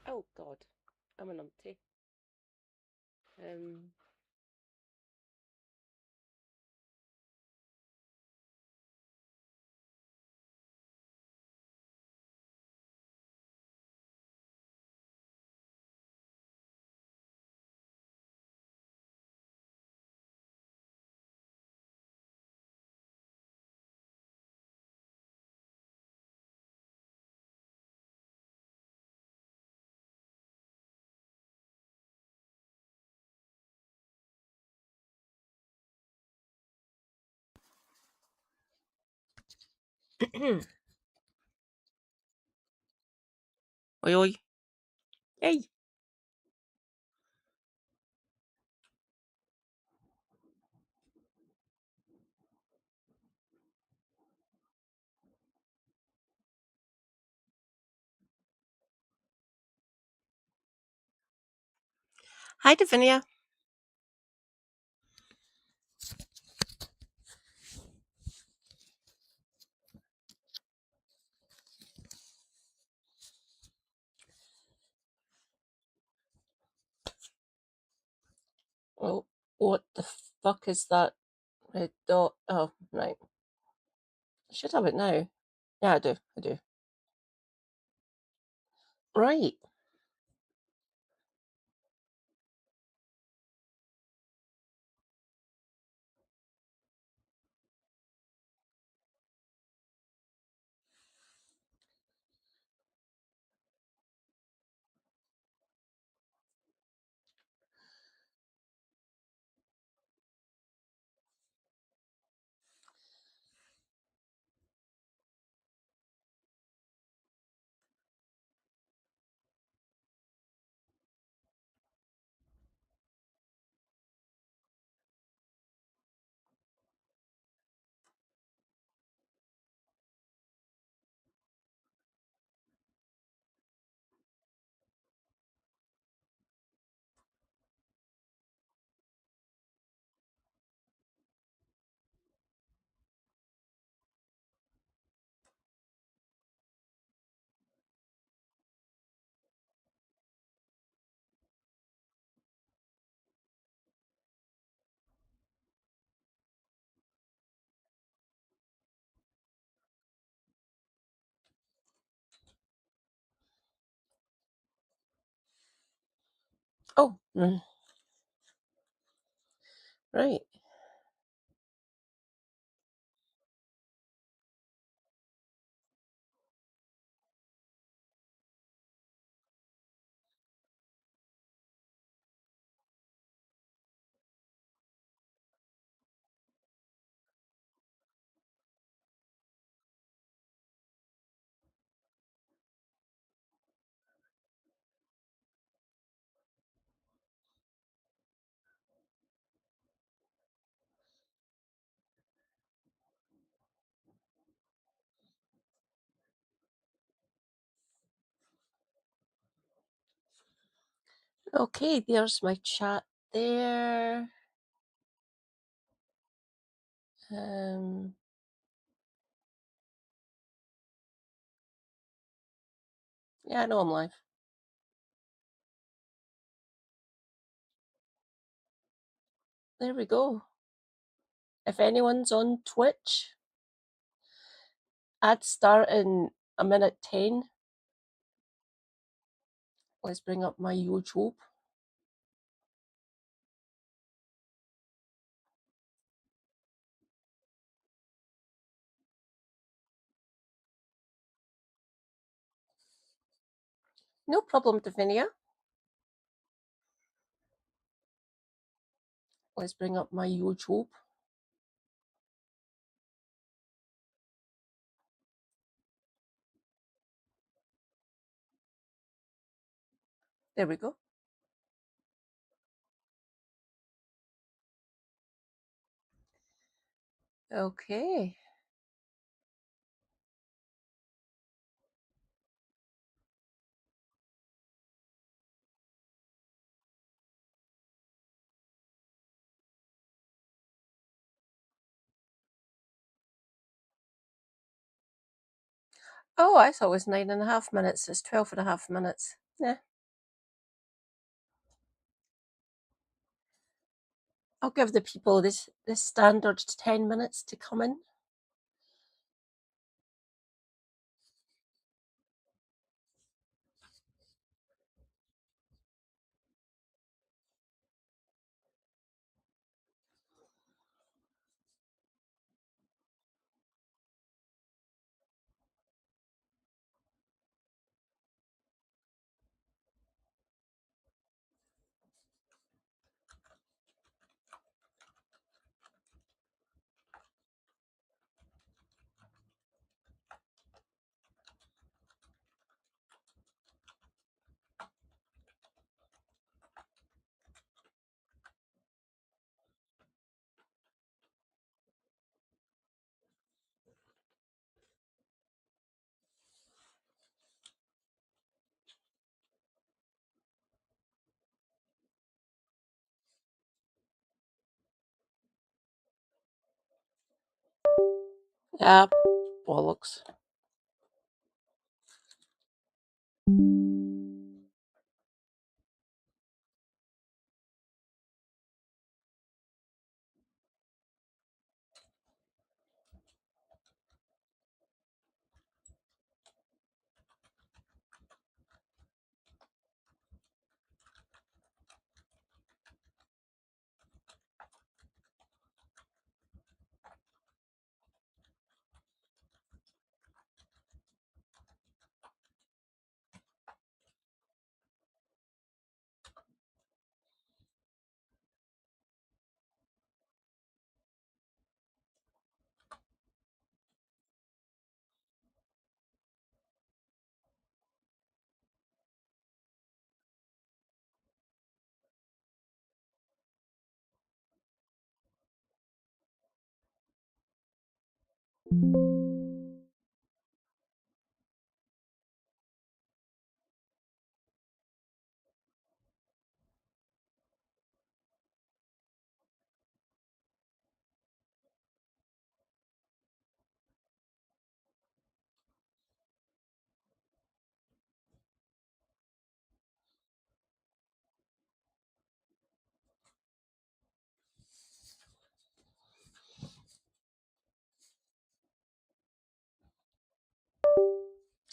Oh God, I'm an umpty. Um, oi, oi. Hey. Hi, Davinia. Oh, what the fuck is that red dot? Oh, right. I should have it now. Yeah, I do. I do. Right. Oh, right. Okay, there's my chat there. Um, yeah, I know I'm live. There we go. If anyone's on Twitch, I'd start in a minute 10. Let's bring up my YouTube. No problem, Davinia. Let's bring up my YouTube. There we go. Okay. Oh, I thought it was 9.5 minutes. It's 12.5 minutes. Yeah. I'll give the people this standard 10 minutes to come in. Yeah, bollocks.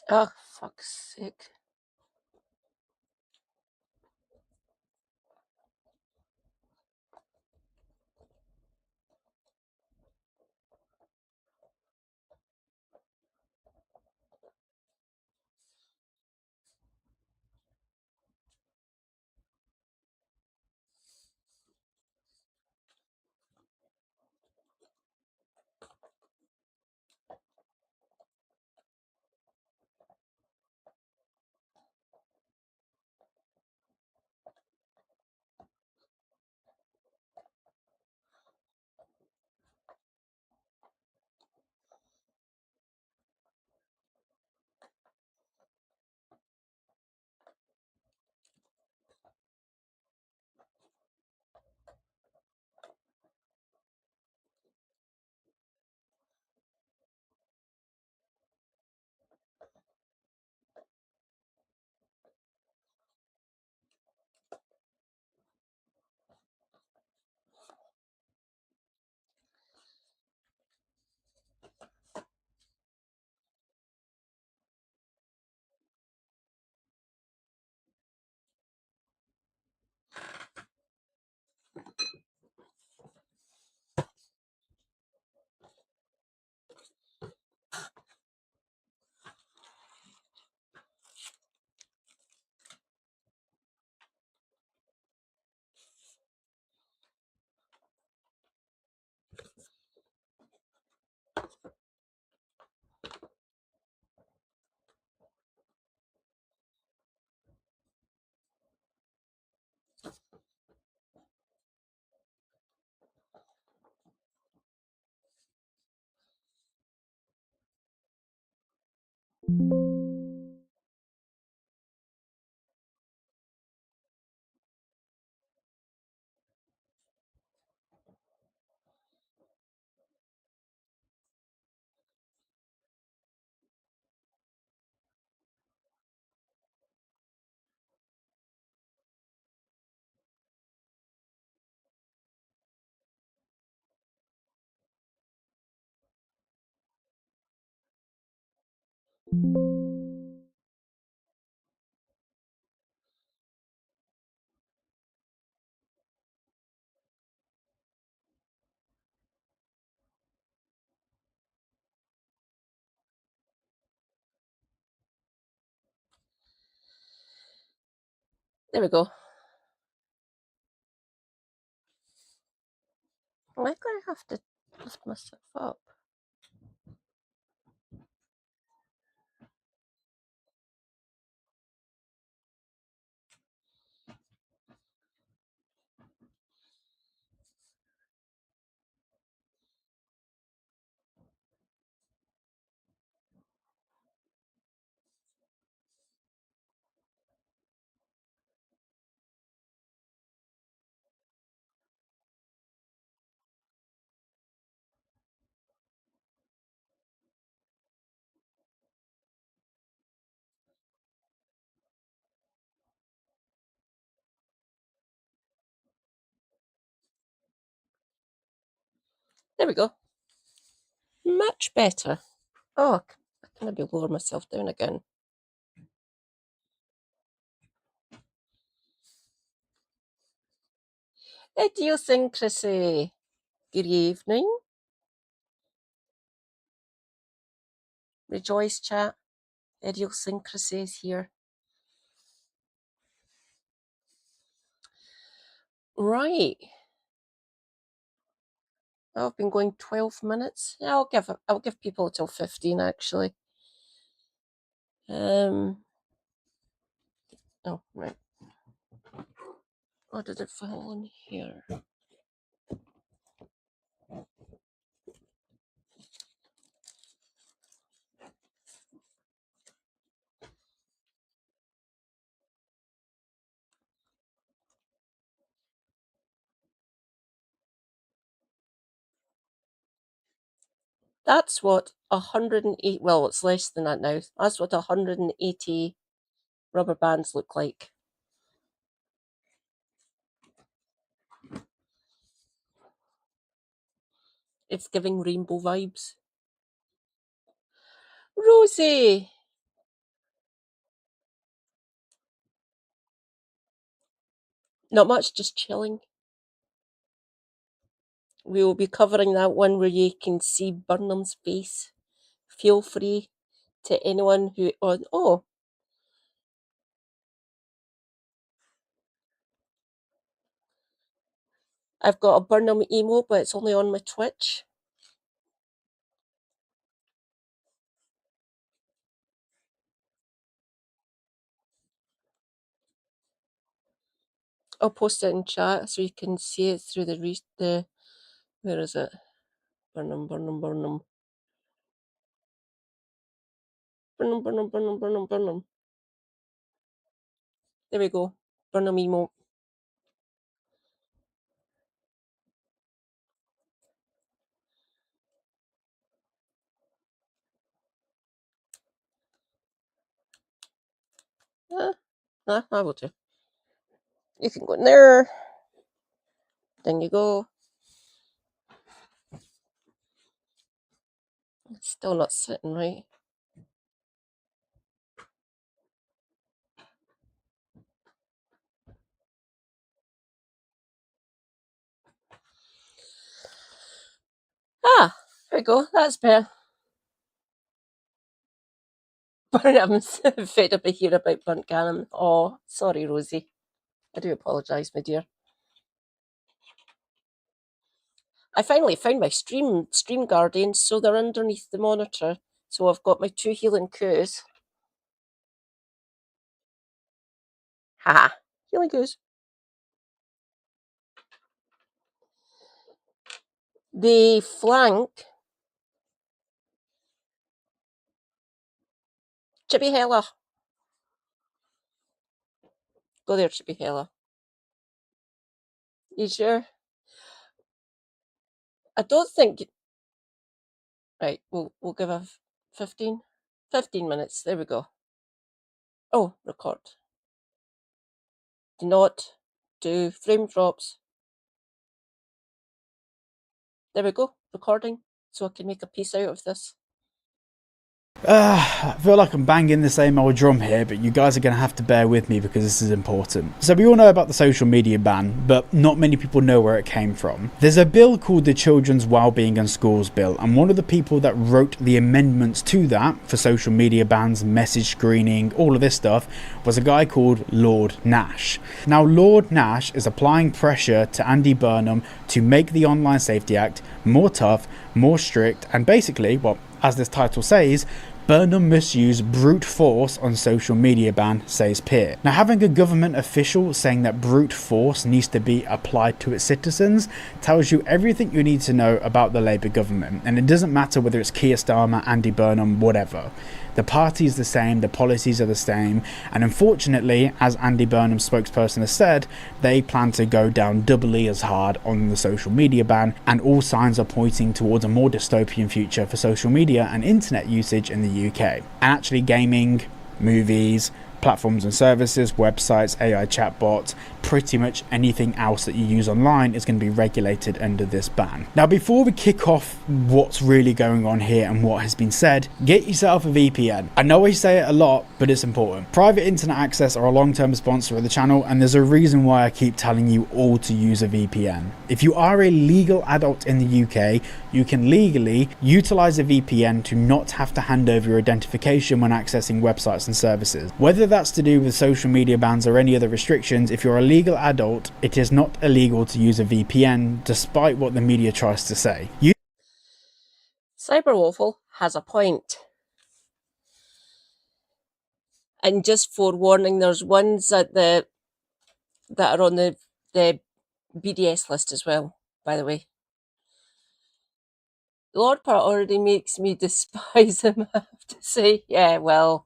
Oh, fuck's sake. There we go. Am I going to have to lift myself up? There we go. Much better. Oh, I can maybe lower myself down again. Idiosyncrasy. Good evening. Rejoice chat. Idiosyncrasy is here. Right. I've been going 12 minutes. I'll give people till 15 actually. Oh right. What did it fall in here? That's what 108, well, it's less than that now. That's what 180 rubber bands look like. It's giving rainbow vibes. Rosie! Not much, just chilling. We will be covering that one where you can see Burnham's face. Feel free to anyone who... Oh, I've got a Burnham emo, but it's only on my Twitch. I'll post it in chat so you can see it through the where is it? Burnham. Burnham, Burnham. There we go. Burnham emo. I will do. You can go in there. Then you go. It's still not sitting right. Ah, there we go. That's better. Burnham's fed up to hear about Burnt Gannon. Oh, sorry, Rosie. I do apologise, my dear. I finally found my stream guardians, so they're underneath the monitor. So I've got my 2 healing coos. Ha! Healing coos. The flank. Chippy Hella. Go there, Chippy Hella. You sure? I don't think... Right, we'll give a 15 minutes. There we go. Oh, record. Do not do frame drops. There we go. Recording. So I can make a piece out of this. I feel like I'm banging the same old drum here, but you guys are going to have to bear with me because this is important. So we all know about the social media ban, but not many people know where it came from. There's a bill called the Children's Wellbeing and Schools Bill, and one of the people that wrote the amendments to that for social media bans, message screening, all of this stuff, was a guy called Lord Nash. Now, Lord Nash is applying pressure to Andy Burnham to make the Online Safety Act more tough, more strict, and basically, well, as this title says, Burnham must use brute force on social media ban, says Peer. Now, having a government official saying that brute force needs to be applied to its citizens tells you everything you need to know about the Labour government, and it doesn't matter whether it's Keir Starmer, Andy Burnham, whatever. The party is the same, the policies are the same, and unfortunately, as Andy Burnham's spokesperson has said, they plan to go down doubly as hard on the social media ban, and all signs are pointing towards a more dystopian future for social media and internet usage in the UK. And actually gaming, movies, platforms and services, websites, AI chatbots, pretty much anything else that you use online is going to be regulated under this ban. Now, before we kick off what's really going on here and what has been said, get yourself a VPN. I know I say it a lot, but it's important. Private internet access are a long-term sponsor of the channel, and there's a reason why I keep telling you all to use a VPN. If you are a legal adult in the UK, you can legally utilize a VPN to not have to hand over your identification when accessing websites and services. Whether that's to do with social media bans or any other restrictions, if you're a legal adult, it is not illegal to use a VPN, despite what the media tries to say. Cyberwaffle has a point. And just forewarning, there's ones that are on the BDS list as well, by the way. Lord Part already makes me despise him, I have to say. Yeah, well.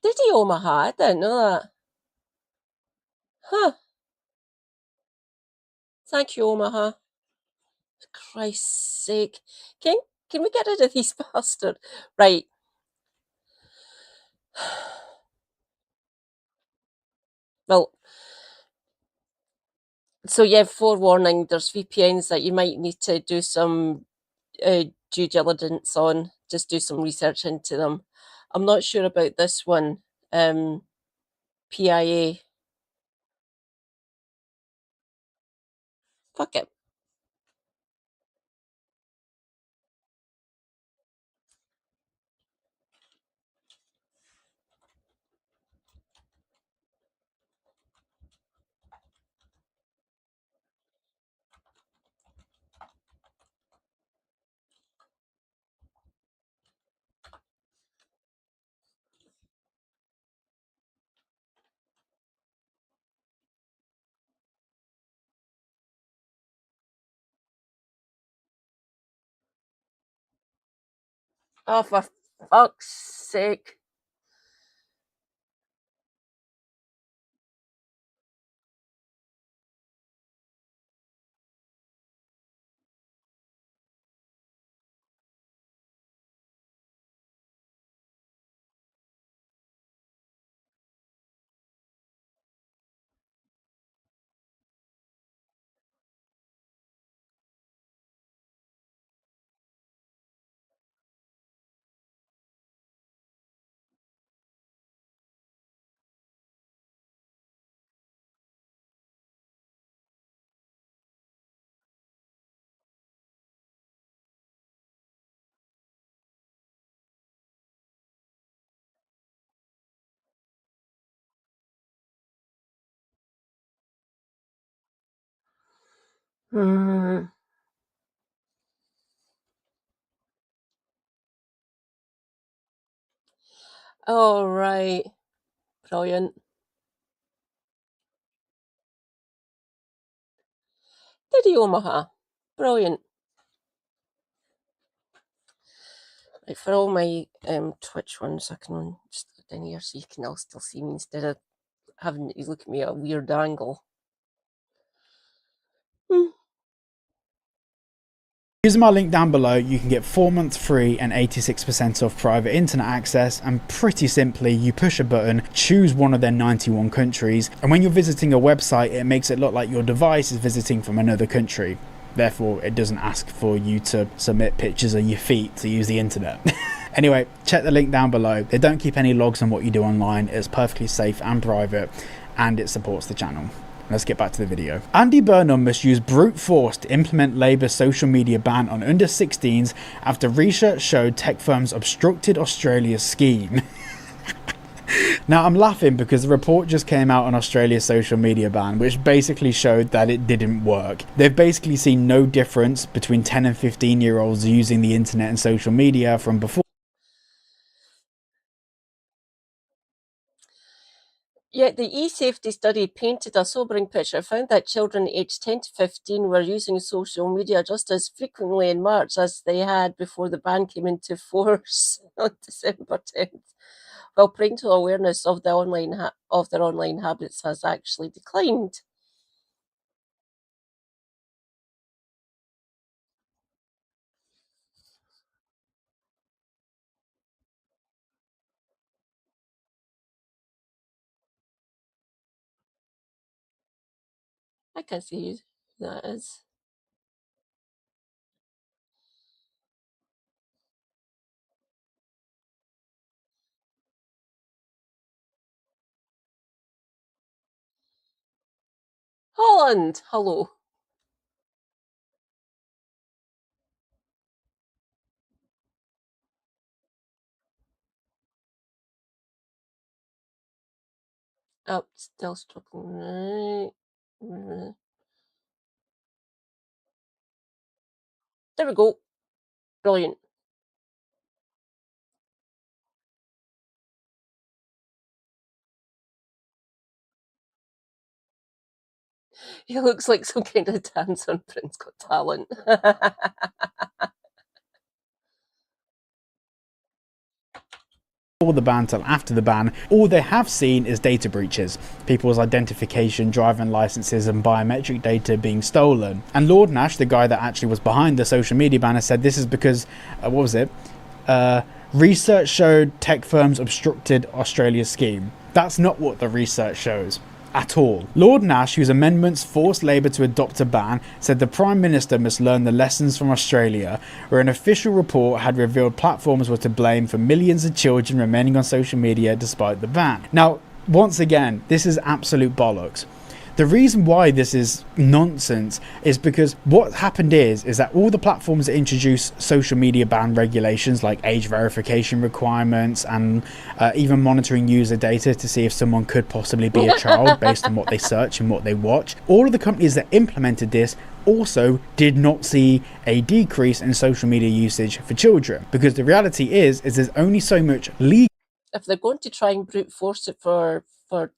Did he Omaha? I didn't know that. Huh. Thank you, Omaha. For Christ's sake. Can we get rid of these bastards? Right. Well, so yeah, forewarning, there's VPNs that you might need to do some due diligence on. Just do some research into them. I'm not sure about this one. PIA. Fuck it. Oh, for fuck's sake. All right. Brilliant. Diddy Omaha. Brilliant. Right, for all my Twitch ones, I can just put in here so you can all still see me instead of having to look at me at a weird angle. Using my link down below, you can get 4 months free and 86% off private internet access, and pretty simply, you push a button, choose one of their 91 countries, and when you're visiting a website, it makes it look like your device is visiting from another country. Therefore, it doesn't ask for you to submit pictures of your feet to use the internet. Anyway, check the link down below. They don't keep any logs on what you do online. It's perfectly safe and private, and it supports the channel. Let's get back to the video. Andy Burnham must use brute force to implement Labour's social media ban on under 16s after research showed tech firms obstructed Australia's scheme. Now, I'm laughing because the report just came out on Australia's social media ban, which basically showed that it didn't work. They've basically seen no difference between 10 and 15-year-olds using the internet and social media from before. Yet the e-safety study painted a sobering picture, found that children aged 10 to 15 were using social media just as frequently in March as they had before the ban came into force on December 10th, while parental awareness of their online habits has actually declined. I can see who that is. Holland, hello. Oh, still struggling. Right. There we go. Brilliant. He looks like some kind of dance on Prince Got Talent. Before the ban till after the ban, all they have seen is data breaches, people's identification, driving licenses and biometric data being stolen. And Lord Nash, the guy that actually was behind the social media ban, has said this is because, what was it? Research showed tech firms obstructed Australia's scheme. That's not what the research shows. At all. Lord Nash, whose amendments forced Labour to adopt a ban, said the Prime Minister must learn the lessons from Australia, where an official report had revealed platforms were to blame for millions of children remaining on social media despite the ban. Now, once again, this is absolute bollocks. The reason why this is nonsense is because what happened is that all the platforms that introduce social media ban regulations like age verification requirements and even monitoring user data to see if someone could possibly be a child based on what they search and what they watch, all of the companies that implemented this also did not see a decrease in social media usage for children, because the reality is there's only so much legal. If they're going to try and brute force it for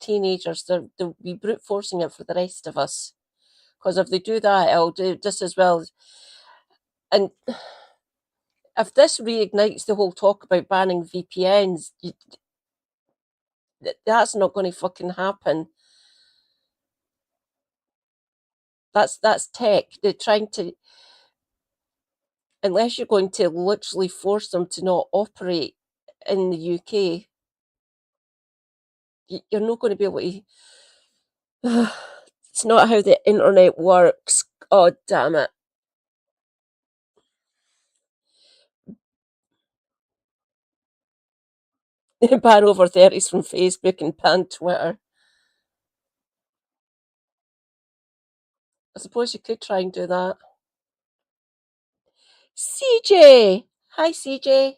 teenagers, they'll be brute forcing it for the rest of us. Because if they do that, it'll do just as well. And if this reignites the whole talk about banning VPNs, that's not going to fucking happen. That's tech. They're trying to, unless you're going to literally force them to not operate in the UK, you're not going to be able to. It's not how the internet works. God damn it. Ban over 30s from Facebook and ban Twitter. I suppose you could try and do that. CJ! Hi, CJ.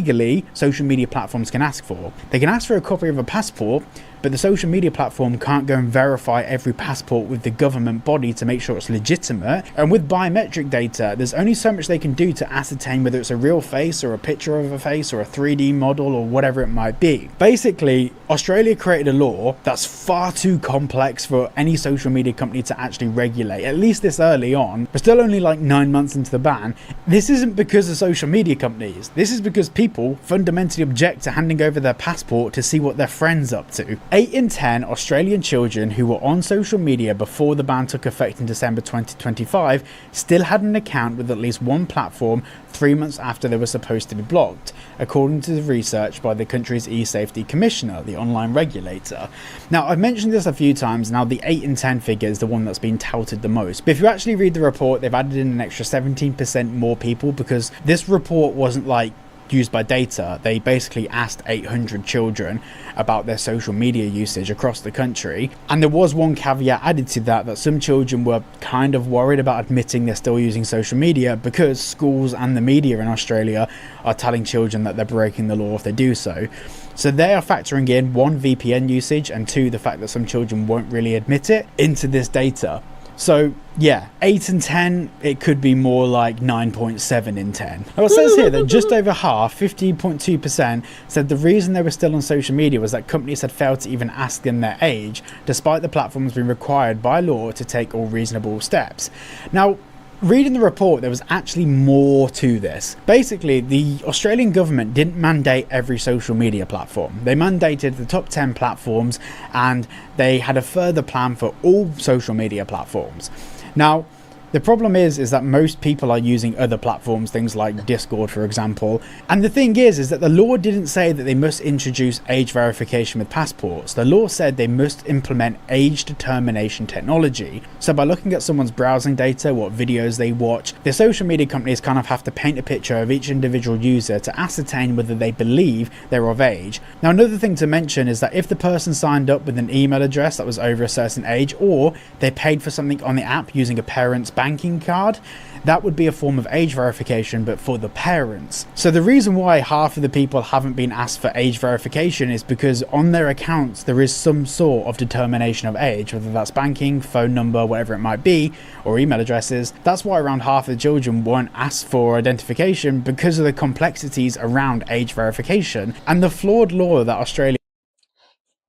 Legally, social media platforms can ask for. They can ask for a copy of a passport, but the social media platform can't go and verify every passport with the government body to make sure it's legitimate. And with biometric data, there's only so much they can do to ascertain whether it's a real face or a picture of a face or a 3D model or whatever it might be. Basically, Australia created a law that's far too complex for any social media company to actually regulate, at least this early on. But still only like 9 months into the ban. This isn't because of social media companies. This is because people fundamentally object to handing over their passport to see what their friend's up to. 8 in 10 Australian children who were on social media before the ban took effect in December 2025 still had an account with at least one platform 3 months after they were supposed to be blocked, according to the research by the country's e-safety commissioner, the online regulator. Now, I've mentioned this a few times now, the 8 in 10 figure is the one that's been touted the most. But if you actually read the report, they've added in an extra 17% more people, because this report wasn't like used by data. They basically asked 800 children about their social media usage across the country, and there was one caveat added to that some children were kind of worried about admitting they're still using social media because schools and the media in Australia are telling children that they're breaking the law if they do so. So they are factoring in, 1, VPN usage, and 2, the fact that some children won't really admit it into this data. So yeah, 8 in 10, it could be more like 9.7 in 10. Now it says here that just over half, 15.2%, said the reason they were still on social media was that companies had failed to even ask them their age, despite the platforms being required by law to take all reasonable steps. Now, reading the report, there was actually more to this. Basically, the Australian government didn't mandate every social media platform. They mandated the top 10 platforms, and they had a further plan for all social media platforms. Now, the problem is that most people are using other platforms, things like Discord, for example. And the thing is that the law didn't say that they must introduce age verification with passports. The law said they must implement age determination technology. So by looking at someone's browsing data, what videos they watch, the social media companies kind of have to paint a picture of each individual user to ascertain whether they believe they're of age. Now, another thing to mention is that if the person signed up with an email address that was over a certain age, or they paid for something on the app using a parent's banking card, that would be a form of age verification, but for the parents. So the reason why half of the people haven't been asked for age verification is because on their accounts there is some sort of determination of age, whether that's banking, phone number, whatever it might be, or email addresses. That's why around half of the children weren't asked for identification, because of the complexities around age verification and the flawed law that Australia...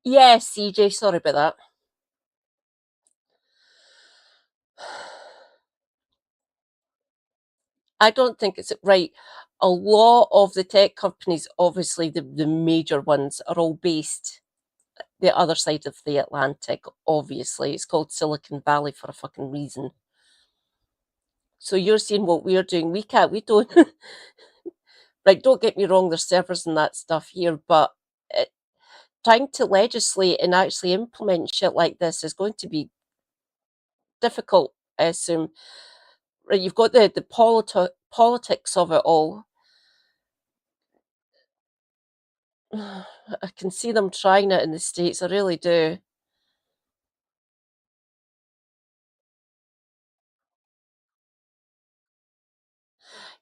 Yes, CJ, sorry about that. I don't think it's right. A lot of the tech companies, obviously the major ones, are all based the other side of the Atlantic, obviously. It's called Silicon Valley for a fucking reason. So you're seeing what we're doing. We don't... Right, don't get me wrong, there's servers and that stuff here, but trying to legislate and actually implement shit like this is going to be difficult, I assume. Right, you've got the politics of it all. I can see them trying it in the States, I really do.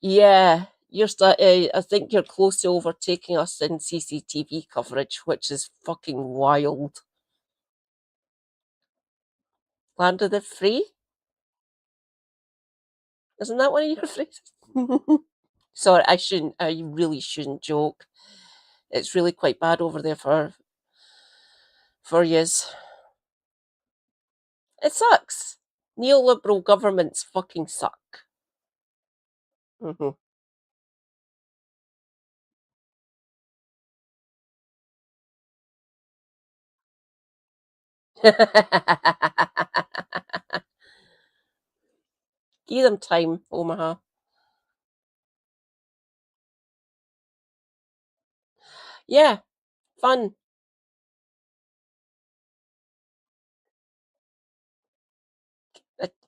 Yeah, I think you're close to overtaking us in CCTV coverage, which is fucking wild. Land of the free? Isn't that one of your phrases? Sorry, I really shouldn't joke. It's really quite bad over there for yous. It sucks. Neoliberal governments fucking suck. Mhm. Give them time, Omaha. Yeah, fun.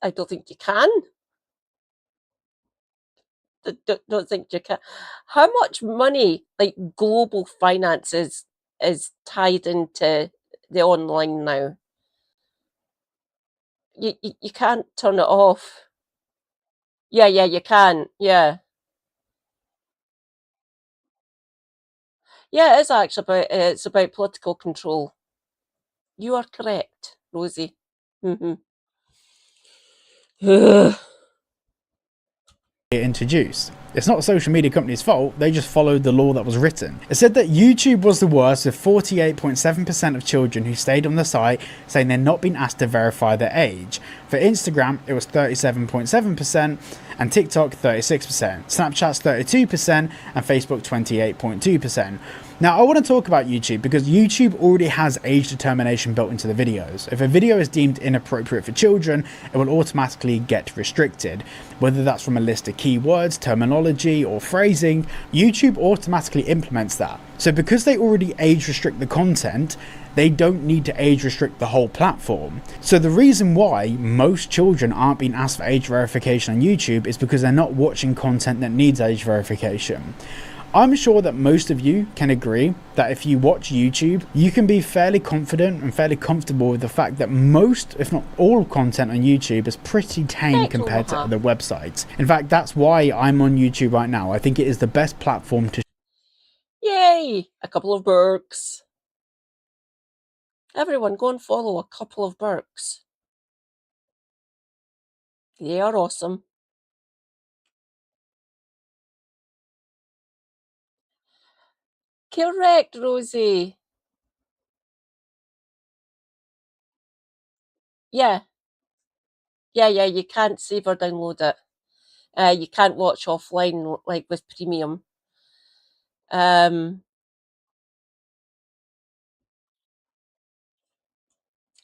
I don't think you can. Don't think you can. How much money, like global finances, is tied into the online now? You can't turn it off. Yeah, you can. Yeah. Yeah, it is actually it's about political control. You are correct, Rosie. Hmm. introduced. It's not a social media company's fault, they just followed the law that was written. It said that YouTube was the worst, with 48.7% of children who stayed on the site saying they're not being asked to verify their age. For Instagram, it was 37.7%, and TikTok 36%, Snapchat's 32%, and Facebook 28.2%. Now, I want to talk about YouTube because YouTube already has age determination built into the videos. If a video is deemed inappropriate for children, it will automatically get restricted. Whether that's from a list of keywords, terminology, or phrasing, YouTube automatically implements that. So because they already age restrict the content, they don't need to age restrict the whole platform. So the reason why most children aren't being asked for age verification on YouTube is because they're not watching content that needs age verification. I'm sure that most of you can agree that if you watch YouTube, you can be fairly confident and fairly comfortable with the fact that most, if not all, content on YouTube is pretty tame compared to other websites. In fact, that's why I'm on YouTube right now. I think it is the best platform to... Yay! A couple of Burks. Everyone go and follow a couple of Burks. They are awesome. Correct, Rosie. Yeah. Yeah, you can't save or download it. You can't watch offline like with premium. I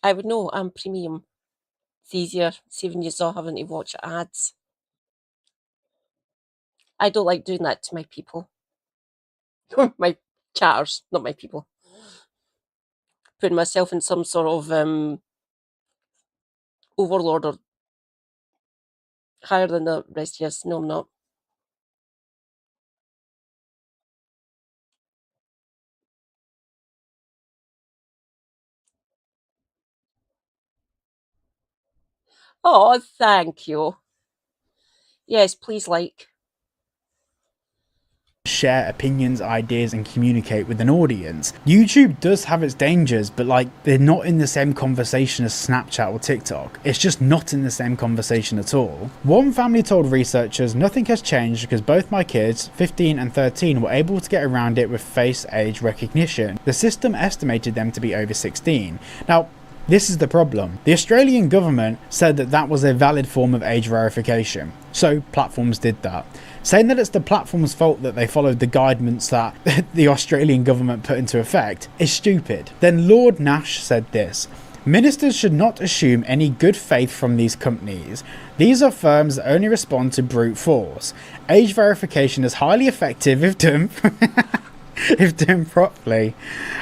would know, I'm premium. It's easier, saving you all having to watch ads. I don't like doing that to my people. My chatters, not my people. Putting myself in some sort of overlord or higher than the rest of us. No, I'm not. Oh, thank you. Yes, please like. Share opinions, ideas, and communicate with an audience. YouTube does have its dangers, but like, they're not in the same conversation as Snapchat or TikTok. It's just not in the same conversation at all. One family told researchers nothing has changed because both my kids, 15 and 13, were able to get around it with face age recognition. The system estimated them to be over 16. Now, this is the problem. The Australian government said that that was a valid form of age verification, so platforms did that. Saying that it's the platform's fault that they followed the guidance that the Australian government put into effect is stupid. Then Lord Nash said this: "Ministers should not assume any good faith from these companies. These are firms that only respond to brute force. Age verification is highly effective if done if done properly.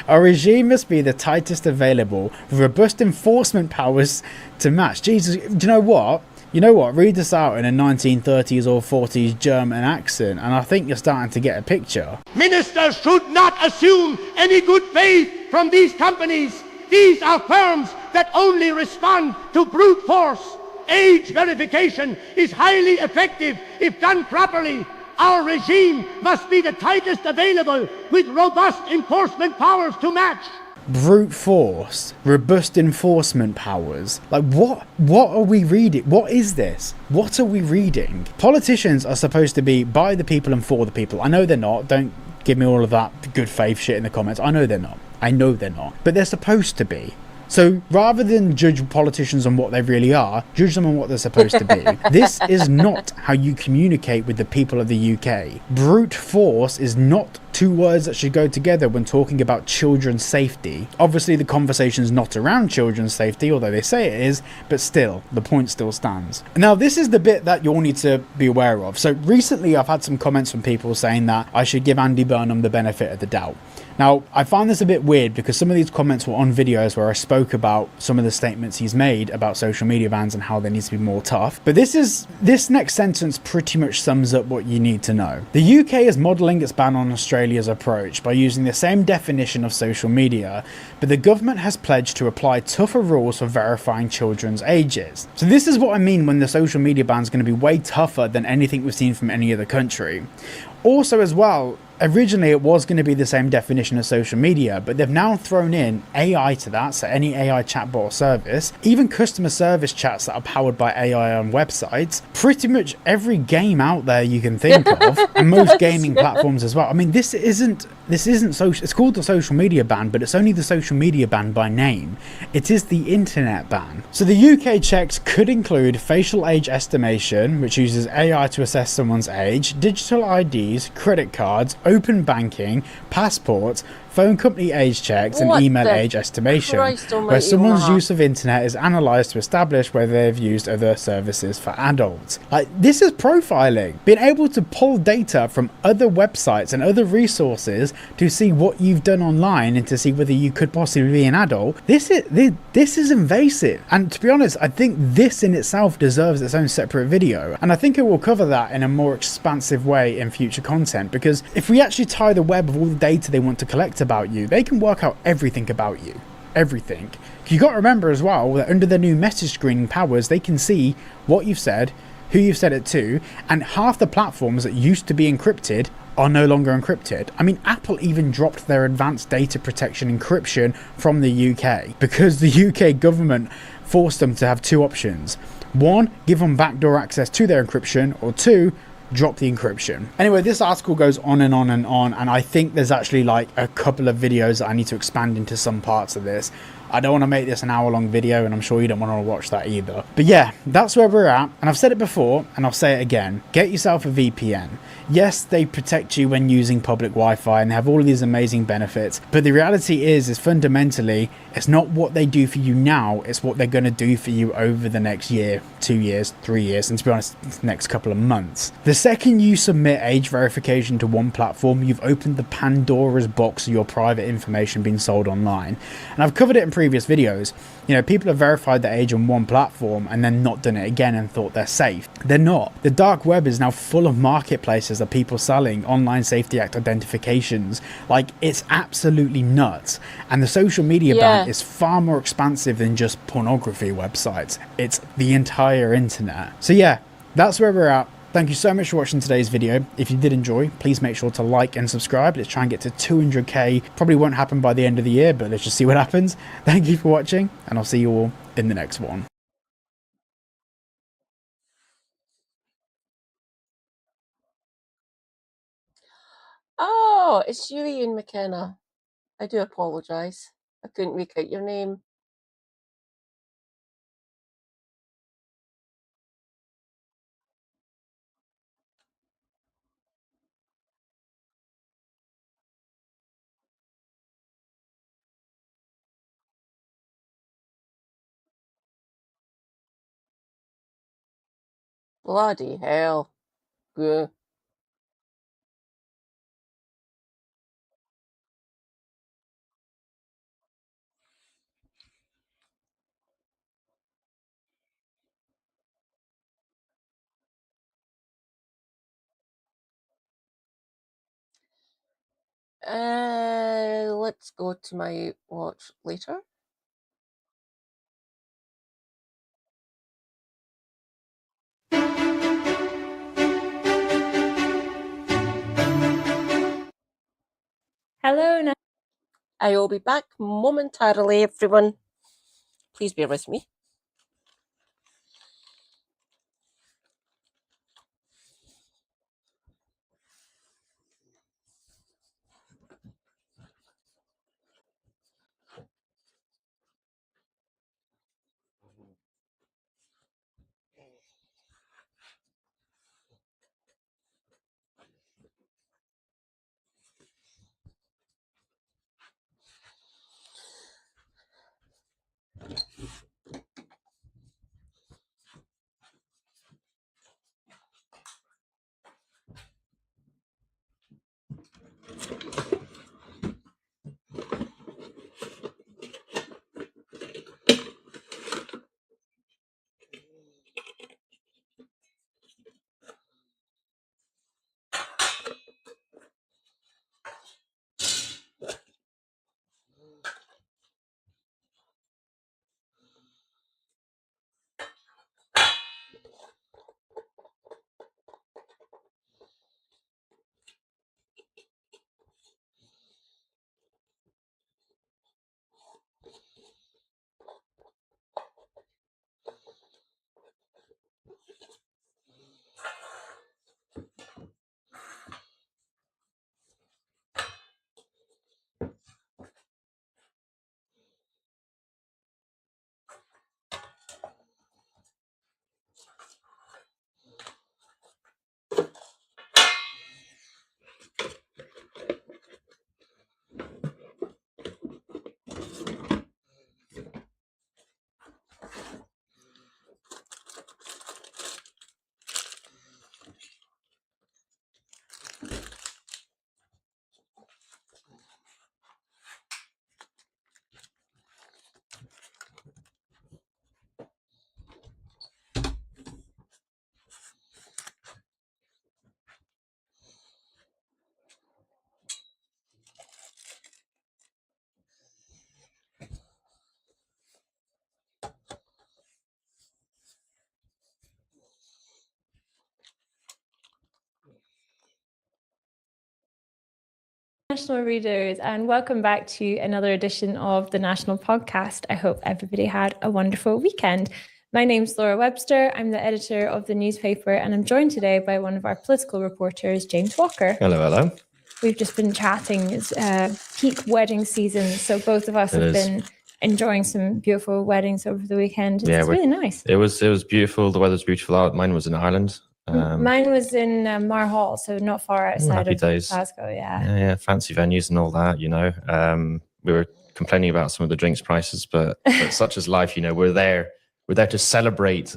Our regime must be the tightest available, with robust enforcement powers to match." Jesus, do you know what? You know what? Read this out in a 1930s or 40s German accent, and I think you're starting to get a picture. Ministers should not assume any good faith from these companies. These are firms that only respond to brute force. Age verification is highly effective if done properly. Our regime must be the tightest available, with robust enforcement powers to match. Brute force, robust enforcement powers. Like, what are we reading? What is this? What are we reading? Politicians are supposed to be by the people and for the people. I know they're not. Don't give me all of that good faith shit in the comments. I know they're not. But they're supposed to be. So rather than judge politicians on what they really are, judge them on what they're supposed to be. This is not how you communicate with the people of the UK. Brute force is not two words that should go together when talking about children's safety. Obviously the conversation's not around children's safety, although they say it is, but still, the point still stands. Now this is the bit that you'll need to be aware of. So recently I've had some comments from people saying that I should give Andy Burnham the benefit of the doubt. Now, I find this a bit weird because some of these comments were on videos where I spoke about some of the statements he's made about social media bans and how they need to be more tough. But this next sentence pretty much sums up what you need to know. The UK is modelling its ban on Australia's approach by using the same definition of social media, but the government has pledged to apply tougher rules for verifying children's ages. So this is what I mean when the social media ban is going to be way tougher than anything we've seen from any other country. Also as well, originally it was going to be the same definition of social media, but they've now thrown in AI to that, so any AI chatbot or service, even customer service chats that are powered by AI on websites, pretty much every game out there you can think of, and most gaming platforms as well. I mean, this isn't this isn't social. It's called the social media ban, but it's only the social media ban by name. It is the internet ban. So the UK checks could include facial age estimation, which uses AI to assess someone's age, digital IDs, credit cards, open banking, passports, phone company age checks, and What email the age estimation, Christ where almighty, someone's Omaha. use of internet is analysed to establish whether they've used other services for adults. Like, this is profiling. Being able to pull data from other websites and other resources to see what you've done online and to see whether you could possibly be an adult. This is invasive. And to be honest, I think this in itself deserves its own separate video. And I think it will cover that in a more expansive way in future content, because if we actually tie the web of all the data they want to collect about you, they can work out everything about you. Everything. You got to remember as well that under the new message screening powers, they can see what you've said, who you've said it to, and half the platforms that used to be encrypted are no longer encrypted. I mean, Apple even dropped their advanced data protection encryption from the UK because the UK government forced them to have two options. One, give them backdoor access to their encryption, or two, drop the encryption. Anyway, this article goes on and on and on, and I think there's actually like a couple of videos that I need to expand into some parts of this. I don't want to make this an hour-long video, and I'm sure you don't want to watch that either. But yeah, that's where we're at, and I've said it before, and I'll say it again. Get yourself a VPN. Yes, they protect you when using public Wi-Fi, and they have all of these amazing benefits, but the reality is fundamentally, it's not what they do for you now, it's what they're going to do for you over the next year, 2 years, 3 years, and to be honest, the next couple of months. The second you submit age verification to one platform, you've opened the Pandora's box of your private information being sold online. And I've covered it in previous videos. You know, people have verified their age on one platform and then not done it again and thought they're safe. They're not. The dark web is now full of marketplaces of people selling Online Safety Act identifications. Like, it's absolutely nuts. And the social media ban is far more expansive than just pornography websites. It's the entire internet. So yeah, that's where we're at. Thank you so much for watching today's video. If you did enjoy, please make sure to like and subscribe. Let's try and get to 200k. Probably won't happen by the end of the year, but let's just see what happens. Thank you for watching, and I'll see you all in the next one. Oh, it's you, Ian McKenna. I do apologise. I couldn't make out your name. Bloody hell. Gah. Let's go to my watch later. Hello. I will be back momentarily, everyone. Please bear with me. National readers, and welcome back to another edition of the National Podcast. I hope everybody had a wonderful weekend. My name's Laura Webster. I'm the editor of the newspaper, and I'm joined today by one of our political reporters, James Walker. Hello, hello. We've just been chatting. It's peak wedding season, so both of us have been enjoying some beautiful weddings over the weekend. It's really nice. It was beautiful. The weather's beautiful out. Mine was in Ireland. Mine was in Marhall, so not far outside of Glasgow. Yeah, fancy venues and all that. We were complaining about some of the drinks prices, but such is life. We're there to celebrate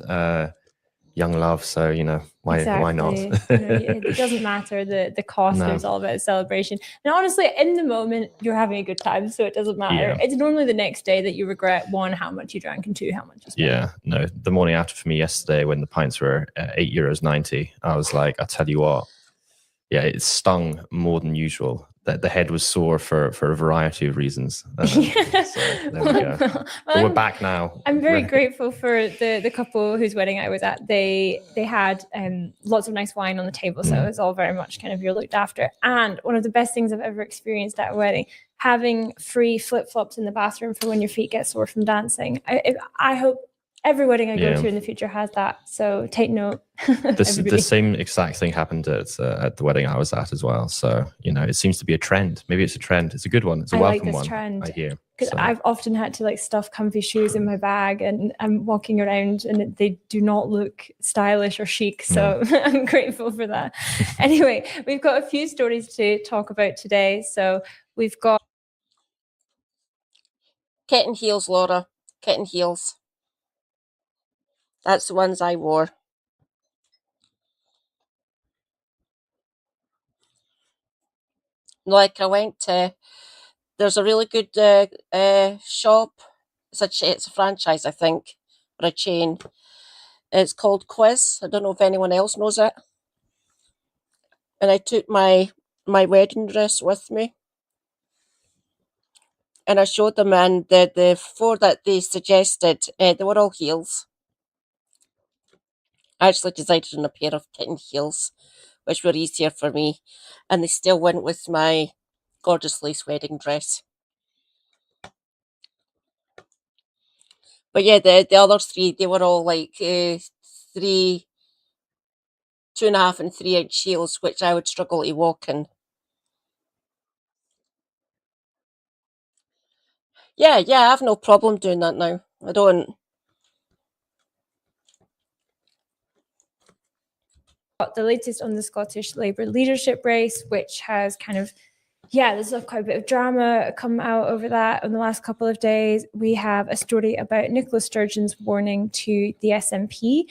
young love. So why not? It doesn't matter the cost. No. It's all about celebration. And honestly, in the moment, you're having a good time, so it doesn't matter. Yeah. It's normally the next day that you regret, one, how much you drank, and two, how much you spent. Yeah, no. The morning after for me yesterday, when the pints were €8.90, I was like, I tell you what, yeah, it stung more than usual. That the head was sore for a variety of reasons. So there we go. But we're back now. I'm very grateful for the couple whose wedding I was at. They had lots of nice wine on the table, so it was all very much kind of you're looked after. And one of the best things I've ever experienced at a wedding, having free flip-flops in the bathroom for when your feet get sore from dancing. I hope every wedding I go to in the future has that. So take note. The same exact thing happened at the wedding I was at as well. So, it seems to be a trend. Maybe it's a trend. It's a good one. It's a welcome one, trend. I hear. Because I've often had to stuff comfy shoes in my bag, and I'm walking around and they do not look stylish or chic. So I'm grateful for that. Anyway, we've got a few stories to talk about today. So we've got kitten heels, Laura. Kitten heels. That's the ones I wore. I went to, there's a really good shop. It's a franchise, I think, or a chain. It's called Quiz. I don't know if anyone else knows it. And I took my wedding dress with me. And I showed them, and the four that they suggested, they were all heels. I actually decided on a pair of kitten heels, which were easier for me, and they still went with my gorgeous lace wedding dress. But yeah, the other three, they were all 2.5 and 3 inch heels, which I would struggle to walk in. Yeah, I have no problem doing that now. I don't. The latest on the Scottish Labour leadership race, which has kind of, there's quite a bit of drama come out over that in the last couple of days. We have a story about Nicola Sturgeon's warning to the SNP.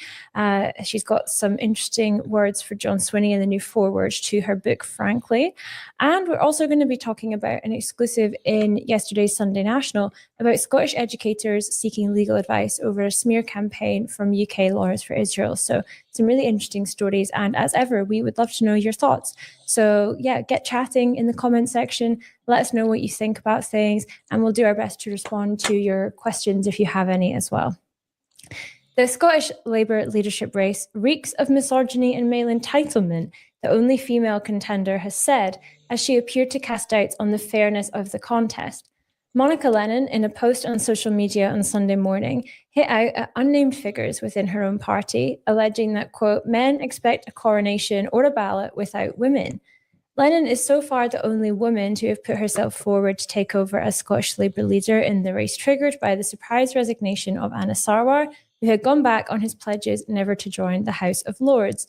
She's got some interesting words for John Swinney in the new foreword to her book, Frankly. And we're also going to be talking about an exclusive in yesterday's Sunday National about Scottish educators seeking legal advice over a smear campaign from UK Lawyers for Israel. So some really interesting stories. And as ever, we would love to know your thoughts. So get chatting in the comment section. Let us know what you think about things, and we'll do our best to respond to your questions if you have any as well. The Scottish Labour leadership race reeks of misogyny and male entitlement, the only female contender has said, as she appeared to cast doubts on the fairness of the contest. Monica Lennon, in a post on social media on Sunday morning, hit out at unnamed figures within her own party, alleging that, quote, men expect a coronation or a ballot without women. Lennon is so far the only woman to have put herself forward to take over as Scottish Labour leader in the race triggered by the surprise resignation of Anna Sarwar, who had gone back on his pledges never to join the House of Lords.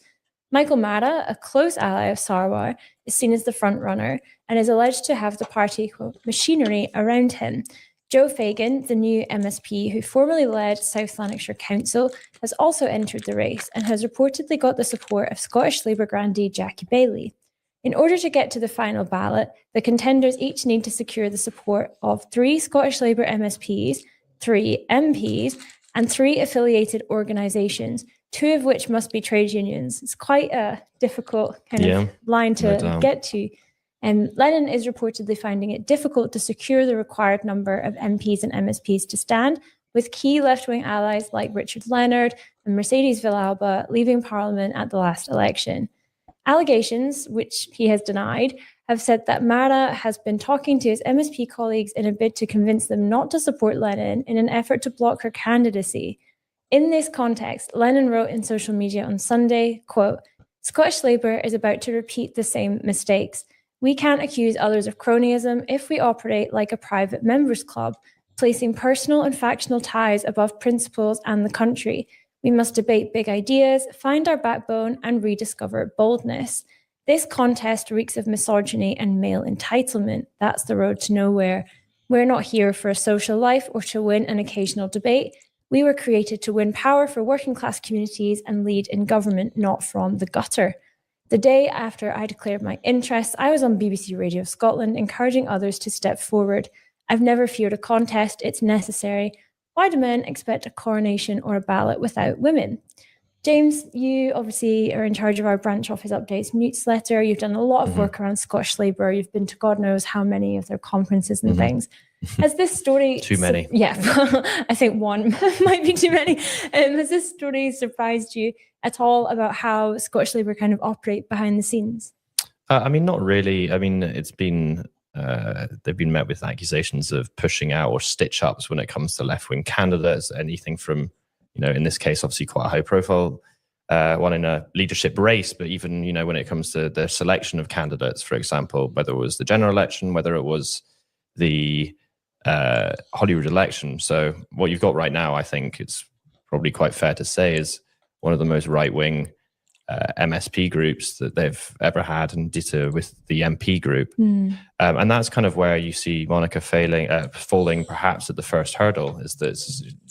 Michael Mara, a close ally of Sarwar, is seen as the front-runner and is alleged to have the party, quote, machinery around him. Joe Fagan, the new MSP who formerly led South Lanarkshire Council, has also entered the race and has reportedly got the support of Scottish Labour grandee Jackie Baillie. In order to get to the final ballot, the contenders each need to secure the support of 3 Scottish Labour MSPs, 3 MPs, and 3 affiliated organisations, 2 of which must be trade unions. It's quite a difficult kind of line to get to. And Lennon is reportedly finding it difficult to secure the required number of MPs and MSPs to stand, with key left-wing allies like Richard Leonard and Mercedes Villalba leaving Parliament at the last election. Allegations, which he has denied, have said that Mara has been talking to his MSP colleagues in a bid to convince them not to support Lenin in an effort to block her candidacy. In this context, Lenin wrote in social media on Sunday, quote, "Scottish Labour is about to repeat the same mistakes. We can't accuse others of cronyism if we operate like a private members' club, placing personal and factional ties above principles and the country. We must debate big ideas, find our backbone, and rediscover boldness. This contest reeks of misogyny and male entitlement. That's the road to nowhere. We're not here for a social life or to win an occasional debate. We were created to win power for working class communities and lead in government, not from the gutter." The day after I declared my interests, I was on BBC Radio Scotland encouraging others to step forward. "I've never feared a contest, it's necessary. Why do men expect a coronation or a ballot without women?" James, you obviously are in charge of our branch office updates newsletter. You've done a lot of work around Scottish Labour. You've been to God knows how many of their conferences and things. Has this story... Too many. Yeah, I think one might be too many. Has this story surprised you at all about how Scottish Labour kind of operate behind the scenes? I mean, not really. I mean, it's been... they've been met with accusations of pushing out or stitch-ups when it comes to left-wing candidates, anything from, in this case, obviously quite a high-profile one in a leadership race, but even, when it comes to the selection of candidates, for example, whether it was the general election, whether it was the Holyrood election. So what you've got right now, I think it's probably quite fair to say, is one of the most right-wing MSP groups that they've ever had, and ditto with the MP group. And that's kind of where you see Monica falling perhaps at the first hurdle, is that,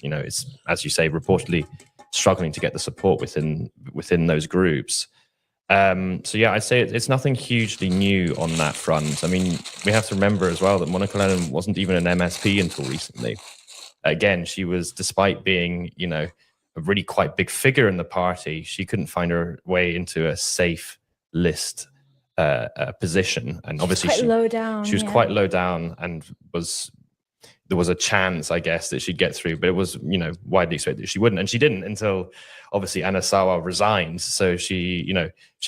it's, as you say, reportedly struggling to get the support within those groups. So yeah, I'd say it's nothing hugely new on that front. I mean, we have to remember as well that Monica Lennon wasn't even an MSP until recently. Again, she was, despite being, a really quite big figure in the party, she couldn't find her way into a safe list position. And obviously Quite low down. She was quite low down, and there was a chance, I guess, that she'd get through, but it was, widely expected that she wouldn't. And she didn't until obviously Anasawa resigned. So she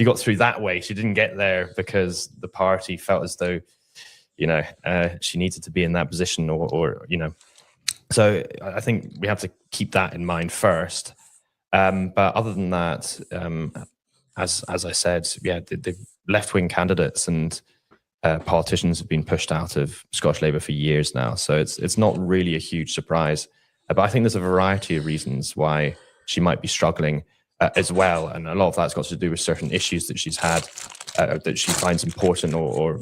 got through that way. She didn't get there because the party felt as though, she needed to be in that position or. So I think we have to keep that in mind first. But other than that, as I said, yeah, the left-wing candidates and politicians have been pushed out of Scottish Labour for years now. So it's not really a huge surprise. But I think there's a variety of reasons why she might be struggling as well. And a lot of that's got to do with certain issues that she's had that she finds important or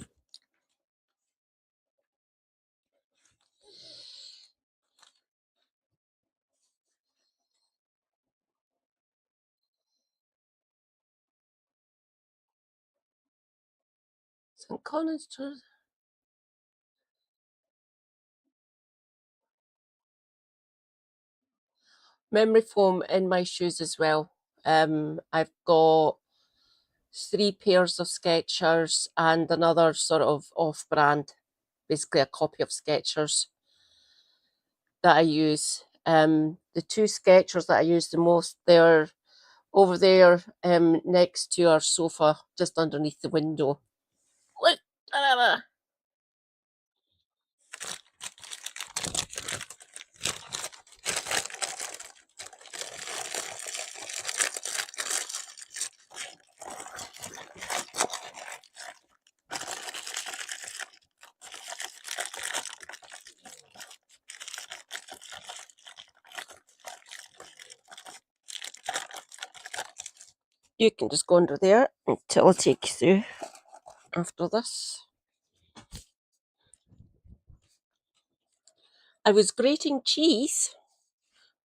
St. Conan's Church. Memory foam in my shoes as well. I've got 3 pairs of Skechers and another sort of off-brand, basically a copy of Skechers that I use. The 2 Skechers that I use the most, they're over there next to our sofa, just underneath the window. Look! Ta-da! You can just go under there until I'll take you through after this. I was grating cheese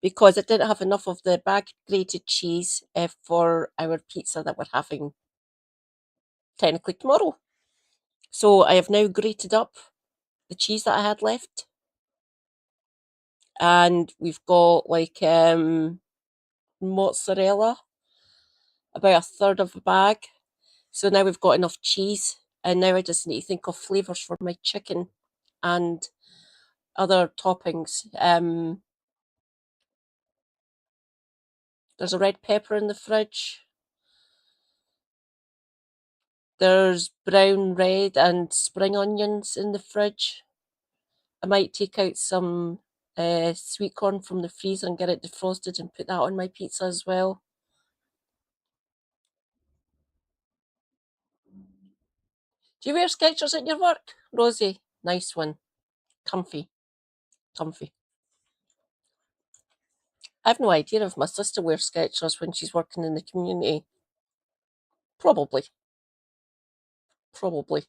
because I didn't have enough of the bagged grated cheese for our pizza that we're having technically tomorrow. So I have now grated up the cheese that I had left. And we've got like mozzarella, about 1/3 of a bag. So now we've got enough cheese, and now I just need to think of flavours for my chicken and other toppings. There's a red pepper in the fridge. There's brown, red, and spring onions in the fridge. I might take out some sweet corn from the freezer and get it defrosted and put that on my pizza as well. Do you wear Skechers at your work, Rosie? Nice one. Comfy. Comfy. I have no idea if my sister wears Skechers when she's working in the community. Probably. Probably.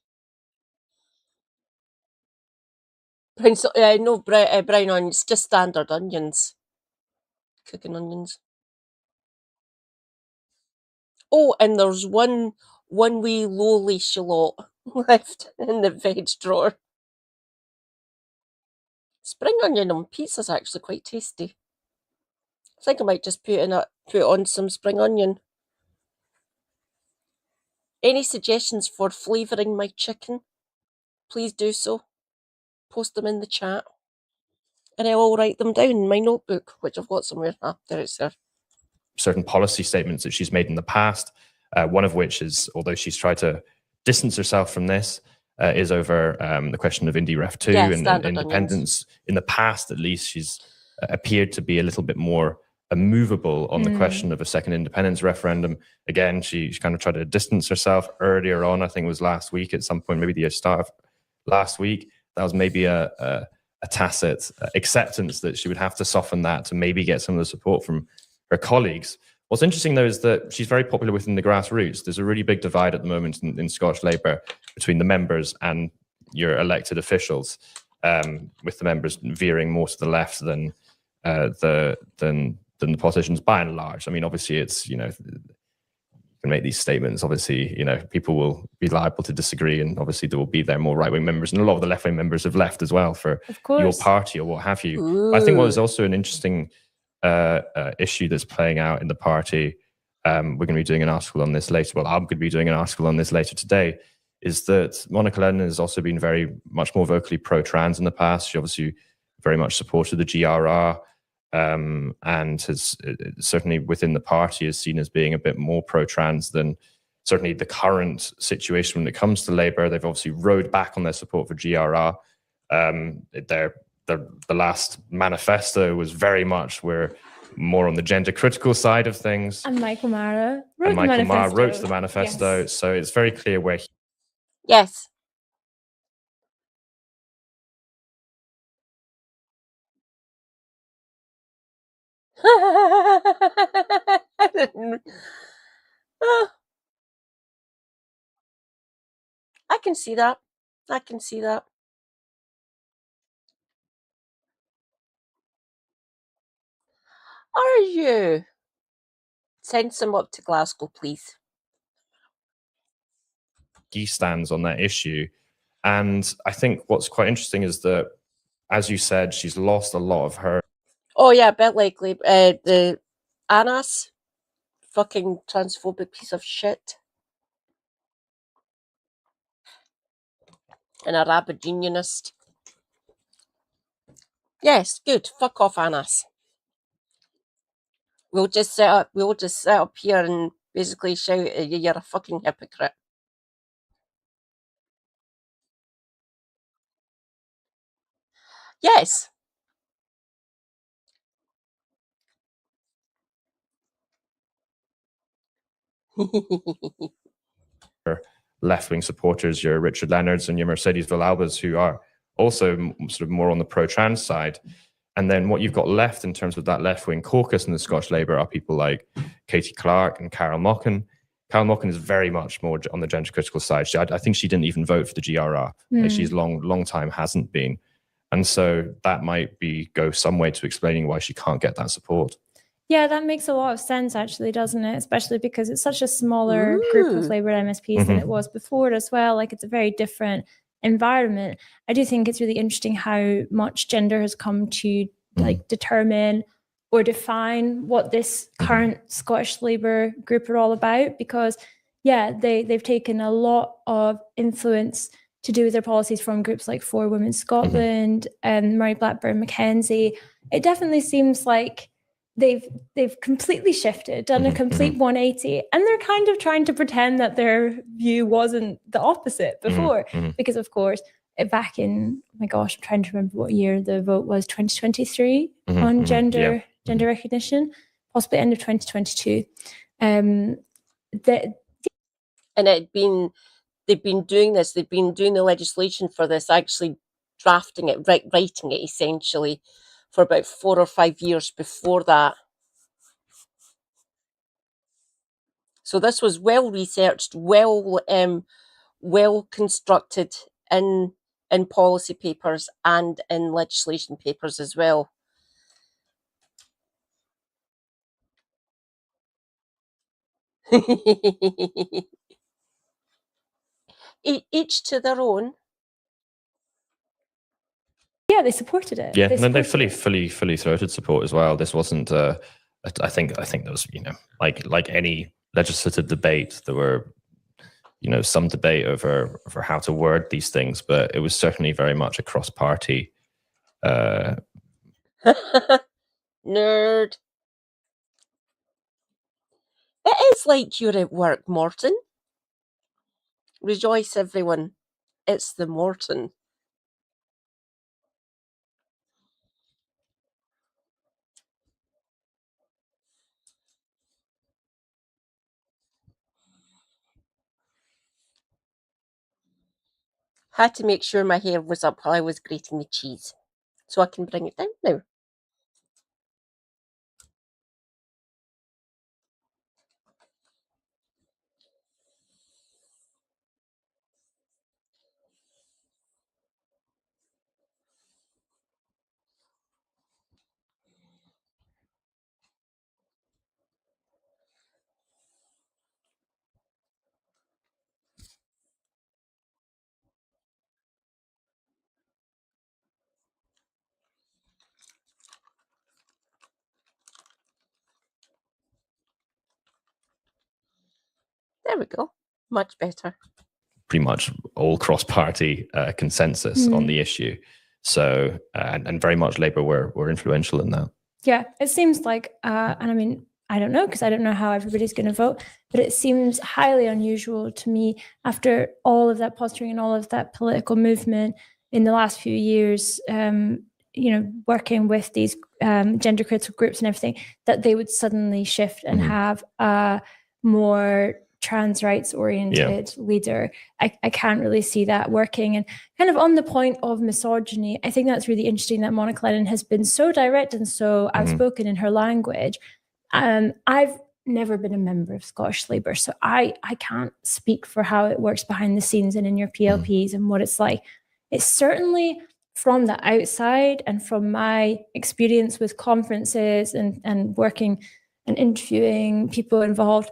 Brown, no, brown onions, just standard onions. Cooking onions. Oh, and there's one wee lowly shallot left in the veg drawer. Spring onion on pizza's actually quite tasty. I think I might just put on some spring onion. Any suggestions for flavouring my chicken? Please do so. Post them in the chat. And I will write them down in my notebook, which I've got somewhere. Ah, there it's there. Certain policy statements that she's made in the past, one of which is, although she's tried to distance herself from this, is over the question of Indie Ref 2 and independence. Onions. In the past, at least, she's appeared to be a little bit more immovable on the question of a second independence referendum. Again, she kind of tried to distance herself earlier on. I think it was last week at some point, maybe the start of last week. That was maybe a tacit acceptance that she would have to soften that to maybe get some of the support from her colleagues. What's interesting, though, is that she's very popular within the grassroots. There's a really big divide at the moment in Scottish Labour between the members and your elected officials, with the members veering more to the left than the politicians by and large. I mean, obviously, it's, you can make these statements. Obviously, people will be liable to disagree, and obviously there will be there more right-wing members, and a lot of the left-wing members have left as well for your party or what have you. Ooh. I think what is also an interesting issue that's playing out in the party, we're going to be doing an article on this later. Well, I'm going to be doing an article on this later today, is that Monica Lennon has also been very much more vocally pro-trans in the past. She obviously very much supported the GRR, and has certainly within the party is seen as being a bit more pro-trans than certainly the current situation when it comes to Labour. They've obviously rode back on their support for GRR. The last manifesto was very much more on the gender critical side of things. And Michael Mara wrote the manifesto. Yes. So it's very clear where Yes. I can see that. I can see that. Are you? Send some up to Glasgow, please. He stands on that issue. And I think what's quite interesting is that, as you said, she's lost a lot of her. Oh, yeah, a bit likely. The Anas, fucking transphobic piece of shit. And a rabid unionist. Yes, good. Fuck off, Anas. We'll just sit up here and basically shout at you, you're a fucking hypocrite. Yes. Left-wing supporters, your Richard Leonards and your Mercedes Villalbas, who are also sort of more on the pro-trans side. And then what you've got left in terms of that left-wing caucus in the Scottish Labour are people like Katie Clark and Carol Mochan. Carol Mochan is very much more on the gender critical side. I think she didn't even vote for the GRR. She's long time hasn't been. And so that might go some way to explaining why she can't get that support. Yeah, that makes a lot of sense, actually, doesn't it? Especially because it's such a smaller group of Labour MSPs than it was before as well. Like, it's a very different environment. I do think it's really interesting how much gender has come to like determine or define what this current Scottish Labour group are all about, because they've taken a lot of influence to do with their policies from groups like For Women Scotland and Murray Blackburn Mackenzie. It definitely seems like they've completely shifted, done a complete 180, and they're kind of trying to pretend that their view wasn't the opposite before, because of course back in, oh my gosh, I'm trying to remember what year the vote was, 2023 on gender recognition, possibly end of 2022. And they've been doing this, they've been doing the legislation for this, actually drafting it, writing it essentially, for about 4 or 5 years before that. So this was well researched, well constructed in policy papers and in legislation papers as well. Each to their own. Yeah, they supported it. Yeah, and they fully throated support as well. This wasn't. I think there was, like any legislative debate, there were, some debate over how to word these things, but it was certainly very much a cross-party. Nerd. It is like you're at work, Morton. Rejoice, everyone. It's the Morton. Had to make sure my hair was up while I was grating the cheese, so I can bring it down now. There we go. Much better. Pretty much all cross-party consensus on the issue. So, and very much Labour were influential in that. Yeah, it seems like, and I mean, I don't know, because I don't know how everybody's going to vote, but it seems highly unusual to me after all of that posturing and all of that political movement in the last few years, working with these gender critical groups and everything, that they would suddenly shift and have a more trans rights oriented leader. I can't really see that working. And kind of on the point of misogyny, I think that's really interesting that Monica Lennon has been so direct and so outspoken in her language. I've never been a member of Scottish Labour, so I can't speak for how it works behind the scenes and in your PLPs and what it's like. It's certainly from the outside and from my experience with conferences and working and interviewing people involved,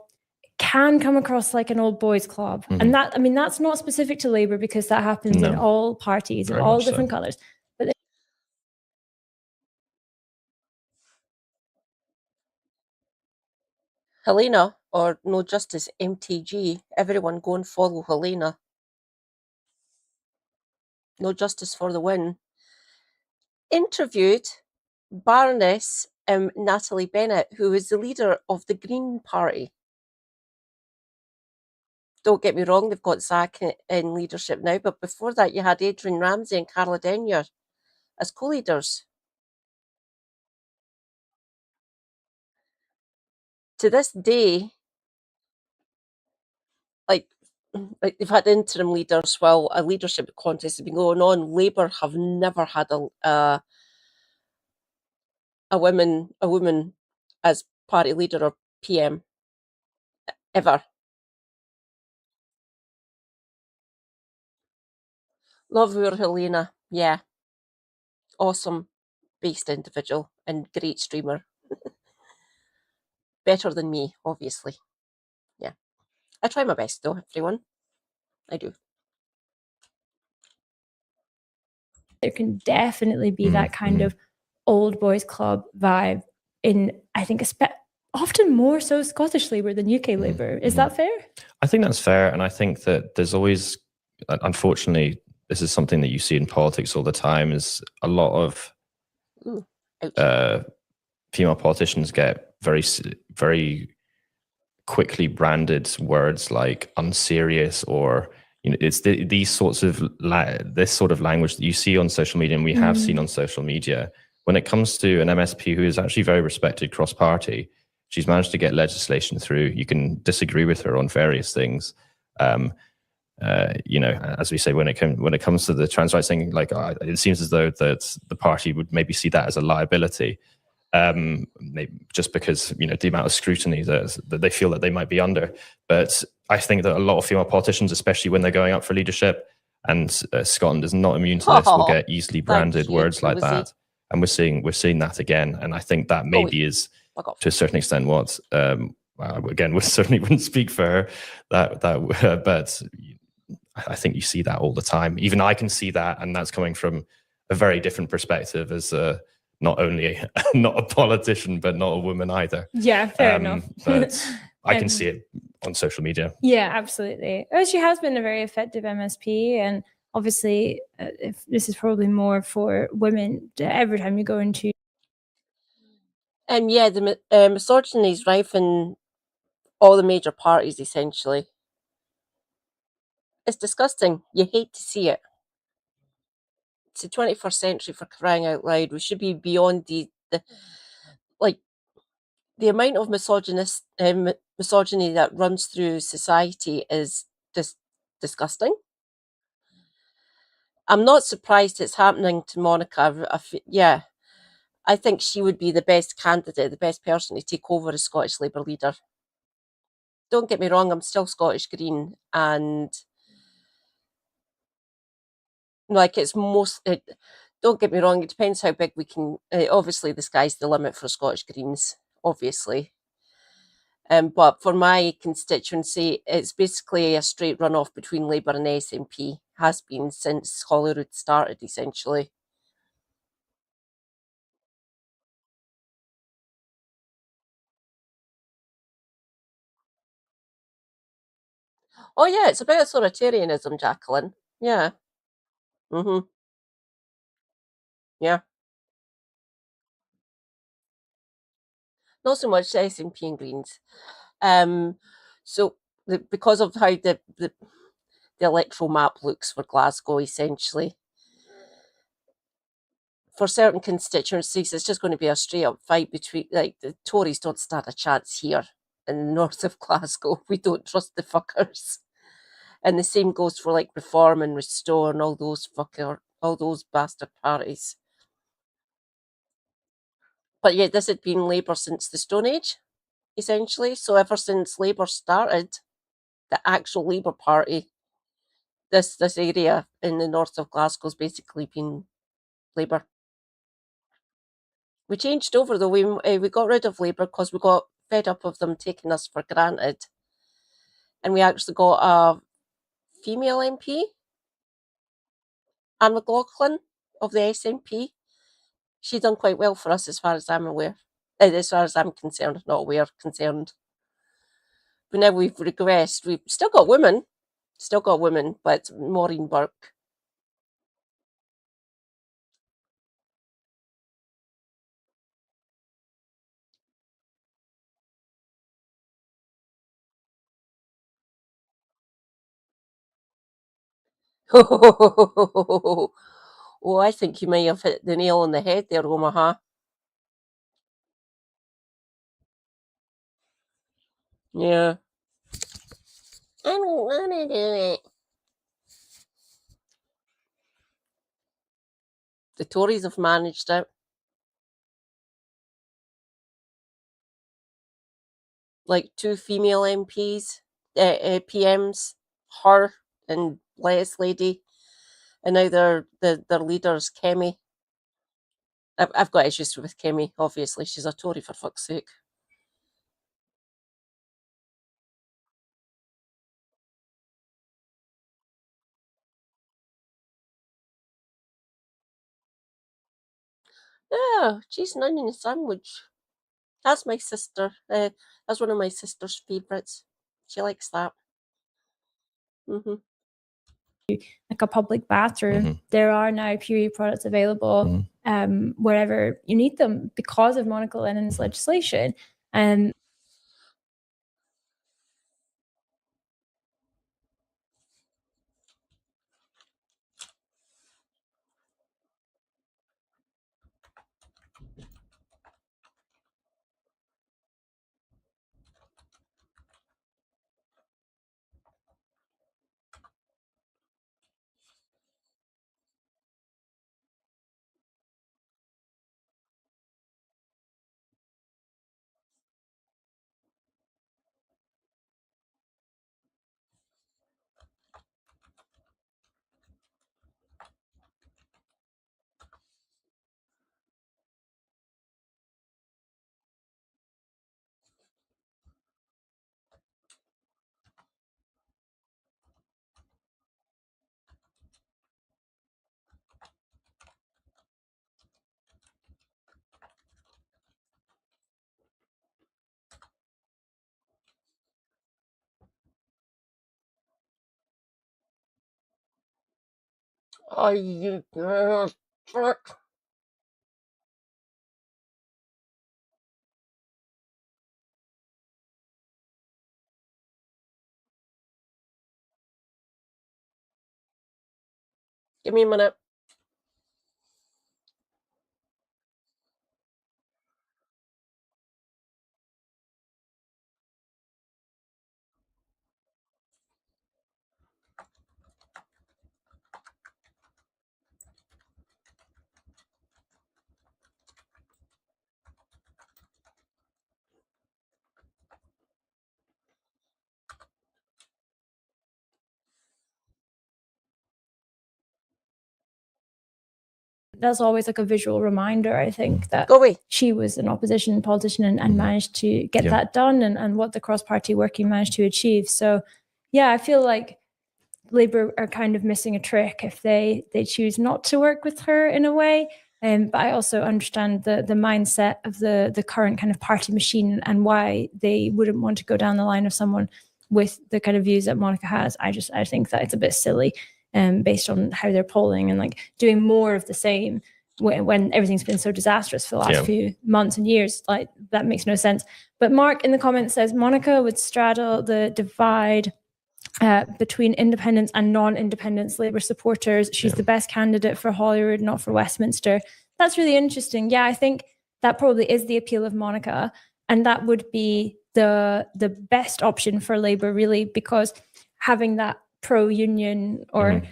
can come across like an old boys club. And that, I mean, that's not specific to Labour, because that happens in all parties, in all different colours. But Helena, or No Justice MTG, everyone go and follow Helena. No Justice for the win. Interviewed Baroness Natalie Bennett, who is the leader of the Green Party. Don't get me wrong, they've got Zach in leadership now, but before that you had Adrian Ramsey and Carla Denyer as co-leaders. To this day, like they've had interim leaders while a leadership contest has been going on. Labour have never had a woman as party leader or PM ever. Love your Helena, yeah. Awesome based individual and great streamer. Better than me, obviously. Yeah. I try my best though, everyone. I do. there can definitely be that kind of old boys club vibe in, I think, often more so Scottish Labour than UK Labour. Is that fair? I think that's fair. And I think that there's always, unfortunately, this is something that you see in politics all the time, is a lot of female politicians get very quickly branded words like unserious, or it's these sorts of this sort of language that you see on social media, and we have seen on social media. When it comes to an MSP who is actually very respected cross-party, she's managed to get legislation through. You can disagree with her on various things. As we say, when it comes to the trans rights thing, like it seems as though that the party would maybe see that as a liability, just because the amount of scrutiny that they feel that they might be under. But I think that a lot of female politicians, especially when they're going up for leadership, and Scotland is not immune to this, will get easily branded words like that, and we're seeing that again. And I think that maybe is to a certain extent what. Again, we certainly wouldn't speak for her, but I think you see that all the time. Even I can see that, and that's coming from a very different perspective as not only not a politician, but not a woman either. Yeah, fair enough. But I can see it on social media. Yeah, absolutely. She has been a very effective MSP, and obviously, if this is probably more for women. Every time you go into, yeah, the misogyny is rife in all the major parties, essentially. It's disgusting. You hate to see it. It's the 21st century, for crying out loud. We should be beyond the amount of misogyny that runs through society is just disgusting. I'm not surprised it's happening to Monica. I think she would be the best candidate, the best person to take over as Scottish Labour leader. Don't get me wrong, I'm still Scottish Green, and don't get me wrong, it depends how big we can. Obviously, the sky's the limit for Scottish Greens, obviously. But for my constituency, it's basically a straight runoff between Labour and SNP, has been since Holyrood started, essentially. Oh yeah, it's about authoritarianism, Jacqueline. Yeah. Yeah. Not so much SNP and Greens. So because of how the electoral map looks for Glasgow, essentially, for certain constituencies, it's just going to be a straight up fight between, like, the Tories don't stand a chance here in the north of Glasgow. We don't trust the fuckers. And the same goes for like Reform and Restore and all those bastard parties. But yet this had been Labour since the Stone Age, essentially. So ever since Labour started, the actual Labour Party, this area in the north of Glasgow's basically been Labour. We changed over though. We got rid of Labour because we got fed up of them taking us for granted, and we actually got a female MP, Anne McLaughlin of the SNP. She done quite well for us, as far as I'm aware. As far as I'm concerned, not aware, concerned. But now we've regressed. We've still got women, but Maureen Burke. Oh, I think you may have hit the nail on the head there, Omaha. Yeah. I don't want to do it. The Tories have managed it. Like 2 female MPs, PMs, her and Les Lady, and now their leader's Kemi. I've got issues with Kemi, obviously. She's a Tory, for fuck's sake. Yeah, cheese and onion sandwich. That's my sister. That's one of my sister's favourites. She likes that. like a public bathroom, there are now period products available. wherever you need them because of Monica Lennon's legislation. And Oh, you fuck. Give me a minute. that's always like a visual reminder, I think, that Go away. she was an opposition politician and managed to get that done, and what the cross-party working managed to achieve. So yeah, I feel like Labour are kind of missing a trick if they choose not to work with her in a way. But I also understand the mindset of the current kind of party machine and why they wouldn't want to go down the line of someone with the kind of views that Monica has. I think that it's a bit silly, based on how they're polling and like doing more of the same when everything's been so disastrous for the last few months and years. Like, that makes no sense. But Mark in the comments says Monica would straddle the divide between independents and non-independents Labour supporters. She's the best candidate for Holyrood, not for Westminster. That's really interesting. Yeah, I think that probably is the appeal of Monica, and that would be the best option for Labour, really, because having that pro-union, or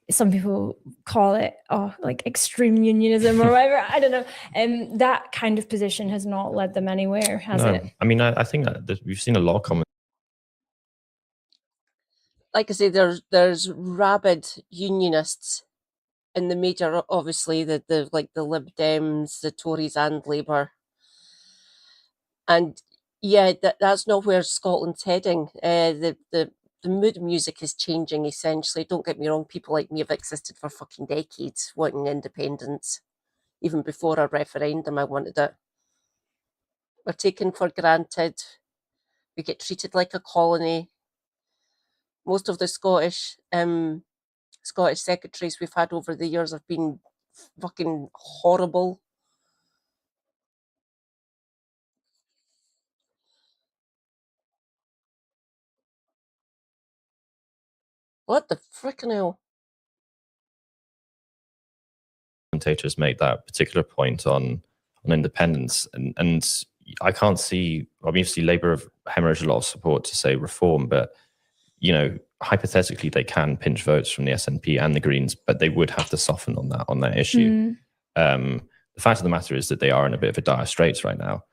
some people call it like extreme unionism or whatever, I don't know, that kind of position has not led them anywhere, has it? I mean, I think that we've seen a lot of comments. Like I say, there's rabid unionists in the major, obviously, the like the Lib Dems, the Tories and Labour. And yeah, that's not where Scotland's heading. The mood music is changing, essentially. Don't get me wrong, people like me have existed for fucking decades wanting independence. Even before a referendum, I wanted it. We're taken for granted. We get treated like a colony. Most of the Scottish secretaries we've had over the years have been fucking horrible. What the frickin' hell? Commentators make that particular point on independence, and I can't see. Obviously, Labour have hemorrhaged a lot of support to say reform, but you know, hypothetically, they can pinch votes from the SNP and the Greens, but they would have to soften on that issue. The fact of the matter is that they are in a bit of a dire straits right now,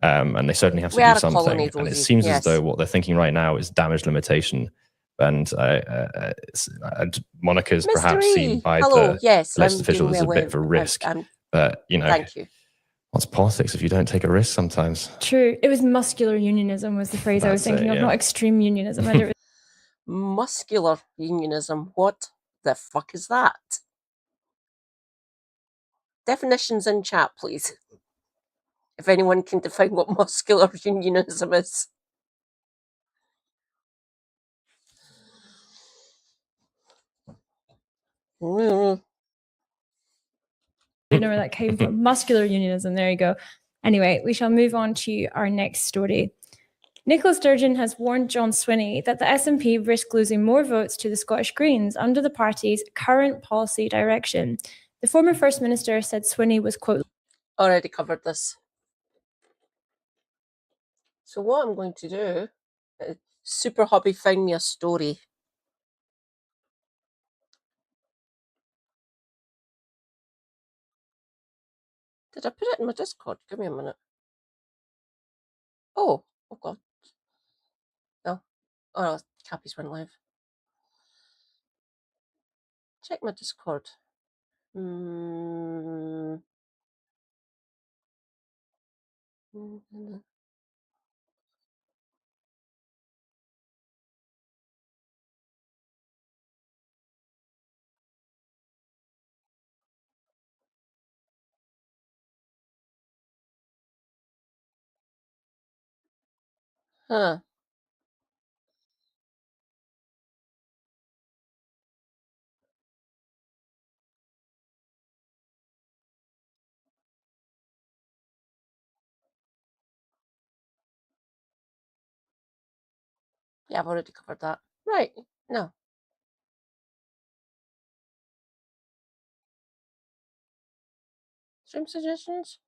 and they certainly have to do something. Colony, and it seems as though what they're thinking right now is damage limitation. And Monica's perhaps seen by the elected officials as a bit of a risk. But, you know, thank you. What's politics if you don't take a risk sometimes? True. It was muscular unionism was the phrase I was thinking of, not extreme unionism. Either. Muscular unionism. What the fuck is that? Definitions in chat, please. If anyone can define what muscular unionism is. didn't know where that came from. Muscular unionism. There you go. Anyway, we shall move on to our next story. Nicola Sturgeon has warned John Swinney that the SNP risk losing more votes to the Scottish Greens under the party's current policy direction. The former First Minister said Swinney was, quote, already covered this. So what I'm going to do, Super Hobby found me a story. Did I put it in my Discord? Give me a minute. Oh God. No. Oh no, Cappy's went live. Check my Discord. Huh. Yeah, I've already covered that. Right. No. Stream suggestions?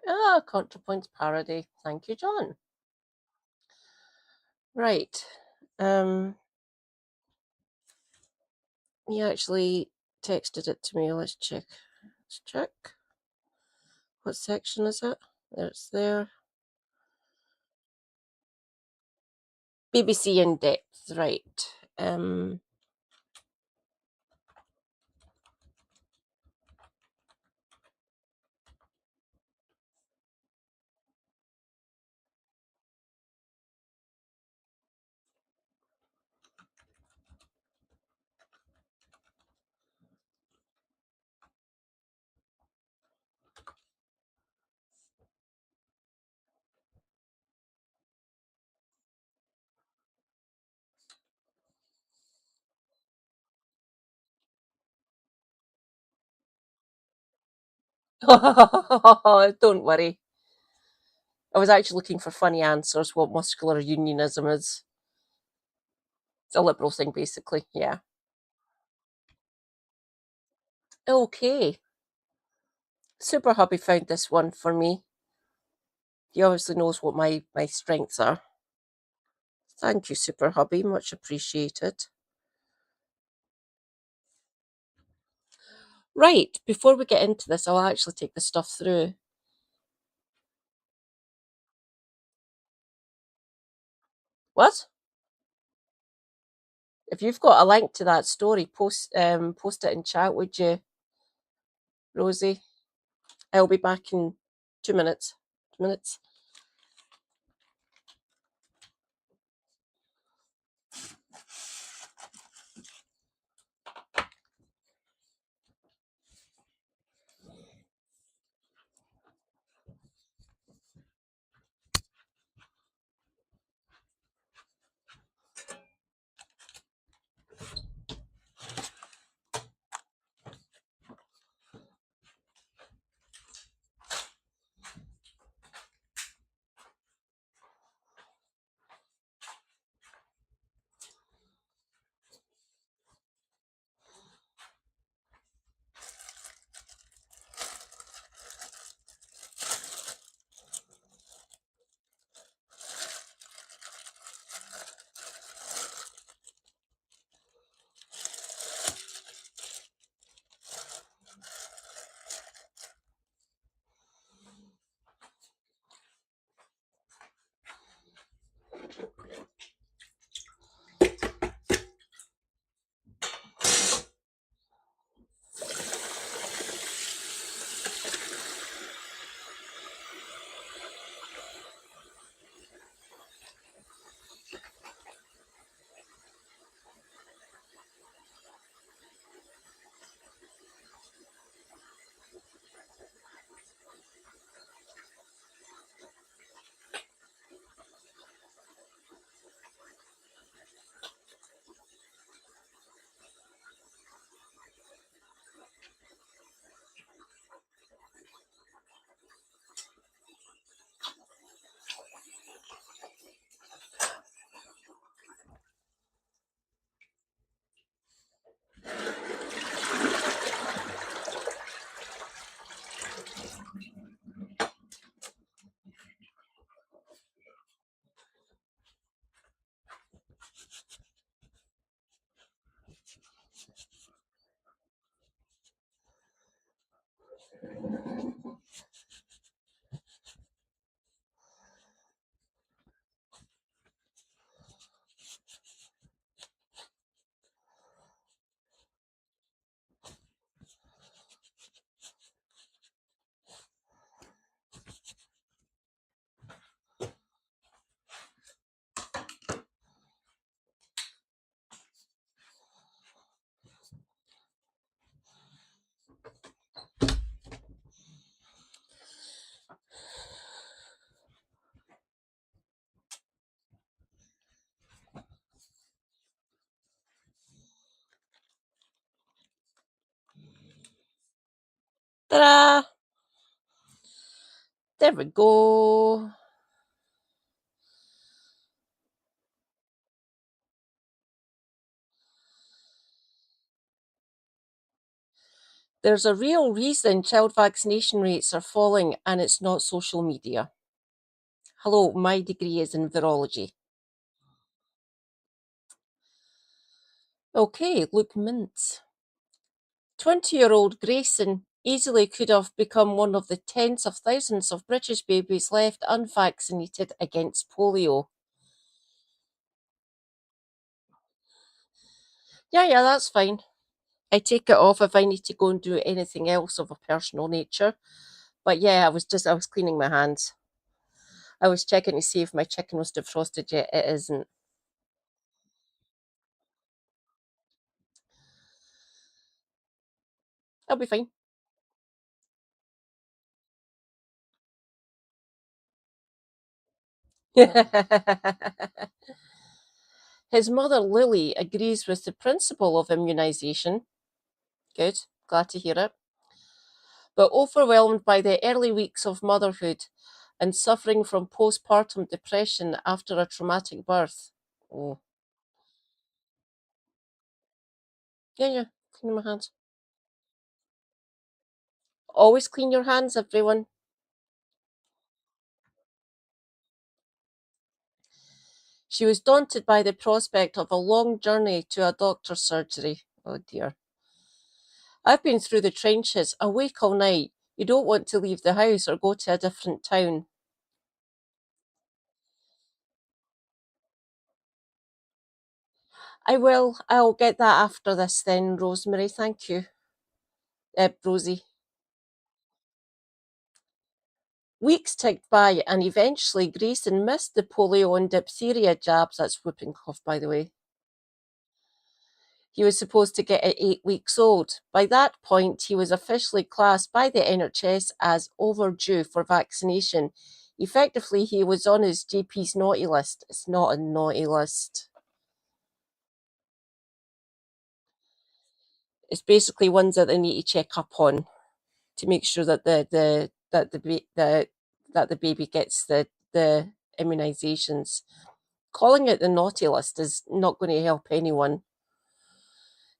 Ah, ContraPoints parody. Thank you, John. Right. He actually texted it to me. Let's check. Let's check. What section is it? It's there. BBC in depth, right. Don't worry. I was actually looking for funny answers, what muscular unionism is. It's a liberal thing, basically, yeah. Okay. Super Hubby found this one for me. He obviously knows what my strengths are. Thank you, Super Hubby. Much appreciated. Right, before we get into this, I'll actually take the stuff through. What? If you've got a link to that story, post it in chat, would you, Rosie? I'll be back in 2 minutes. 2 minutes. There we go. There's a real reason child vaccination rates are falling, and it's not social media. Hello, my degree is in virology. Okay, Luke Mintz. 20-year-old Grayson easily could have become one of the tens of thousands of British babies left unvaccinated against polio. Yeah, that's fine. I take it off if I need to go and do anything else of a personal nature. But yeah, I was cleaning my hands. I was checking to see if my chicken was defrosted yet. It isn't. I'll be fine. His mother, Lily, agrees with the principle of immunisation. Good, glad to hear it. But overwhelmed by the early weeks of motherhood and suffering from postpartum depression after a traumatic birth. Oh. Yeah, clean my hands. Always clean your hands, everyone. She was daunted by the prospect of a long journey to a doctor's surgery. Oh dear. I've been through the trenches, awake all night. You don't want to leave the house or go to a different town. I will. I'll get that after this then, Rosemary. Thank you. Rosie. Weeks ticked by, and eventually Grayson missed the polio and diphtheria jabs. That's whooping cough, by the way. He was supposed to get at 8 weeks old. By that point, he was officially classed by the NHS as overdue for vaccination. Effectively, he was on his GP's naughty list. It's not a naughty list. It's basically ones that they need to check up on to make sure that the baby gets the immunizations. Calling it the naughty list is not going to help anyone.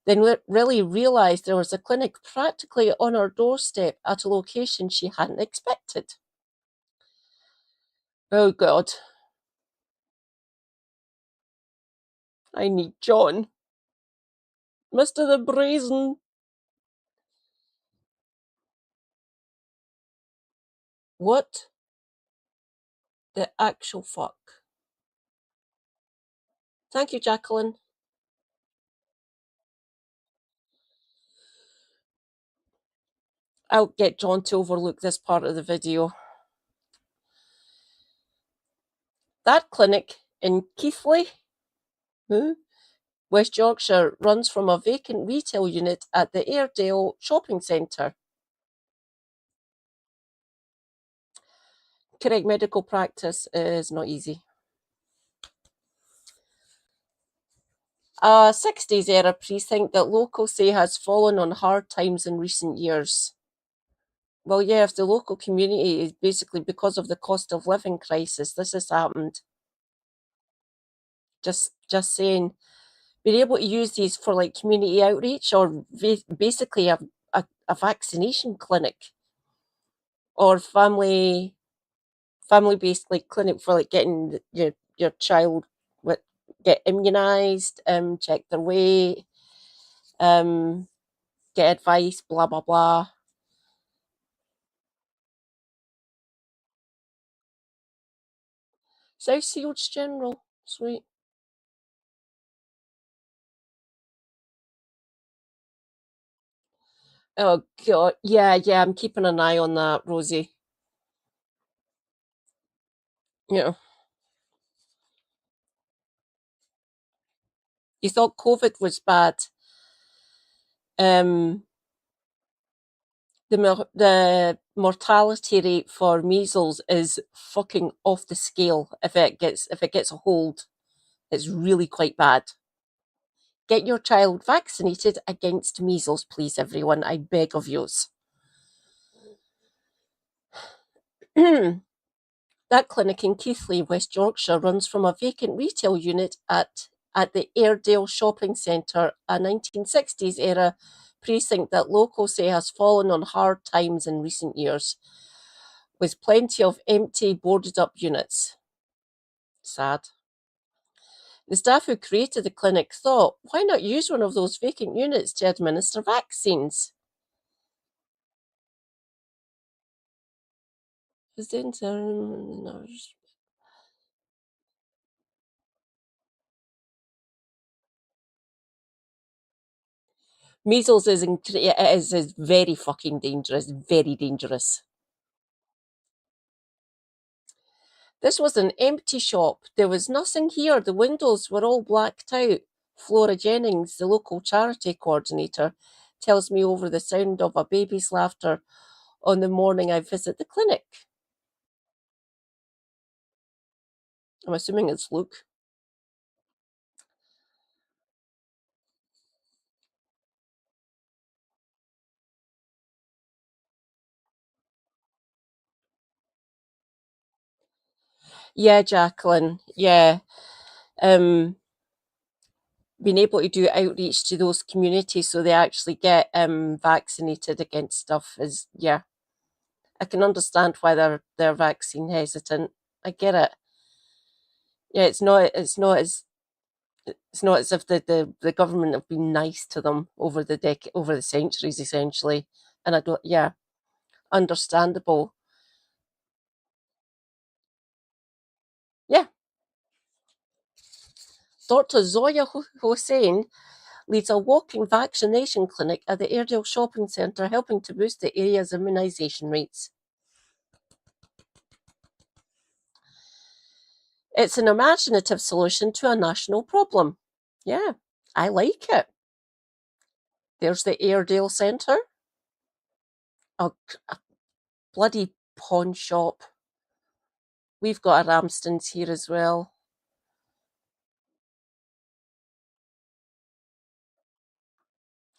Then really realised there was a clinic practically on her doorstep at a location she hadn't expected. Oh God. I need John. Mr. the Brazen. What the actual fuck? Thank you, Jacqueline. I'll get John to overlook this part of the video. That clinic in Keighley, West Yorkshire, runs from a vacant retail unit at the Airedale shopping centre. Correct medical practice is not easy. A 60s era precinct that locals say has fallen on hard times in recent years. Well, yeah, if the local community is basically because of the cost of living crisis, this has happened. Just saying. Being able to use these for like community outreach or basically a vaccination clinic or family based like clinic for like getting your child get immunized, check their weight, get advice, blah blah blah. South Shields General, sweet. Oh God, yeah, I'm keeping an eye on that, Rosie. Yeah. You thought COVID was bad. The mortality rate for measles is fucking off the scale. If it gets a hold, it's really quite bad. Get your child vaccinated against measles, please, everyone. I beg of yous. That clinic in Keighley, West Yorkshire, runs from a vacant retail unit at the Airedale Shopping Centre, a 1960s era precinct that locals say has fallen on hard times in recent years, with plenty of empty, boarded up units. Sad. The staff who created the clinic thought, why not use one of those vacant units to administer vaccines? Measles is very fucking dangerous, very dangerous. This was an empty shop. There was nothing here. The windows were all blacked out. Flora Jennings, the local charity coordinator, tells me over the sound of a baby's laughter on the morning I visit the clinic. I'm assuming it's Luke. Yeah, Jacqueline. Yeah. Being able to do outreach to those communities so they actually get vaccinated against stuff is, yeah. I can understand why they're vaccine hesitant. I get it. Yeah, it's not as if the government have been nice to them over the centuries essentially. And I don't, yeah, understandable. Yeah. Dr. Zoya Hossein leads a walking vaccination clinic at the Airedale Shopping Centre, helping to boost the area's immunisation rates. It's an imaginative solution to a national problem. Yeah, I like it. There's the Airedale Centre. A bloody pawn shop. We've got a Ramsden's here as well.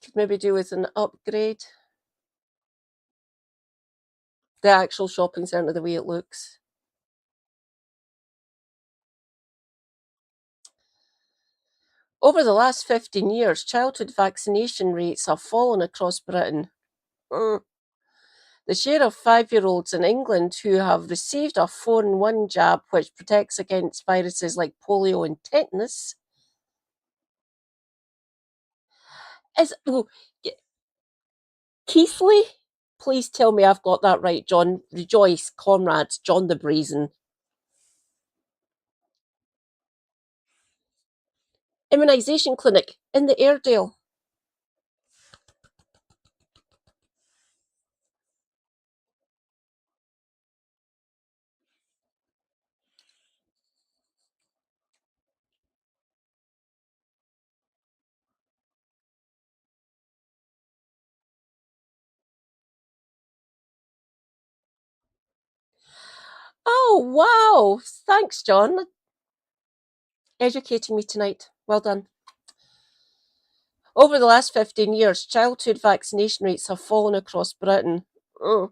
Could maybe do with an upgrade. The actual shopping centre, the way it looks. Over the last 15 years, childhood vaccination rates have fallen across Britain. The share of 5-year-olds in England who have received a 4-in-1 jab which protects against viruses like polio and tetanus is... Keithley? Please tell me I've got that right, John. Rejoice, comrades, John the Brazen. Immunisation clinic in the Airedale. Oh, wow. Thanks, John. Educating me tonight. Well done. Over the last 15 years, childhood vaccination rates have fallen across Britain. The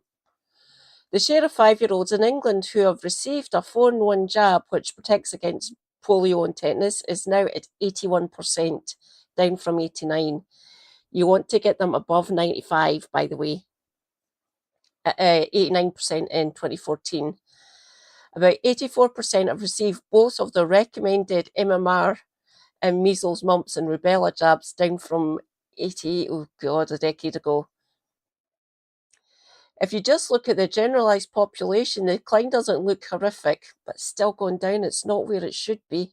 share of 5-year-olds in England who have received a 4-in-1 jab which protects against polio and tetanus is now at 81%, down from 89%. You want to get them above 95%, by the way. 89% in 2014. About 84% have received both of the recommended MMR and measles, mumps, and rubella jabs, down from 88, oh God, a decade ago. If you just look at the generalised population, the decline doesn't look horrific, but it's still going down. It's not where it should be,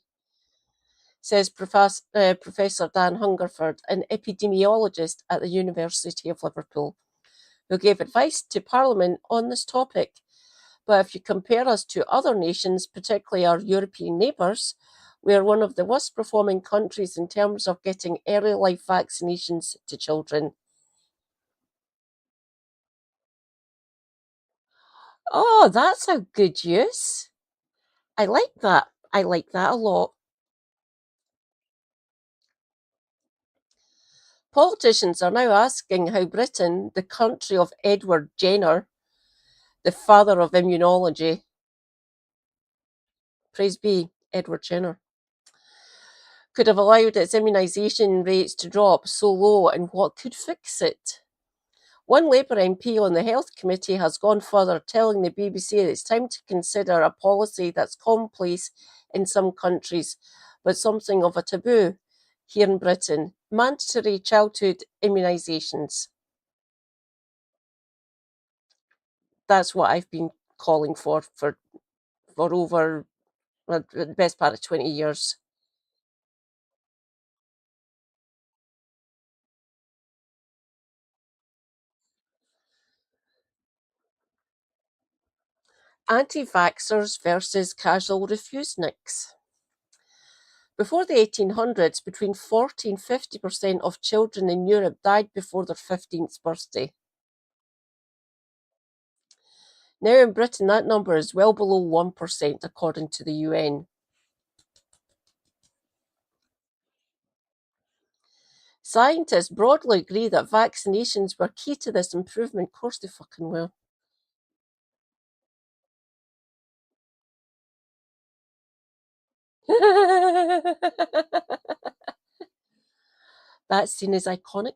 says Professor Dan Hungerford, an epidemiologist at the University of Liverpool, who gave advice to Parliament on this topic. But if you compare us to other nations, particularly our European neighbours, we are one of the worst performing countries in terms of getting early life vaccinations to children. Oh, that's a good use. I like that. I like that a lot. Politicians are now asking how Britain, the country of Edward Jenner, the father of immunology. Praise be, Edward Jenner. Could have allowed its immunisation rates to drop so low, and what could fix it? One Labour MP on the Health Committee has gone further, telling the BBC that it's time to consider a policy that's commonplace in some countries, but something of a taboo here in Britain: mandatory childhood immunisations. That's what I've been calling for over the best part of 20 years. Anti-vaxxers versus casual refuseniks. Before the 1800s, between 40 and 50% of children in Europe died before their 15th birthday. Now in Britain, that number is well below 1%, according to the UN. Scientists broadly agree that vaccinations were key to this improvement. Of course they fucking were. That scene is iconic.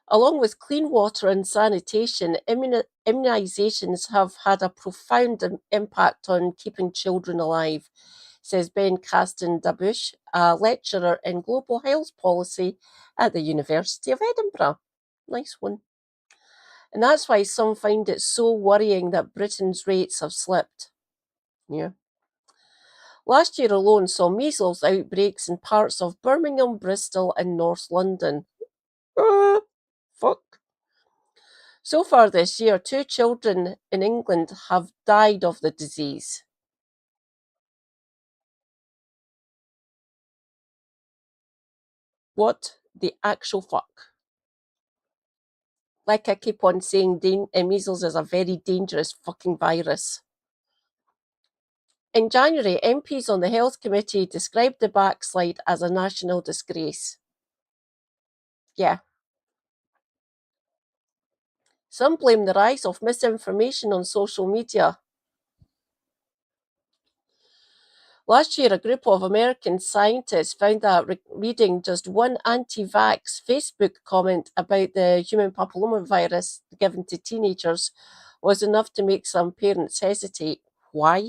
Along with clean water and sanitation, immunisations have had a profound impact on keeping children alive, says Ben Caston-Dabush, a lecturer in global health policy at the University of Edinburgh. Nice one. And that's why some find it so worrying that Britain's rates have slipped. Yeah. Last year alone saw measles outbreaks in parts of Birmingham, Bristol, and North London. Fuck. So far this year, 2 children in England have died of the disease. What the actual fuck? Like I keep on saying, measles is a very dangerous fucking virus. In January, MPs on the Health Committee described the backslide as a national disgrace. Yeah. Some blame the rise of misinformation on social media. Last year, a group of American scientists found that reading just one anti-vax Facebook comment about the human papillomavirus given to teenagers was enough to make some parents hesitate. Why?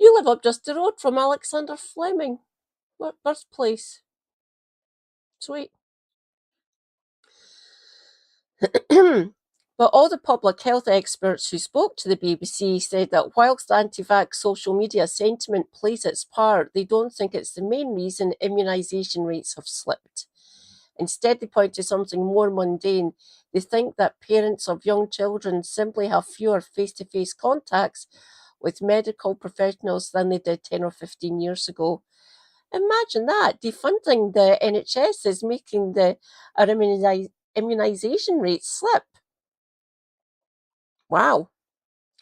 You live up just the road from Alexander Fleming, birthplace. Sweet. But all the public health experts who spoke to the BBC said that whilst anti-vax social media sentiment plays its part, they don't think it's the main reason immunisation rates have slipped. Instead, they point to something more mundane. They think that parents of young children simply have fewer face-to-face contacts with medical professionals than they did 10 or 15 years ago. Imagine that. Defunding the NHS is making our immunisation rates slip. Wow.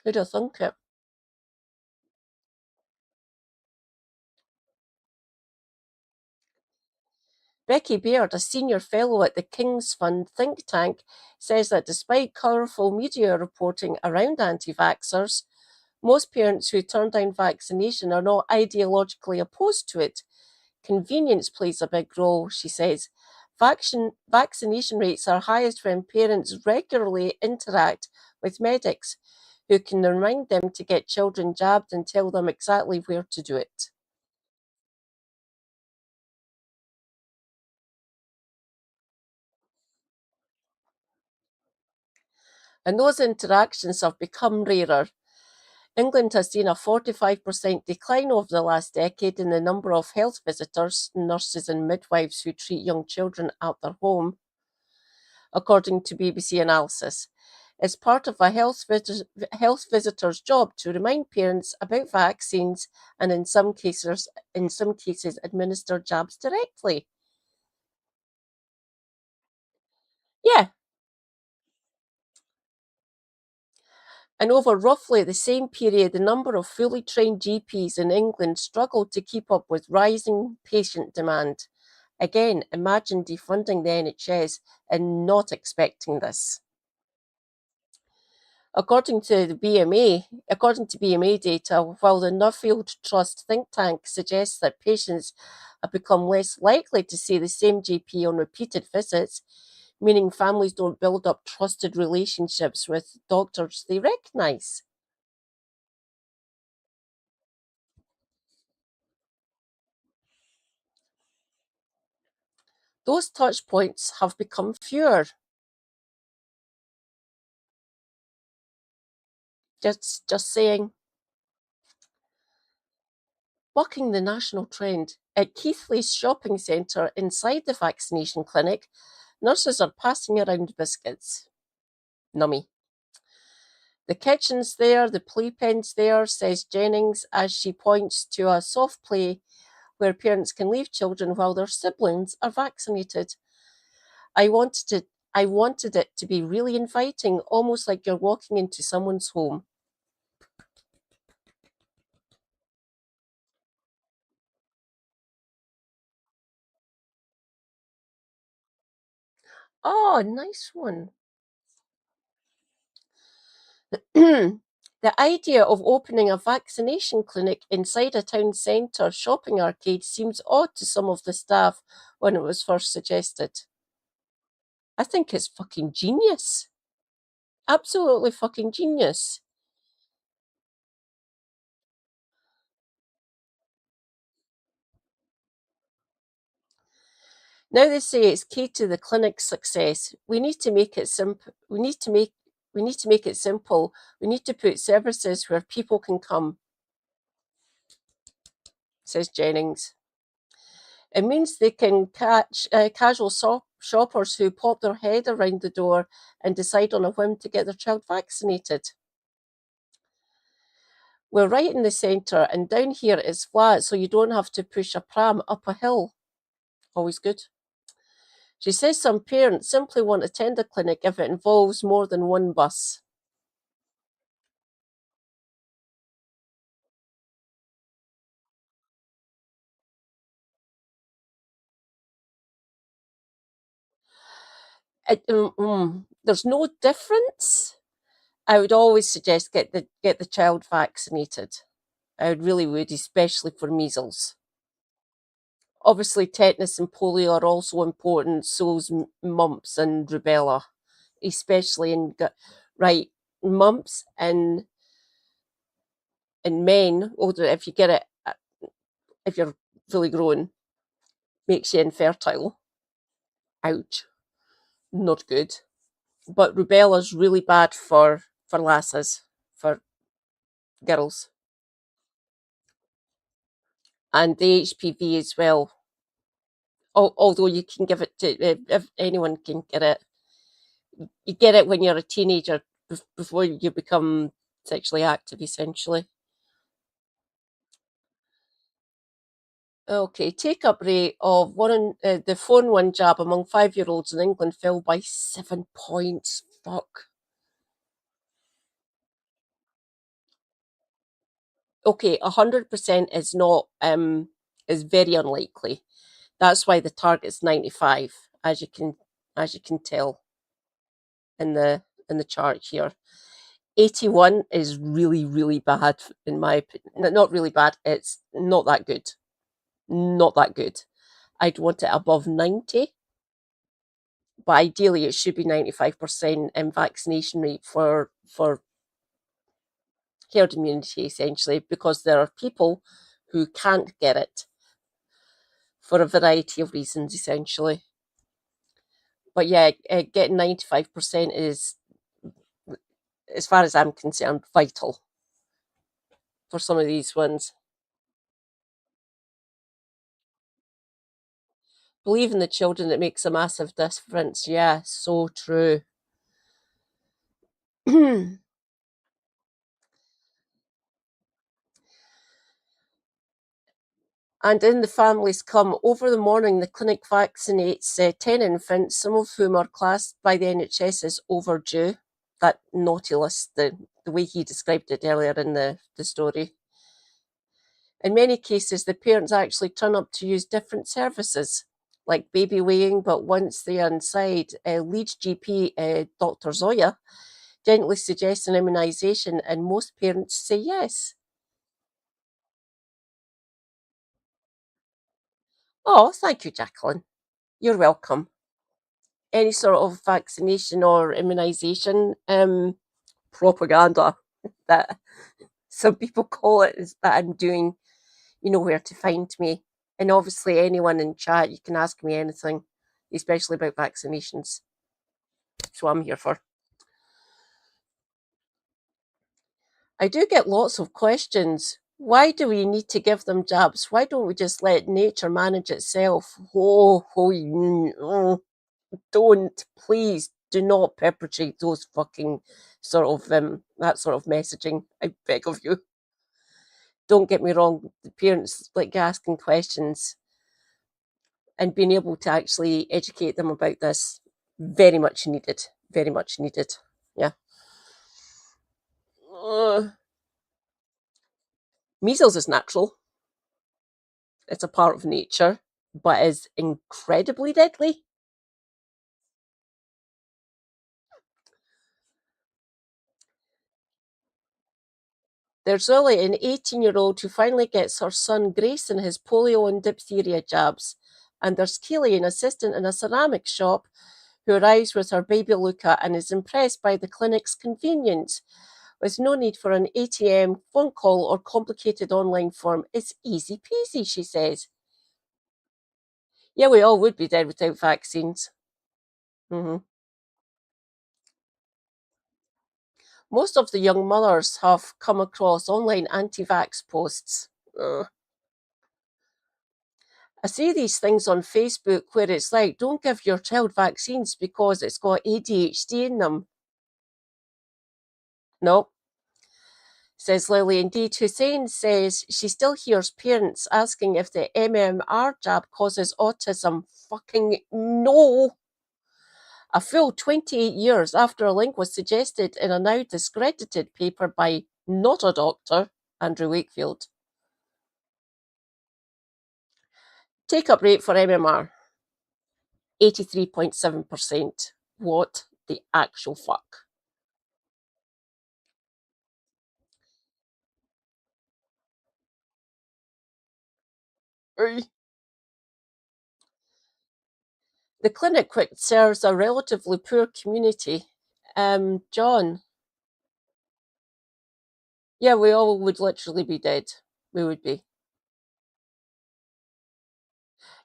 Who'd have thunk it? Becky Baird, a senior fellow at the King's Fund think tank, says that despite colourful media reporting around anti-vaxxers, most parents who turn down vaccination are not ideologically opposed to it. Convenience plays a big role, she says. Vaccination rates are highest when parents regularly interact with medics who can remind them to get children jabbed and tell them exactly where to do it. And those interactions have become rarer. England has seen a 45% decline over the last decade in the number of health visitors, nurses, and midwives who treat young children at their home, according to BBC analysis. It's part of a health visitor's job to remind parents about vaccines and in some cases administer jabs directly. Yeah, And over roughly the same period, the number of fully trained GPs in England struggled to keep up with rising patient demand. Again, imagine defunding the NHS and not expecting this. According to BMA data, while the Nuffield Trust think tank suggests that patients have become less likely to see the same GP on repeated visits, meaning families don't build up trusted relationships with doctors they recognise. Those touch points have become fewer. Just saying. Bucking the national trend, at Keithley's shopping centre inside the vaccination clinic, nurses are passing around biscuits. Nummy. The kitchen's there, the playpen's there, says Jennings as she points to a soft play where parents can leave children while their siblings are vaccinated. I wanted it to be really inviting, almost like you're walking into someone's home. Oh, nice one. The idea of opening a vaccination clinic inside a town centre shopping arcade seems odd to some of the staff when it was first suggested. I think it's fucking genius. Absolutely fucking genius. Now they say it's key to the clinic's success. We need to make it simple. We need to make it simple. We need to put services where people can come, says Jennings. It means they can catch casual shoppers who pop their head around the door and decide on a whim to get their child vaccinated. We're right in the centre, and down here it's flat, so you don't have to push a pram up a hill. Always good. She says some parents simply won't attend a clinic if it involves more than one bus. There's no difference. I would always suggest get the child vaccinated. I really would, especially for measles. Obviously, tetanus and polio are also important, so is mumps and rubella, especially in mumps in men. Older, if you get it, if you're fully grown, makes you infertile. Ouch, not good. But rubella's really bad for lasses, for girls, and the HPV as well. Although you can give it to if anyone can get it. You get it when you're a teenager before you become sexually active, essentially. Okay, take-up rate of the phone one jab among 5-year-olds in England fell by 7 points. Fuck. Okay, 100% is not is very unlikely. That's why the target's 95, as you can tell in the chart here. 81 is really, really bad in my opinion. Not really bad, it's not that good. Not that good. I'd want it above 90, but ideally it should be 95% in vaccination rate for herd immunity, essentially, because there are people who can't get it for a variety of reasons, essentially. But yeah, getting 95% is, as far as I'm concerned, vital for some of these ones. Believe in the children, it makes a massive difference. Yeah, so true. And in the families come. Over the morning, the clinic vaccinates 10 infants, some of whom are classed by the NHS as overdue. that naughty list, the way he described it earlier in the story. In many cases, the parents actually turn up to use different services, like baby weighing, but once they're inside, lead GP Dr. Zoya gently suggests an immunisation, and most parents say yes. Oh, thank you, Jacqueline. You're welcome. Any sort of vaccination or immunisation propaganda that some people call it is that I'm doing, you know where to find me. And obviously, anyone in chat, you can ask me anything, especially about vaccinations. That's what I'm here for. I do get lots of questions. Why do we need to give them jabs? Why don't we just let nature manage itself? Don't, please, do not perpetrate those fucking sort of that sort of messaging. I beg of you. Don't get me wrong, the parents like asking questions and being able to actually educate them about this, very much needed. Very much needed. Yeah. Measles is natural. It's a part of nature, but is incredibly deadly. There's Lily, an 18-year-old who finally gets her son Grayson his polio and diphtheria jabs. And there's Keely, an assistant in a ceramics shop, who arrives with her baby Luca and is impressed by the clinic's convenience. With no need for an ATM, phone call, or complicated online form. It's easy peasy, she says. Yeah, we all would be dead without vaccines. Most of the young mothers have come across online anti-vax posts. I see these things on Facebook where it's like, don't give your child vaccines because it's got ADHD in them. No, says Lily. Indeed, Hussein says she still hears parents asking if the MMR jab causes autism. Fucking no. A full 28 years after a link was suggested in a now discredited paper by not a doctor, Andrew Wakefield. Take-up rate for MMR, 83.7%. What the actual fuck? The clinic, which serves a relatively poor community, John. Yeah, we all would literally be dead. We would be.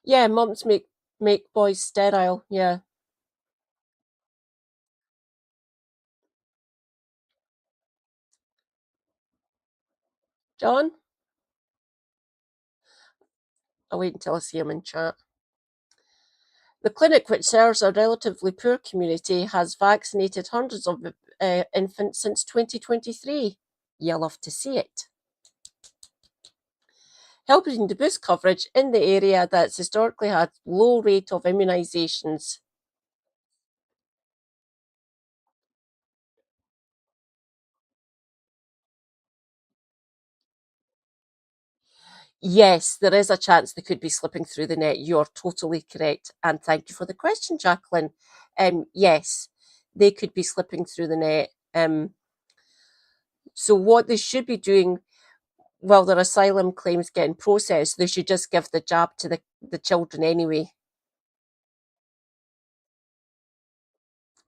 Yeah, mums make boys sterile. Yeah. John? I'll wait until I see him in chat. The clinic, which serves a relatively poor community, has vaccinated hundreds of infants since 2023. You'll love to see it. Helping to boost coverage in the area that's historically had low rate of immunisations. Yes, there is a chance they could be slipping through the net. You're totally correct. And thank you for the question, Jacqueline. Yes, they could be slipping through the net. So what they should be doing while their asylum claims getting processed, they should just give the jab to the children anyway.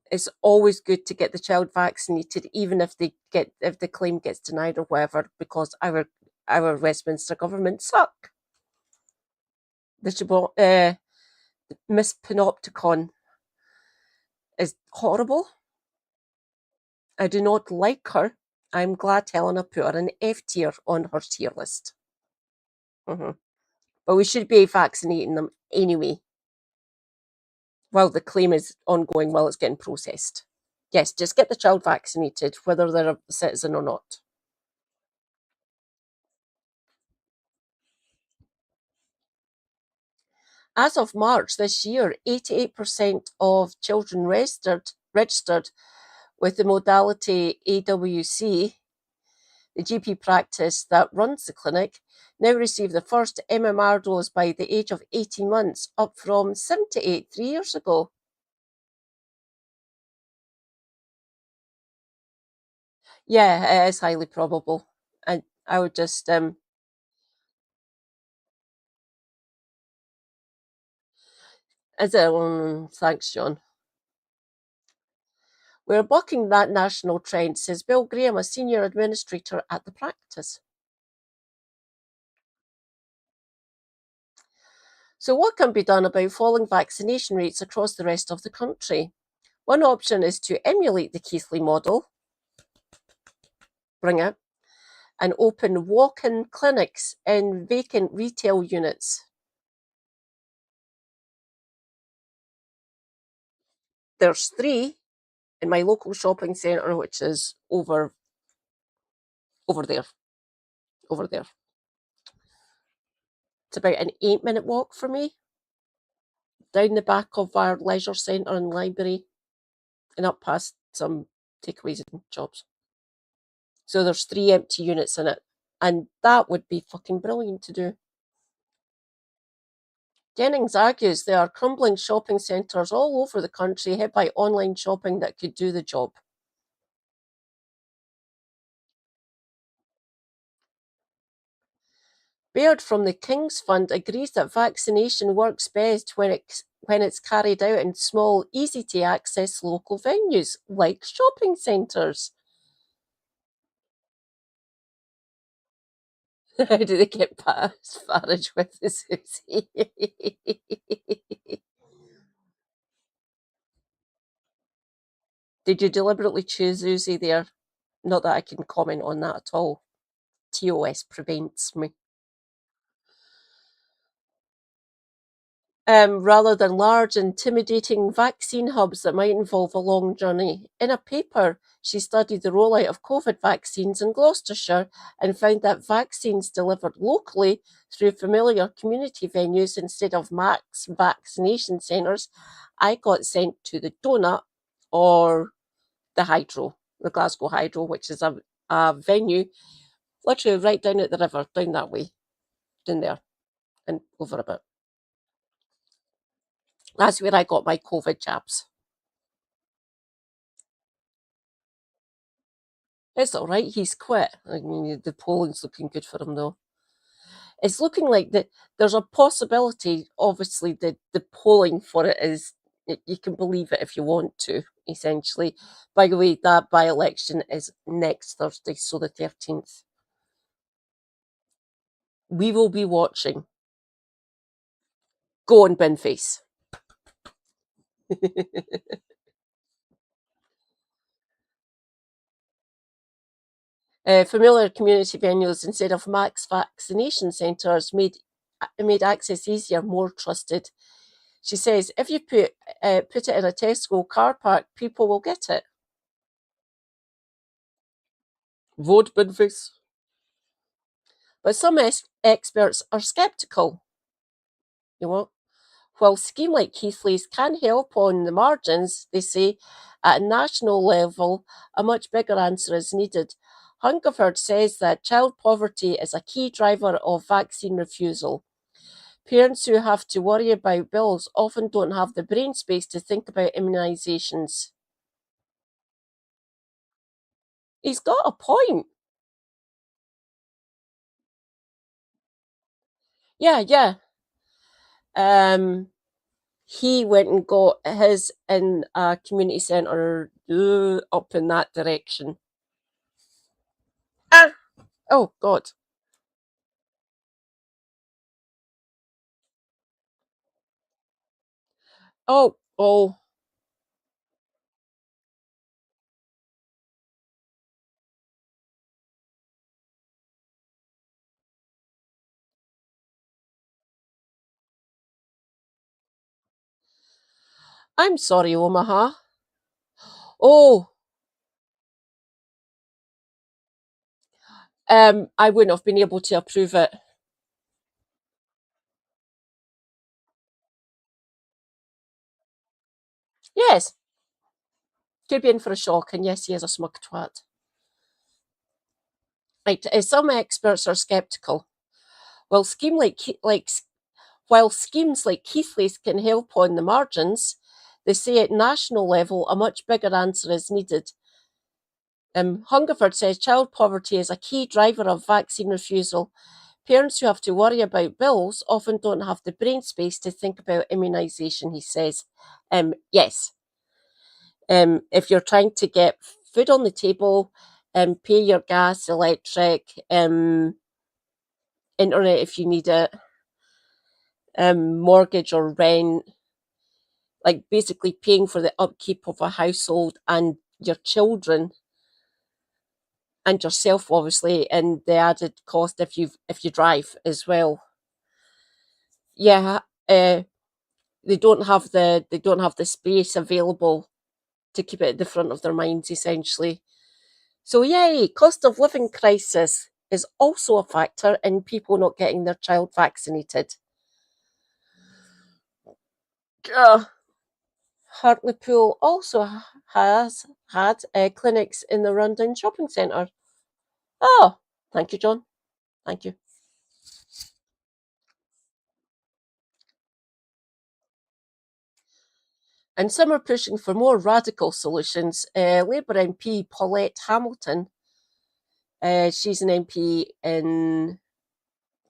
It's always good to get the child vaccinated, even if the claim gets denied or whatever, because our Westminster government suck. Miss Panopticon is horrible. I do not like her. I'm glad Helena put her an F tier on her tier list. But we should be vaccinating them anyway, while the claim is ongoing, while it's getting processed. Yes, just get the child vaccinated, whether they're a citizen or not. As of March this year, 88% of children registered with the modality AWC, the GP practice that runs the clinic now receive the first MMR dose by the age of 18 months, up from 78 3 years ago. Yeah, it is highly probable. And I would just is it thanks, John. We're bucking that national trend, says Bill Graham, a senior administrator at the practice. So what can be done about falling vaccination rates across the rest of the country? One option is to emulate the Keithley model, bring it, and open walk-in clinics in vacant retail units. There's 3 in my local shopping centre, which is over there. It's about an 8-minute walk for me, down the back of our leisure centre and library, and up past some takeaways and jobs. So there's 3 empty units in it, and that would be fucking brilliant to do. Jennings argues there are crumbling shopping centres all over the country hit by online shopping that could do the job. Baird from the King's Fund agrees that vaccination works best when it's carried out in small, easy-to-access local venues, like shopping centres. How do they get past Farage with the Susie? Did you deliberately choose Uzi there? Not that I can comment on that at all. TOS prevents me. Rather than large, intimidating vaccine hubs that might involve a long journey. In a paper, she studied the rollout of COVID vaccines in Gloucestershire and found that vaccines delivered locally through familiar community venues instead of max vaccination centres, I got sent to the Donut or the Hydro, the Glasgow Hydro, which is a venue literally right down at the river, down that way, down there, and over a bit. That's where I got my COVID jabs. It's all right. He's quit. I mean, the polling's looking good for him, though. It's looking like there's a possibility, obviously, the polling for it is, you can believe it if you want to, essentially. By the way, that by-election is next Thursday, so the 13th. We will be watching. Go on, Binface. Familiar community venues instead of max vaccination centres made access easier, more trusted. She says, if you put it in a Tesco car park, people will get it. Vote Binface. But some experts are sceptical. You know, while a scheme like Keithley's can help on the margins, they say at a national level, a much bigger answer is needed. Hungerford says that child poverty is a key driver of vaccine refusal. Parents who have to worry about bills often don't have the brain space to think about immunisations. He's got a point. Yeah. He went and got his in a community centre up in that direction. Oh, God. Oh. I'm sorry, Omaha. Oh, I wouldn't have been able to approve it. Yes. Could be in for a shock, and yes, he is a smug twat. Right, some experts are sceptical. While schemes like Keithley's can help on the margins, they say at national level a much bigger answer is needed. Hungerford says child poverty is a key driver of vaccine refusal. Parents who have to worry about bills often don't have the brain space to think about immunisation, he says. Yes. If you're trying to get food on the table, pay your gas, electric, internet if you need it, mortgage or rent, like basically paying for the upkeep of a household and your children and yourself, obviously, and the added cost if you drive as well. Yeah, they don't have the space available to keep it at the front of their minds, essentially. So yay, cost of living crisis is also a factor in people not getting their child vaccinated. Hartlepool also has had clinics in the Rundon shopping centre. Oh, thank you, John. Thank you. And some are pushing for more radical solutions. Labour MP Paulette Hamilton, she's an MP in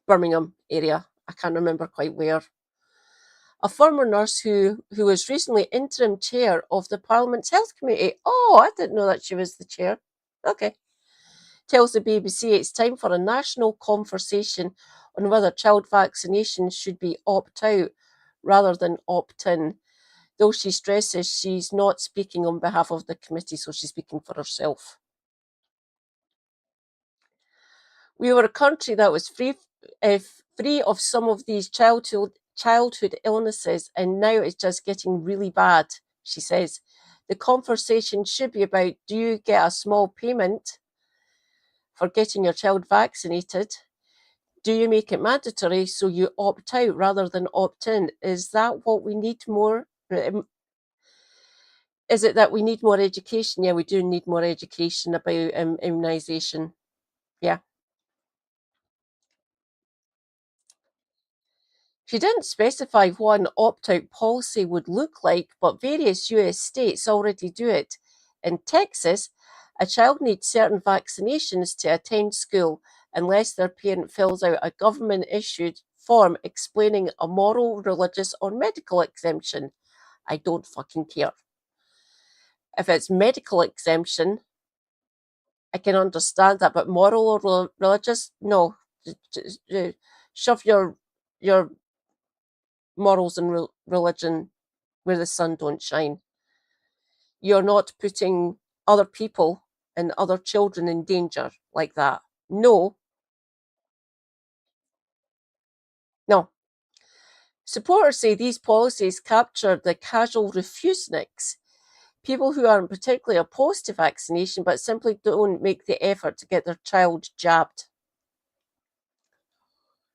Birmingham area. I can't remember quite where. A former nurse who was recently interim chair of the Parliament's Health Committee. Oh, I didn't know that she was the chair. Okay. Tells the BBC it's time for a national conversation on whether child vaccination should be opt-out rather than opt-in. Though she stresses she's not speaking on behalf of the committee, so she's speaking for herself. We were a country that was free of some of these childhood illnesses, and now it's just getting really bad, she says. The conversation should be about, do you get a small payment for getting your child vaccinated? Do you make it mandatory so you opt out rather than opt in? Is that what we need more? Is it that we need more education? Yeah, we do need more education about immunisation. Yeah. She didn't specify what an opt-out policy would look like, but various US states already do it. In Texas, a child needs certain vaccinations to attend school unless their parent fills out a government-issued form explaining a moral, religious, or medical exemption. I don't fucking care. If it's medical exemption, I can understand that, but moral or religious, no. Shove your morals and religion where the sun don't shine. You're not putting other people and other children in danger like that. No. No. Supporters say these policies capture the casual refuseniks, people who aren't particularly opposed to vaccination but simply don't make the effort to get their child jabbed.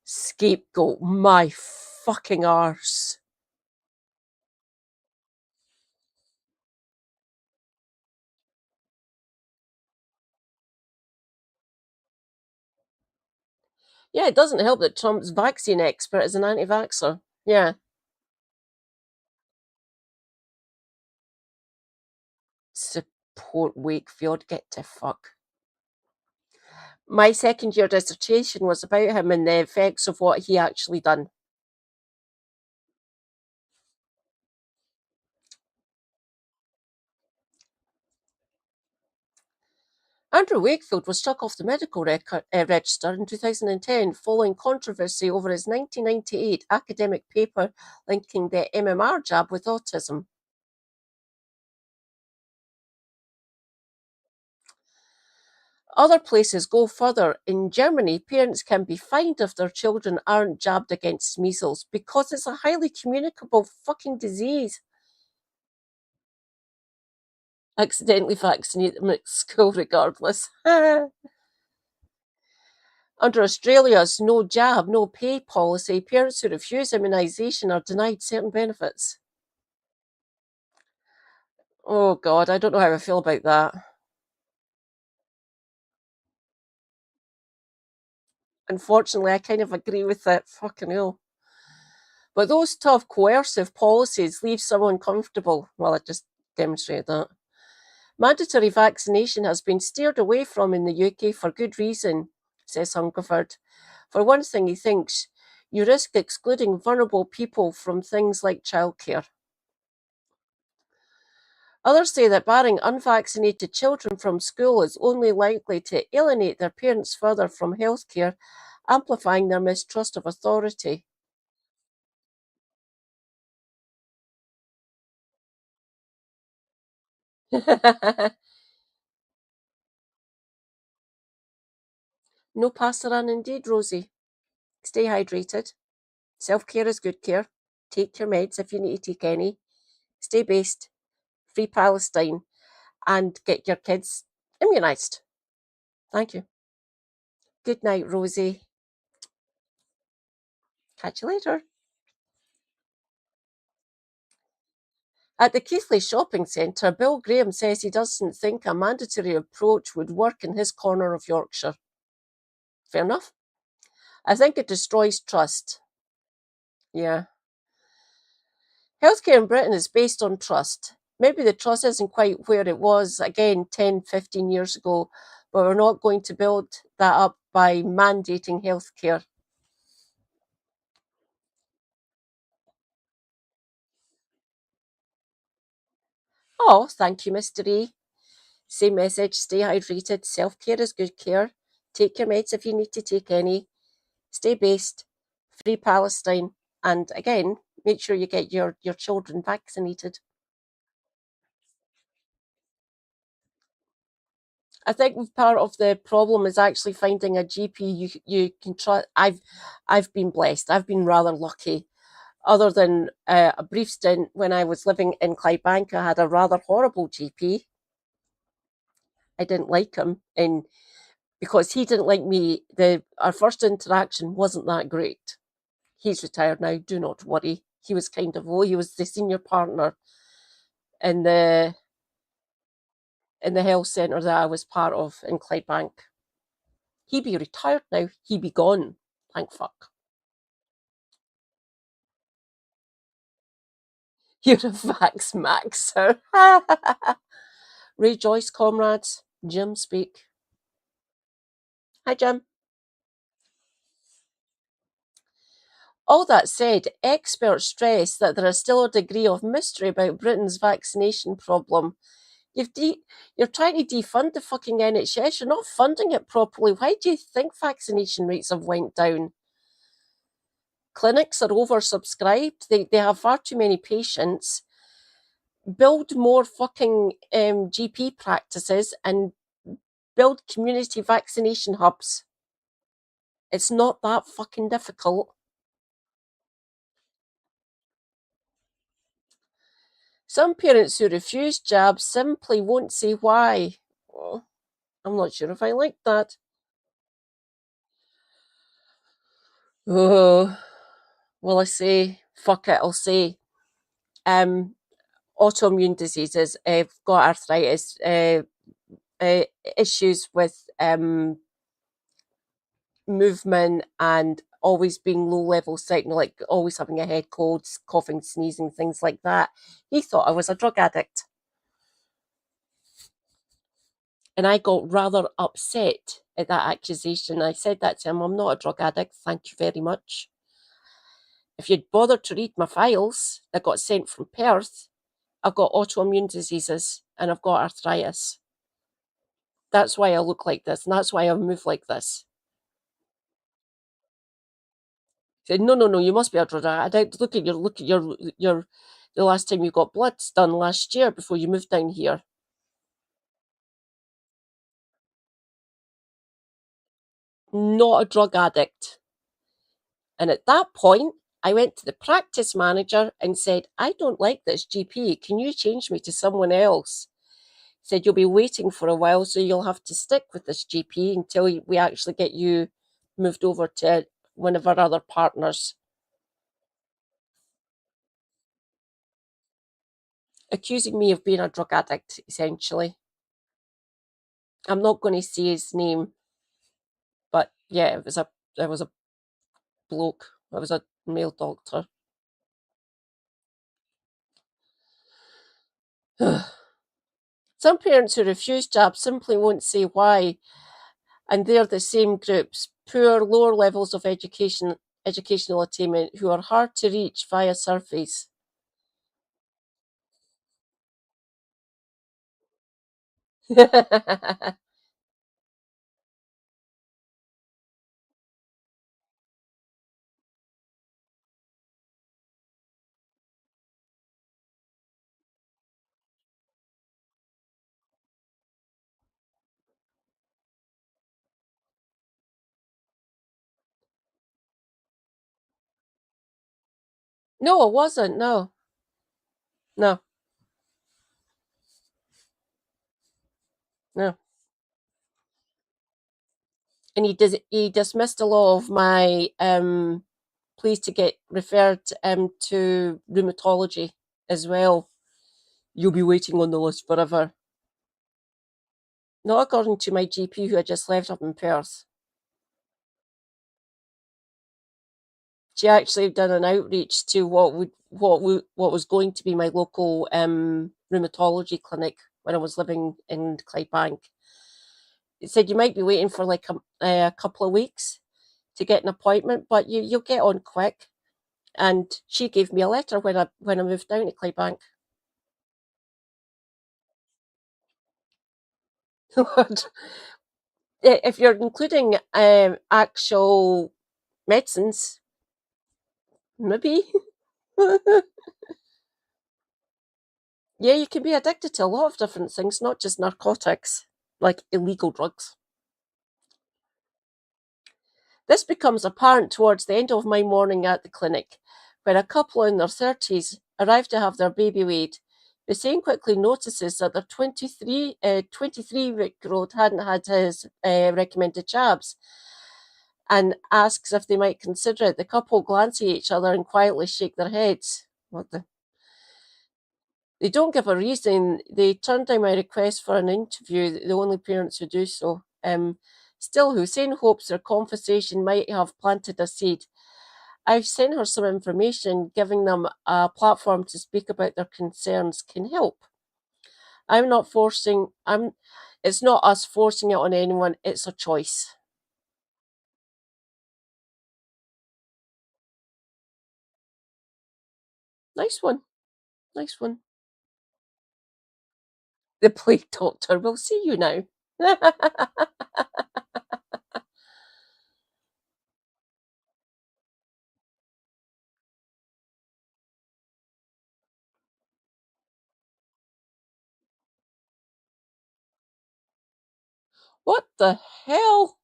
Scapegoat my fucking arse. Yeah, it doesn't help that Trump's vaccine expert is an anti-vaxxer. Yeah. Support Wakefield, get to fuck. My second year dissertation was about him and the effects of what he actually done. Andrew Wakefield was struck off the medical register in 2010 following controversy over his 1998 academic paper linking the MMR jab with autism. Other places go further. In Germany, parents can be fined if their children aren't jabbed against measles because it's a highly communicable fucking disease. Accidentally vaccinate them at school regardless. Under Australia's no jab, no pay policy, parents who refuse immunisation are denied certain benefits. Oh God, I don't know how I feel about that. Unfortunately, I kind of agree with it. Fucking hell. But those tough coercive policies leave someone comfortable. Well, I just demonstrated that. Mandatory vaccination has been steered away from in the UK for good reason, says Hungerford. For one thing, he thinks you risk excluding vulnerable people from things like childcare. Others say that barring unvaccinated children from school is only likely to alienate their parents further from healthcare, amplifying their mistrust of authority. No pasaran indeed, Rosie. Stay hydrated. Self-care is good care. Take your meds if you need to take any. Stay based. Free Palestine. And get your kids immunised. Thank you. Good night, Rosie. Catch you later. At the Keighley Shopping Centre, Bill Graham says he doesn't think a mandatory approach would work in his corner of Yorkshire. Fair enough. I think it destroys trust. Yeah. Healthcare in Britain is based on trust. Maybe the trust isn't quite where it was, again, 10, 15 years ago, but we're not going to build that up by mandating healthcare. Oh, thank you, Mr. E. Same message, stay hydrated, self-care is good care, take your meds if you need to take any, stay based, free Palestine, and again, make sure you get your children vaccinated. I think part of the problem is actually finding a GP you can trust. I've been blessed. I've been rather lucky. Other than a brief stint when I was living in Clydebank, I had a rather horrible GP. I didn't like him, and because he didn't like me, our first interaction wasn't that great. He's retired now. Do not worry. He was kind of he was the senior partner in the health centre that I was part of in Clydebank. He be retired now. He be gone. Thank fuck. You're a vax maxer. Rejoice, comrades. Jim speak. Hi, Jim. All that said, experts stress that there is still a degree of mystery about Britain's vaccination problem. You're trying to defund the fucking NHS. You're not funding it properly. Why do you think vaccination rates have went down? Clinics are oversubscribed. They have far too many patients. Build more fucking GP practices and build community vaccination hubs. It's not that fucking difficult. Some parents who refuse jabs simply won't say why. Oh, I'm not sure if I like that. Oh, will I say, fuck it, I'll say autoimmune diseases. I've got arthritis, issues with movement and always being low level sick, like always having a head cold, coughing, sneezing, things like that. He thought I was a drug addict. And I got rather upset at that accusation. I said that to him, I'm not a drug addict, thank you very much. If you'd bothered to read my files that got sent from Perth, I've got autoimmune diseases and I've got arthritis. That's why I look like this, and that's why I move like this. He said, no, you must be a drug addict. Look at your the last time you got bloods done last year before you moved down here. Not a drug addict. And at that point, I went to the practice manager and said, I don't like this GP. Can you change me to someone else? He said, you'll be waiting for a while, so you'll have to stick with this GP until we actually get you moved over to one of our other partners. accusing me of being a drug addict, essentially. I'm not going to say his name, but yeah, it was a bloke. It was a male doctor. Some parents who refuse jabs simply won't say why, and they're the same groups, poor, lower levels of educational attainment, who are hard to reach via surveys. No, it wasn't. No, no, no. And he dismissed a lot of my pleas to get referred to rheumatology as well. You'll be waiting on the list forever. Not according to my GP, who had just left up in Perth. She actually done an outreach to what was going to be my local rheumatology clinic when I was living in Clydebank. It said you might be waiting for like a couple of weeks to get an appointment, but you'll get on quick. And she gave me a letter when I moved down to Clydebank. If you're including actual medicines, maybe. Yeah, you can be addicted to a lot of different things, not just narcotics, like illegal drugs. This becomes apparent towards the end of my morning at the clinic, where a couple in their 30s arrive to have their baby weighed. Hussein quickly notices that their 23-year-old hadn't had his recommended jabs and asks if they might consider it. The couple glance at each other and quietly shake their heads. What the? They don't give a reason. They turned down my request for an interview, the only parents who do so. Still, Hussein hopes their conversation might have planted a seed. I've sent her some information, giving them a platform to speak about their concerns can help. I'm not forcing, it's not us forcing it on anyone, it's a choice. Nice one. Nice one. The plague doctor will see you now. What the hell?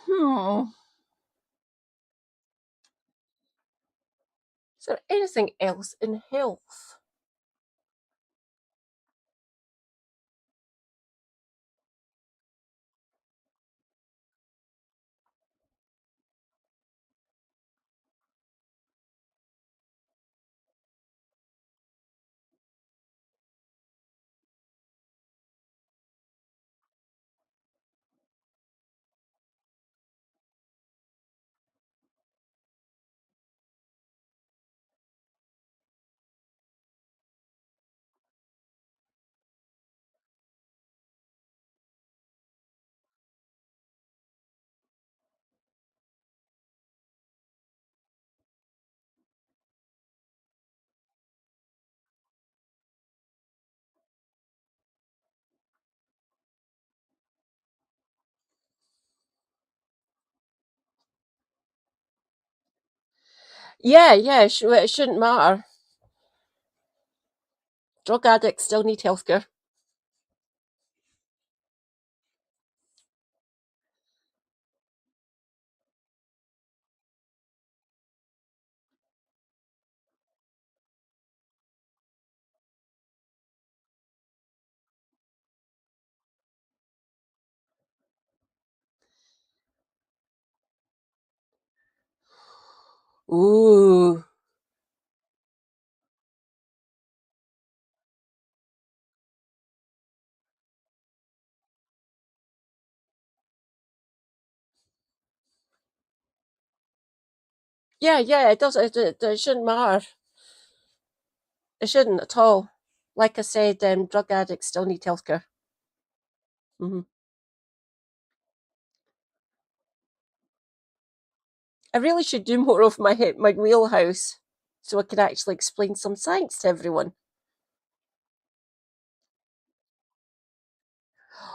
Hmm. Is there anything else in health? Yeah, it shouldn't matter. Drug addicts still need healthcare. Ooh. Yeah, it does. It shouldn't matter. It shouldn't at all. Like I said, drug addicts still need healthcare. Hmm. I really should do more of my wheelhouse so I can actually explain some science to everyone.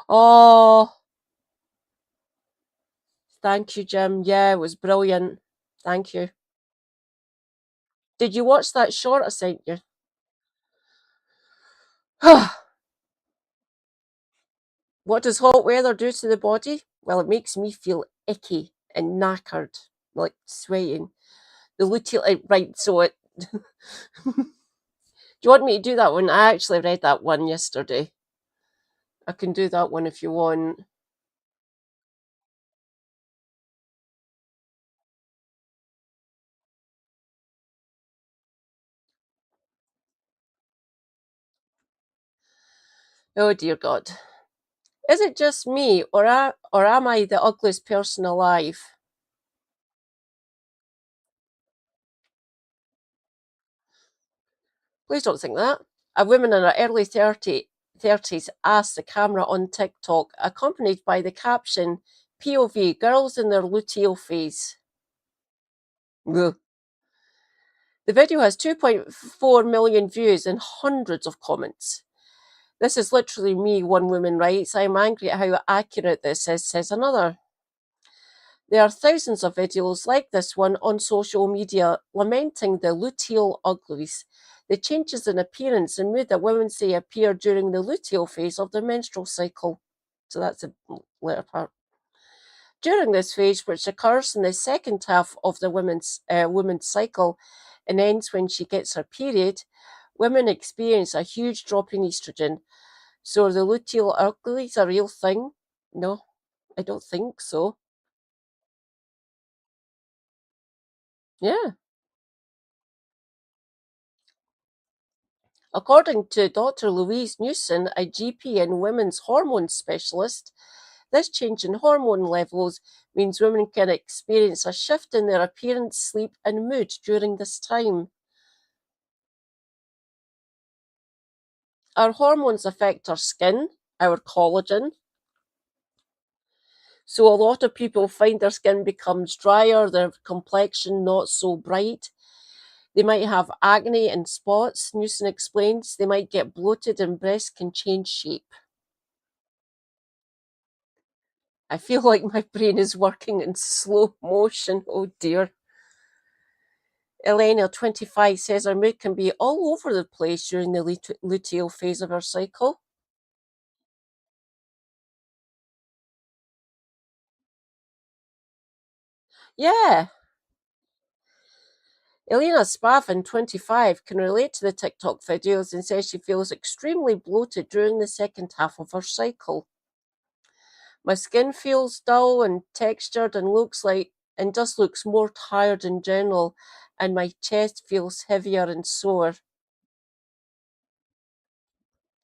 Oh, thank you, Jim. Yeah, it was brilliant. Thank you. Did you watch that short I sent you? What does hot weather do to the body? Well, it makes me feel icky and knackered, like sweating. The luteal, right, so it. Do you want me to do that one? I actually read that one yesterday. I can do that one if you want. Oh dear God. Is it just me, or am I the ugliest person alive? Please don't think that. A woman in her early 30s asked the camera on TikTok, accompanied by the caption, POV, girls in their luteal phase. Ugh. The video has 2.4 million views and hundreds of comments. This is literally me, one woman writes. I'm angry at how accurate this is, says another. There are thousands of videos like this one on social media lamenting the luteal uglies, the changes in appearance and mood that women say appear during the luteal phase of their menstrual cycle. So that's the later part. During this phase, which occurs in the second half of the woman's cycle and ends when she gets her period, women experience a huge drop in estrogen. So are the luteal uglies a real thing? No, I don't think so. Yeah. According to Dr. Louise Newson, a GP and women's hormone specialist, this change in hormone levels means women can experience a shift in their appearance, sleep, and mood during this time. Our hormones affect our skin, our collagen. So a lot of people find their skin becomes drier, their complexion not so bright. They might have acne and spots, Newson explains. They might get bloated and breasts can change shape. I feel like my brain is working in slow motion. Oh dear. Elena, 25, says her mood can be all over the place during the luteal phase of her cycle. Yeah. Elena Spavin, 25, can relate to the TikTok videos and says she feels extremely bloated during the second half of her cycle. My skin feels dull and textured and just looks more tired in general, and my chest feels heavier and sore.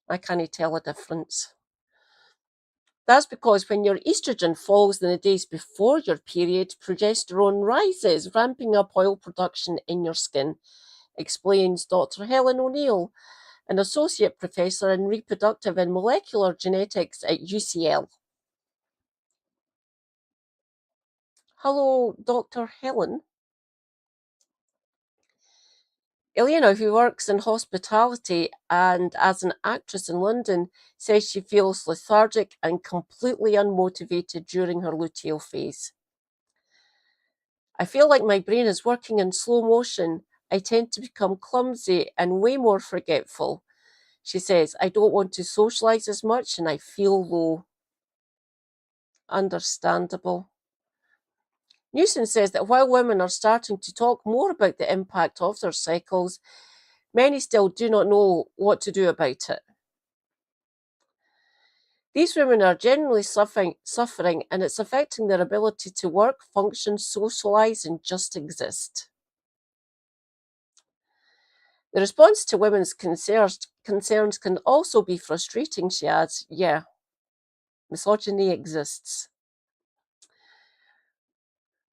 I can't tell a difference. That's because when your estrogen falls in the days before your period, progesterone rises, ramping up oil production in your skin, explains Dr. Helen O'Neill, an associate professor in reproductive and molecular genetics at UCL. Hello, Dr. Helen. Elena, who works in hospitality and as an actress in London, says she feels lethargic and completely unmotivated during her luteal phase. I feel like my brain is working in slow motion. I tend to become clumsy and way more forgetful. She says, I don't want to socialize as much and I feel low. Understandable. Newson says that while women are starting to talk more about the impact of their cycles, many still do not know what to do about it. These women are generally suffering, and it's affecting their ability to work, function, socialize, and just exist. The response to women's concerns can also be frustrating, she adds. Yeah, misogyny exists.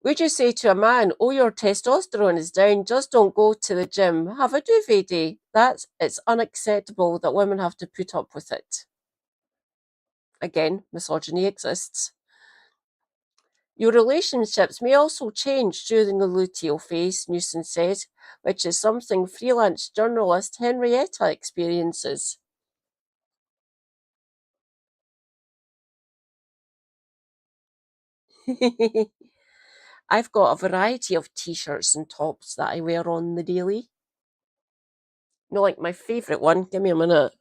Would you say to a man, oh, your testosterone is down, just don't go to the gym, have a duvet day? It's unacceptable that women have to put up with it. Again, misogyny exists. Your relationships may also change during the luteal phase, Newson says, which is something freelance journalist Henrietta experiences. I've got a variety of t-shirts and tops that I wear on the daily. You know, like my favourite one, give me a minute.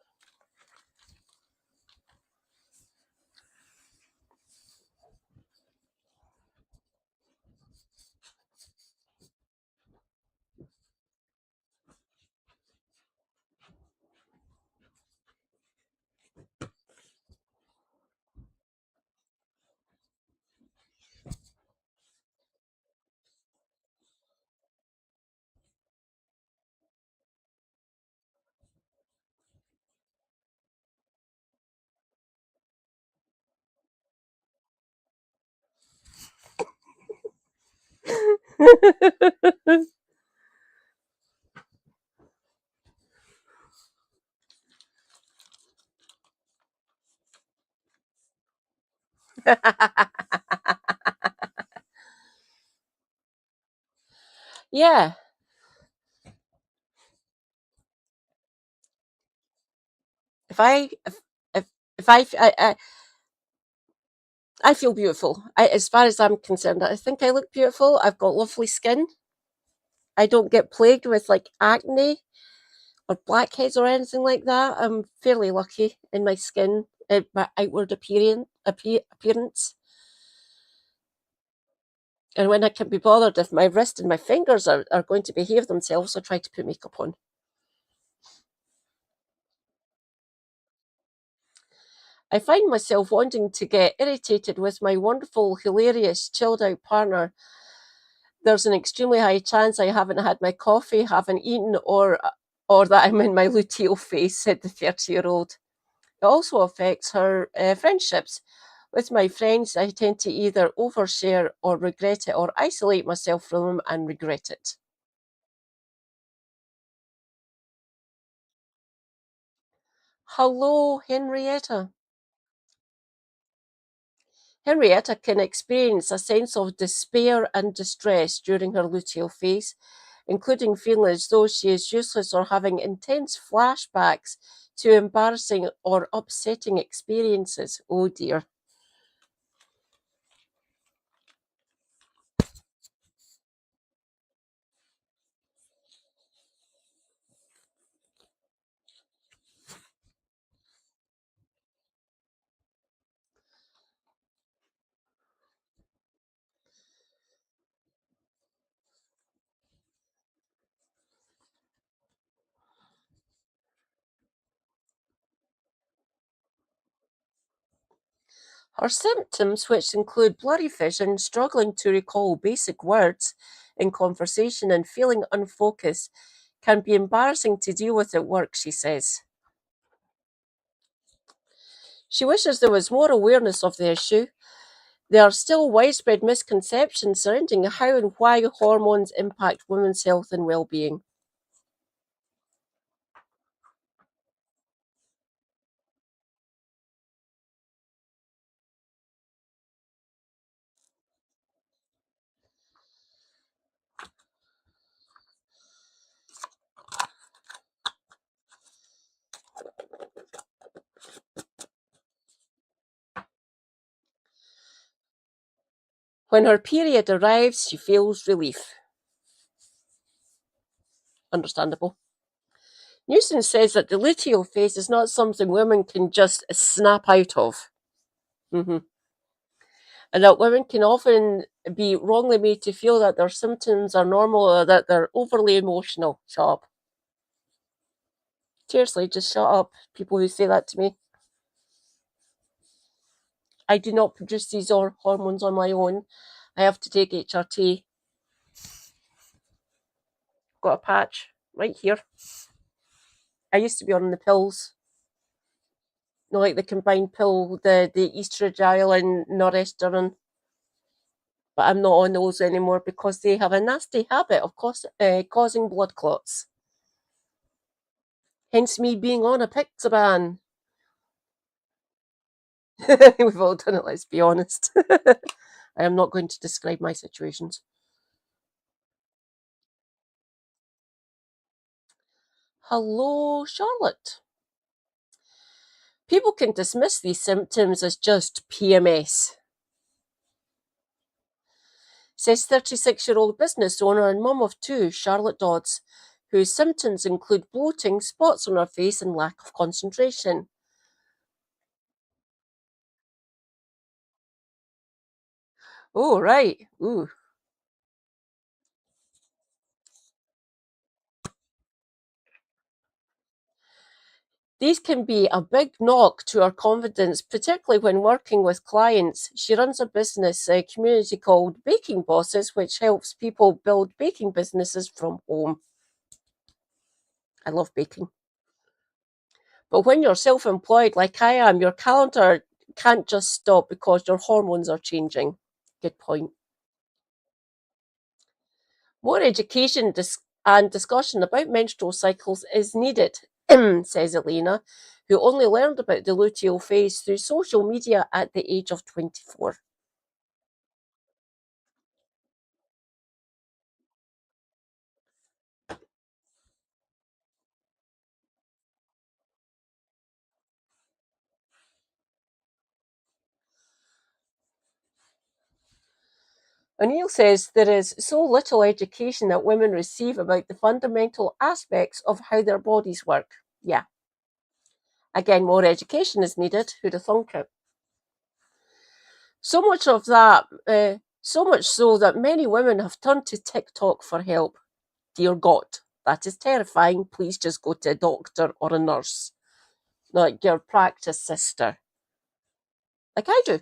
Yeah. If I if I feel beautiful. As far as I'm concerned, I think I look beautiful. I've got lovely skin. I don't get plagued with like acne or blackheads or anything like that. I'm fairly lucky in my skin, my outward appearance. And when I can be bothered if my wrist and my fingers are going to behave themselves, I try to put makeup on. I find myself wanting to get irritated with my wonderful, hilarious, chilled out partner. There's an extremely high chance I haven't had my coffee, haven't eaten, or that I'm in my luteal phase, said the 30-year-old. It also affects her friendships. With my friends, I tend to either overshare or regret it, or isolate myself from them and regret it. Hello, Henrietta. Henrietta can experience a sense of despair and distress during her luteal phase, including feeling as though she is useless or having intense flashbacks to embarrassing or upsetting experiences. Oh dear. Her symptoms, which include blurry vision, struggling to recall basic words in conversation, and feeling unfocused, can be embarrassing to deal with at work, she says. She wishes there was more awareness of the issue. There are still widespread misconceptions surrounding how and why hormones impact women's health and well-being. When her period arrives, she feels relief. Understandable. Newson says that the luteal phase is not something women can just snap out of. And that women can often be wrongly made to feel that their symptoms are normal or that they're overly emotional. Shut up. Seriously, just shut up, people who say that to me. I do not produce these hormones on my own. I have to take HRT. Got a patch. right here. I used to be on the pills. No, like the combined pill, the estradiol and norestrin. But I'm not on those anymore because they have a nasty habit of causing blood clots. Hence me being on a Pixaban. We've all done it, let's be honest. I am not going to describe my situations. Hello, Charlotte. People can dismiss these symptoms as just PMS. Says 36-year-old business owner and mum of two, Charlotte Dodds, whose symptoms include bloating, spots on her face, and lack of concentration. Oh, right. Ooh. These can be a big knock to her confidence, particularly when working with clients. She runs a business community called Baking Bosses, which helps people build baking businesses from home. I love baking. But when you're self-employed like I am, your calendar can't just stop because your hormones are changing. Good point. More education and discussion about menstrual cycles is needed, says Elena, who only learned about the luteal phase through social media at the age of 24. O'Neill says there is so little education that women receive about the fundamental aspects of how their bodies work. Yeah. Again, more education is needed. Who'd have thunk it? So much of that, so much so that many women have turned to TikTok for help. Dear God, that is terrifying. Please just go to a doctor or a nurse, like your practice sister, like I do.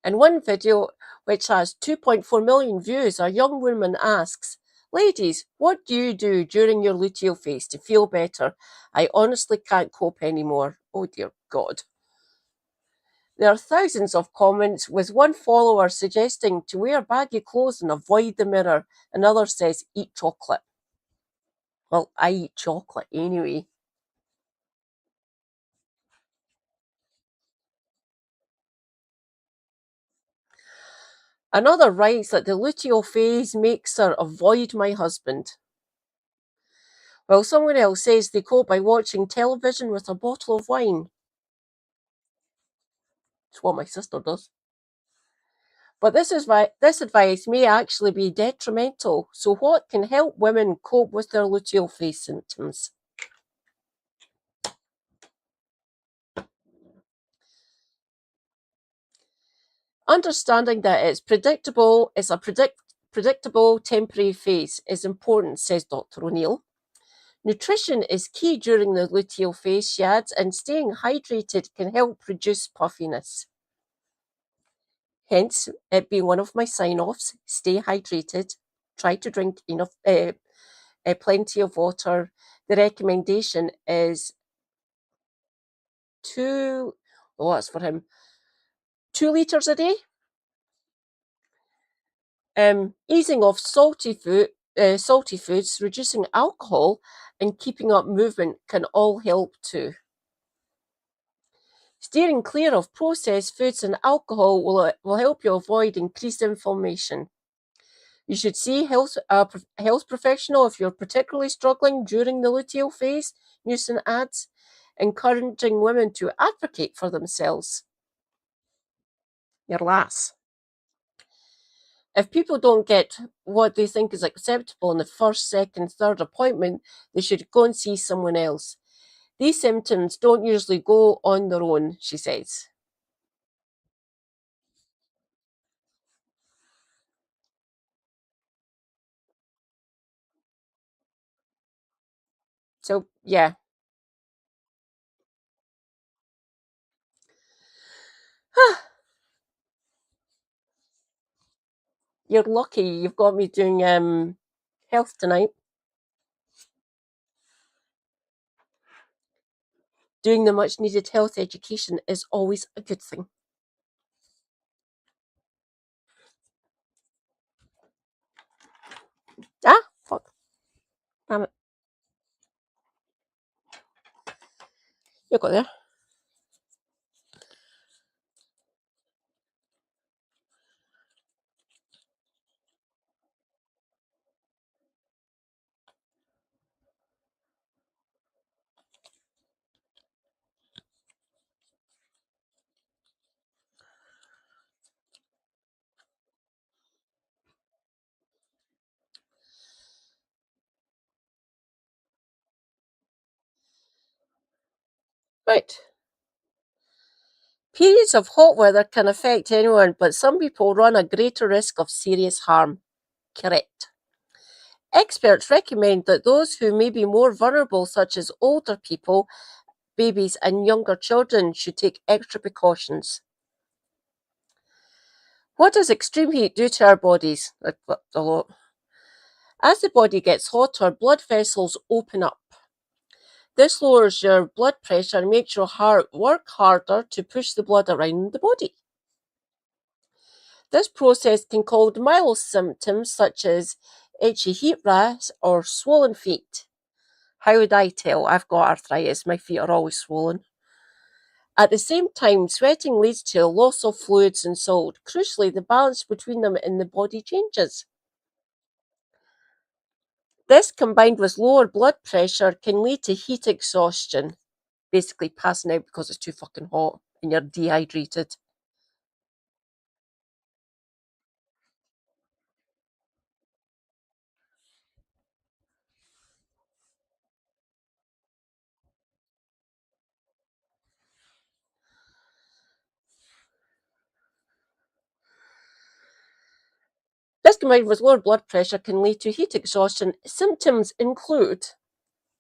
In one video, which has 2.4 million views, a young woman asks, "Ladies, what do you do during your luteal phase to feel better? I honestly can't cope anymore." Oh dear God. There are thousands of comments, with one follower suggesting to wear baggy clothes and avoid the mirror. Another says, "Eat chocolate." Well, I eat chocolate anyway. Another writes that the luteal phase makes her avoid my husband. While someone else says they cope by watching television with a bottle of wine. It's what my sister does. But this advice may actually be detrimental. So what can help women cope with their luteal phase symptoms? Understanding that it's a predictable temporary phase is important, says Dr. O'Neill. Nutrition is key during the luteal phase, she adds, and staying hydrated can help reduce puffiness. Hence, it being one of my sign-offs, stay hydrated, try to drink enough, plenty of water. The recommendation is that's for him, 2 litres a day. Easing off salty foods, reducing alcohol, and keeping up movement can all help too. Steering clear of processed foods and alcohol will help you avoid increased inflammation. You should see a health professional if you're particularly struggling during the luteal phase, Newson adds, encouraging women to advocate for themselves. Your lass. If people don't get what they think is acceptable in the first, second, third appointment, they should go and see someone else. These symptoms don't usually go on their own, she says. So, yeah. You're lucky you've got me doing health tonight. Doing the much needed health education is always a good thing. Ah, fuck. Damn it. You got there. Right. Periods of hot weather can affect anyone, but some people run a greater risk of serious harm. Correct. Experts recommend that those who may be more vulnerable, such as older people, babies, and younger children, should take extra precautions. What does extreme heat do to our bodies? A lot. As the body gets hotter, blood vessels open up. This lowers your blood pressure and makes your heart work harder to push the blood around the body. This process can cause mild symptoms such as itchy heat rash or swollen feet. How would I tell? I've got arthritis, my feet are always swollen. At the same time, sweating leads to a loss of fluids and salt. Crucially, the balance between them in the body changes. This, combined with lower blood pressure, can lead to heat exhaustion, basically passing out because it's too fucking hot and you're dehydrated. This, combined with lower blood pressure, can lead to heat exhaustion. Symptoms include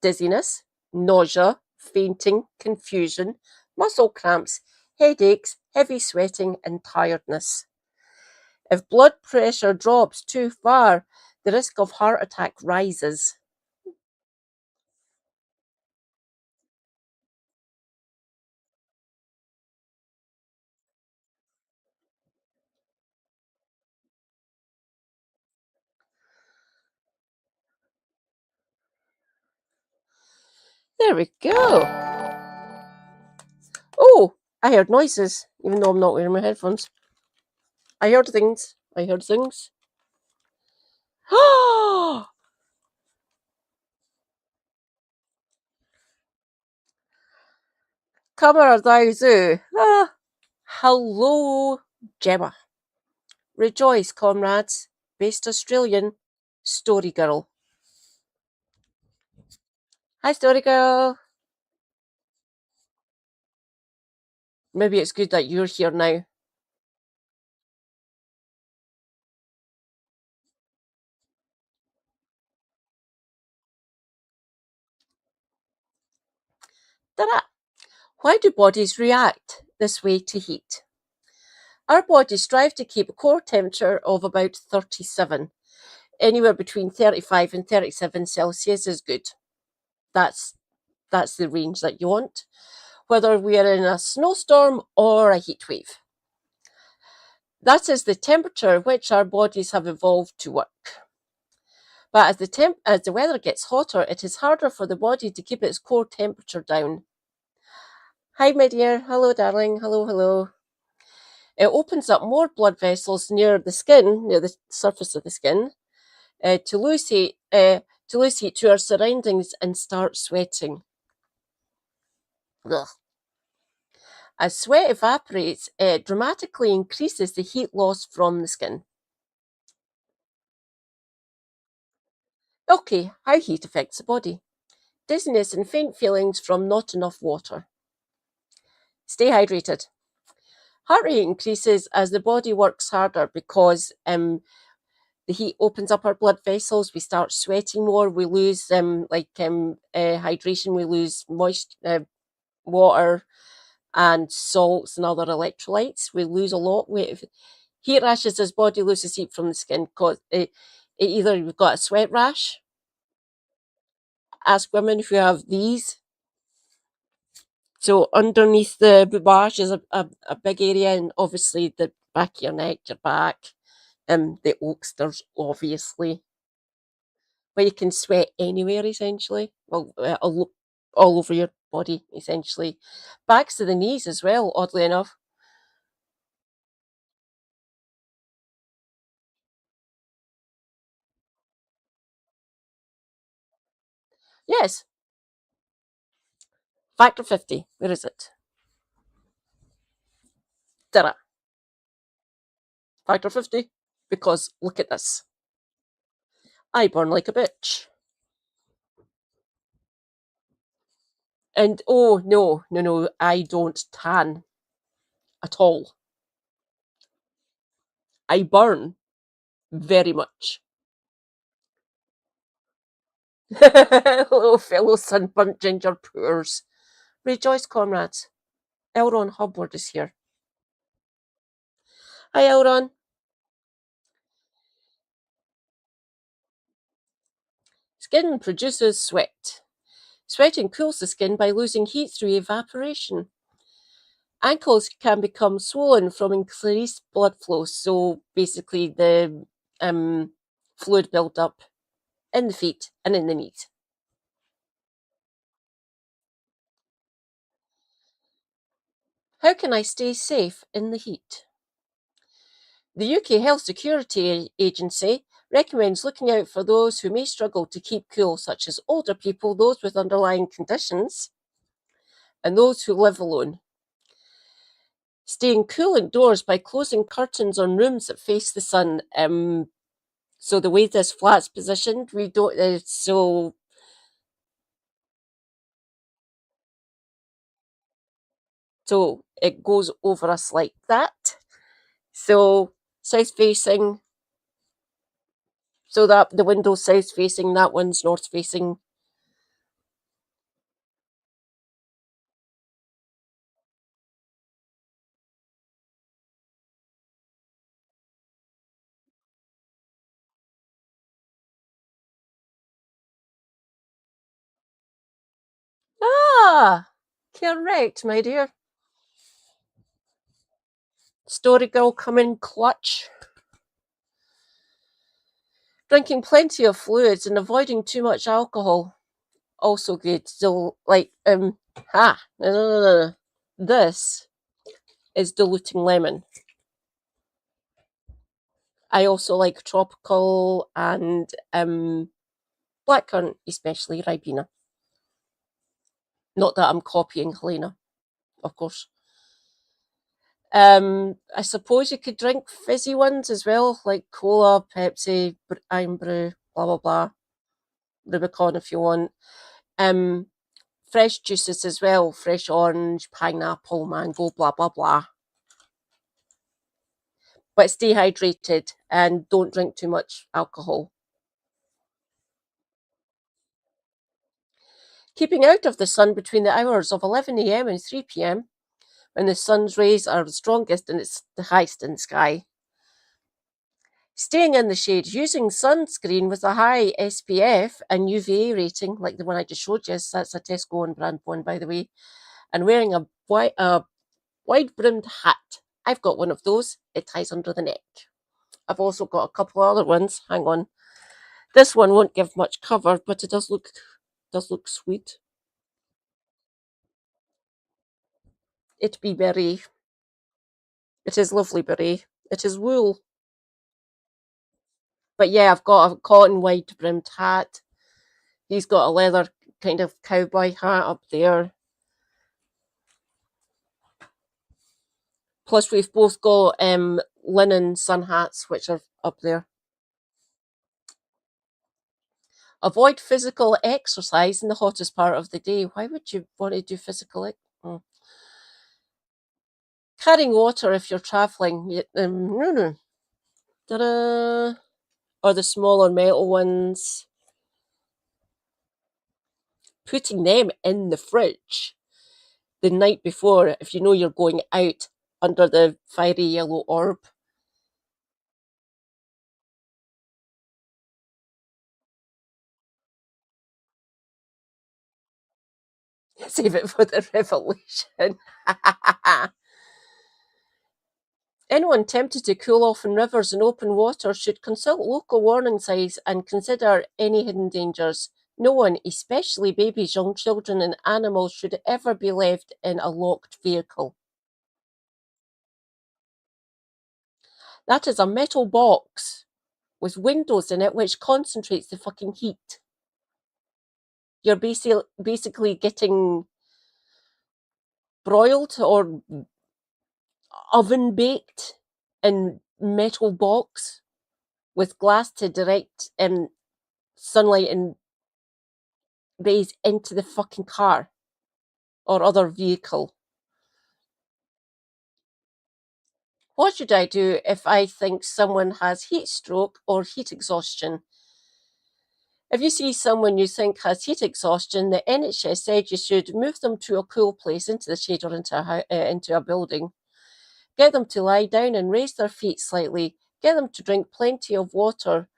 dizziness, nausea, fainting, confusion, muscle cramps, headaches, heavy sweating, and tiredness. If blood pressure drops too far, the risk of heart attack rises. There we go. Oh, I heard noises, even though I'm not wearing my headphones. I heard things. I heard things. Kamera Daizu. Ah, hello, Gemma. Rejoice, comrades. Based Australian. Story Girl. Hi, Story Girl. Maybe it's good that you're here now. Ta-da! Why do bodies react this way to heat? Our bodies strive to keep a core temperature of about 37. Anywhere between 35 and 37 Celsius is good. That's the range that you want, whether we are in a snowstorm or a heat wave. That is the temperature at which our bodies have evolved to work. But as the weather gets hotter, it is harder for the body to keep its core temperature down. Hi, my dear. Hello, darling. Hello, hello. It opens up more blood vessels near the skin, near the surface of the skin, to lose heat to our surroundings and start sweating. Ugh. As sweat evaporates, it dramatically increases the heat loss from the skin. Okay, how heat affects the body. Dizziness and faint feelings from not enough water. Stay hydrated. Heart rate increases as the body works harder because the heat opens up our blood vessels. We start sweating more. We lose hydration. We lose water and salts and other electrolytes. We lose a lot. Heat rashes as body loses heat from the skin. Cause either you've got a sweat rash. Ask women who have these. So underneath the boubache is a big area, and obviously the back of your neck, your back, the oaksters, obviously. But you can sweat anywhere, essentially. Well, all over your body, essentially. Backs to the knees as well, oddly enough. Yes. Factor 50. Where is it? Did Factor 50? Because look at this. I burn like a bitch. And oh, no, I don't tan at all. I burn very much. Hello, fellow sunburnt ginger poors. Rejoice, comrades. Elron Hubward is here. Hi, Elron. Skin produces sweat. Sweating cools the skin by losing heat through evaporation. Ankles can become swollen from increased blood flow, so basically the fluid buildup in the feet and in the knees. How can I stay safe in the heat? The UK Health Security Agency recommends looking out for those who may struggle to keep cool, such as older people, those with underlying conditions, and those who live alone. Staying cool indoors by closing curtains on rooms that face the sun. So the way this flat's positioned, we don't. So it goes over us like that. So south facing. So that the window's south facing, that one's north facing. Ah, correct, my dear. Story girl coming clutch. Drinking plenty of fluids and avoiding too much alcohol. Also good. So, like, no. This is diluting lemon. I also like tropical and blackcurrant, especially Ribena. Not that I'm copying Helena, of course. I suppose you could drink fizzy ones as well, like cola, Pepsi, Iron Brew, blah blah blah. Rubicon if you want. Fresh juices as well, fresh orange, pineapple, mango, blah blah blah. But stay hydrated and don't drink too much alcohol. Keeping out of the sun between the hours of 11 a.m. and 3 p.m. when the sun's rays are the strongest and it's the highest in the sky. Staying in the shade, using sunscreen with a high SPF and UVA rating, like the one I just showed you, that's a Tesco on brand one, by the way, and wearing a wide-brimmed hat. I've got one of those. It ties under the neck. I've also got a couple of other ones. Hang on. This one won't give much cover, but it does look sweet. It be berry. It is lovely berry. It is wool. But yeah, I've got a cotton wide-brimmed hat. He's got a leather kind of cowboy hat up there. Plus, we've both got linen sun hats, which are up there. Avoid physical exercise in the hottest part of the day. Why would you want to do physical exercise? Carrying water if you're traveling. No. Ta-da. Or the smaller metal ones. Putting them in the fridge the night before if you know you're going out under the fiery yellow orb. Save it for the revolution. Anyone tempted to cool off in rivers and open water should consult local warning signs and consider any hidden dangers. No one, especially babies, young children, and animals, should ever be left in a locked vehicle. That is a metal box with windows in it which concentrates the fucking heat. You're basically getting broiled or oven baked in metal box with glass to direct sunlight and rays into the fucking car or other vehicle. What should I do if I think someone has heat stroke or heat exhaustion? If you see someone you think has heat exhaustion, the NHS said you should move them to a cool place, into the shade or into a building. Get them to lie down and raise their feet slightly. Get them to drink plenty of water.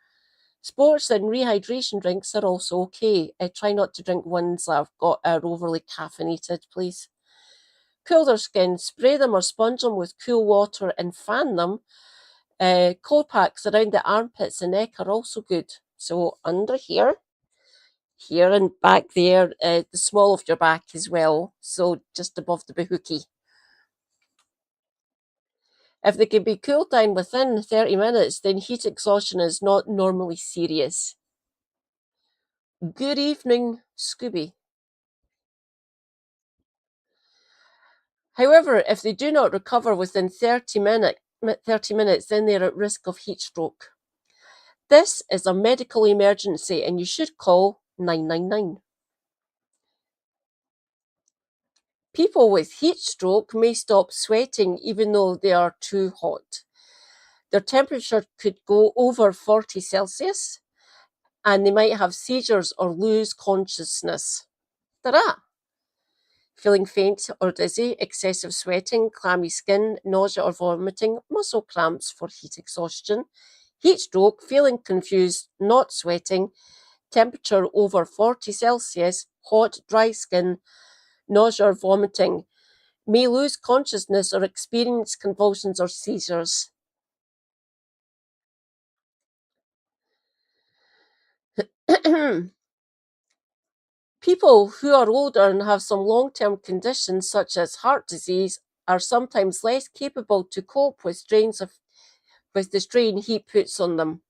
Sports and rehydration drinks are also okay. Try not to drink ones that are overly caffeinated, please. Cool their skin. Spray them or sponge them with cool water and fan them. Cold packs around the armpits and neck are also good. So under here and back there, the small of your back as well. So just above the bahookie. If they can be cooled down within 30 minutes, then heat exhaustion is not normally serious. Good evening, Scooby. However, if they do not recover within 30 minutes, then they're at risk of heat stroke. This is a medical emergency and you should call 999. People with heat stroke may stop sweating even though they are too hot. Their temperature could go over 40 Celsius and they might have seizures or lose consciousness. Ta-da! Feeling faint or dizzy, excessive sweating, clammy skin, nausea or vomiting, muscle cramps for heat exhaustion, heat stroke, feeling confused, not sweating, temperature over 40 Celsius, hot, dry skin, nausea or vomiting, may lose consciousness or experience convulsions or seizures. People who are older and have some long-term conditions such as heart disease are sometimes less capable to cope with the strain heat puts on them.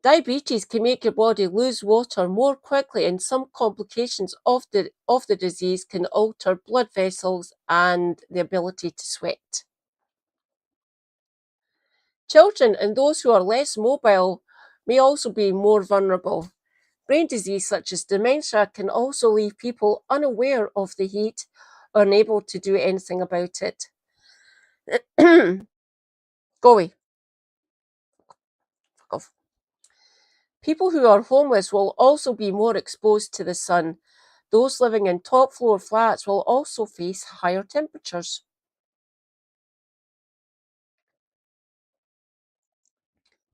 Diabetes can make your body lose water more quickly, and some complications of the disease can alter blood vessels and the ability to sweat. Children and those who are less mobile may also be more vulnerable. Brain disease such as dementia can also leave people unaware of the heat or unable to do anything about it. Go away. Fuck off. People who are homeless will also be more exposed to the sun. Those living in top floor flats will also face higher temperatures.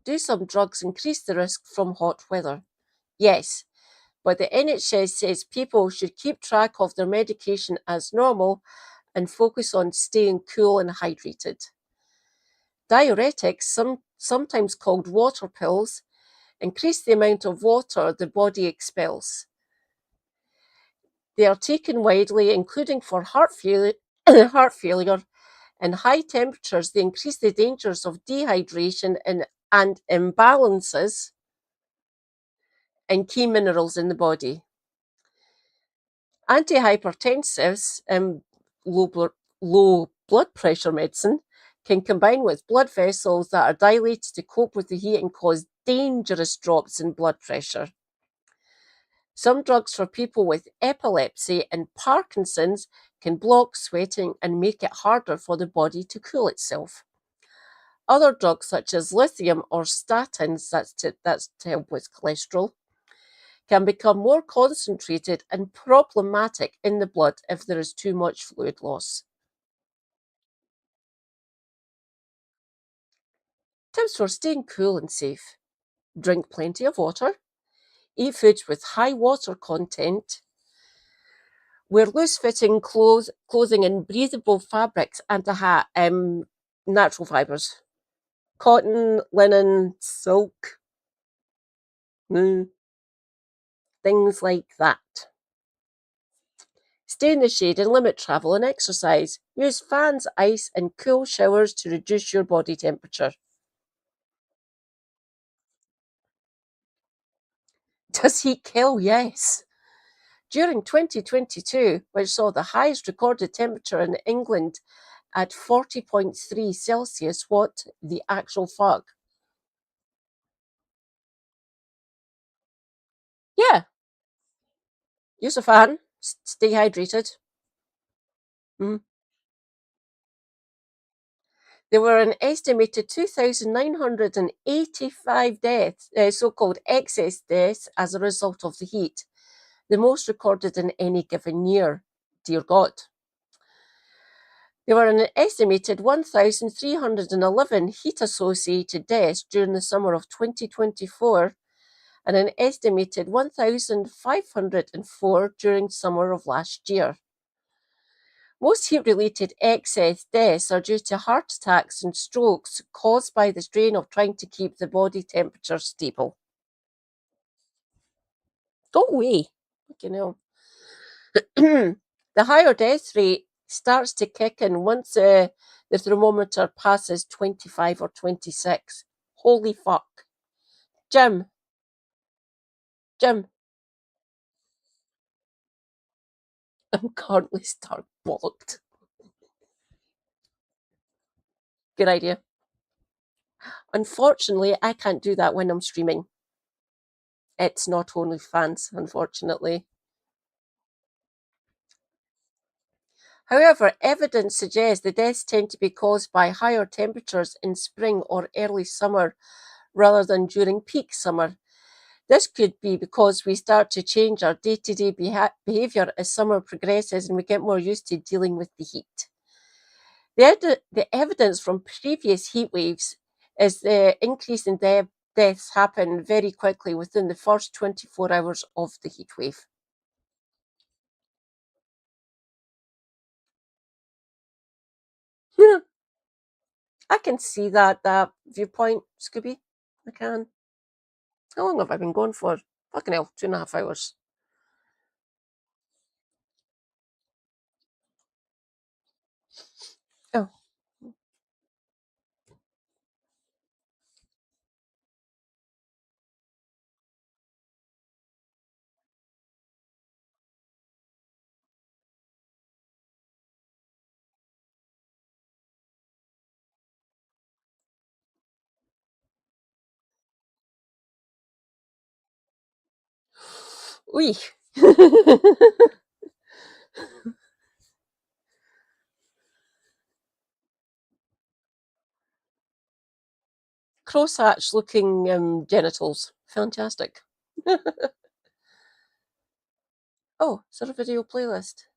Do some drugs increase the risk from hot weather? Yes, but the NHS says people should keep track of their medication as normal and focus on staying cool and hydrated. Diuretics, sometimes called water pills, increase the amount of water the body expels. They are taken widely, including for heart failure, and high temperatures. They increase the dangers of dehydration and imbalances in key minerals in the body. Antihypertensives and low blood pressure medicine can combine with blood vessels that are dilated to cope with the heat and cause dangerous drops in blood pressure. Some drugs for people with epilepsy and Parkinson's can block sweating and make it harder for the body to cool itself. Other drugs such as lithium or statins, that's to help with cholesterol, can become more concentrated and problematic in the blood if there is too much fluid loss. Tips for staying cool and safe. Drink plenty of water. Eat foods with high water content. Wear loose-fitting clothing in breathable fabrics and a hat, natural fibres. Cotton, linen, silk, things like that. Stay in the shade and limit travel and exercise. Use fans, ice, and cool showers to reduce your body temperature. Does heat kill? Yes. During 2022, which saw the highest recorded temperature in England at 40.3 Celsius, what the actual fuck? Yeah. Use a fan. Stay hydrated. There were an estimated 2,985 deaths, so-called excess deaths, as a result of the heat, the most recorded in any given year. Dear God. There were an estimated 1,311 heat-associated deaths during the summer of 2024 and an estimated 1,504 during summer of last year. Most heat-related excess deaths are due to heart attacks and strokes caused by the strain of trying to keep the body temperature stable. Go away. You know. The higher death rate starts to kick in once the thermometer passes 25 or 26. Holy fuck. Jim. I'm currently stark bollocked. Good idea. Unfortunately, I can't do that when I'm streaming. It's not OnlyFans, unfortunately. However, evidence suggests the deaths tend to be caused by higher temperatures in spring or early summer rather than during peak summer. This could be because we start to change our day-to-day behaviour as summer progresses and we get more used to dealing with the heat. The evidence from previous heat waves is the increase in deaths happen very quickly within the first 24 hours of the heat wave. Yeah, I can see that viewpoint, Scooby. I can. How long have I been going for? Fucking hell, 2.5 hours. Oh. Ui. Crosshatch looking genitals. Fantastic. Oh, is there a video playlist?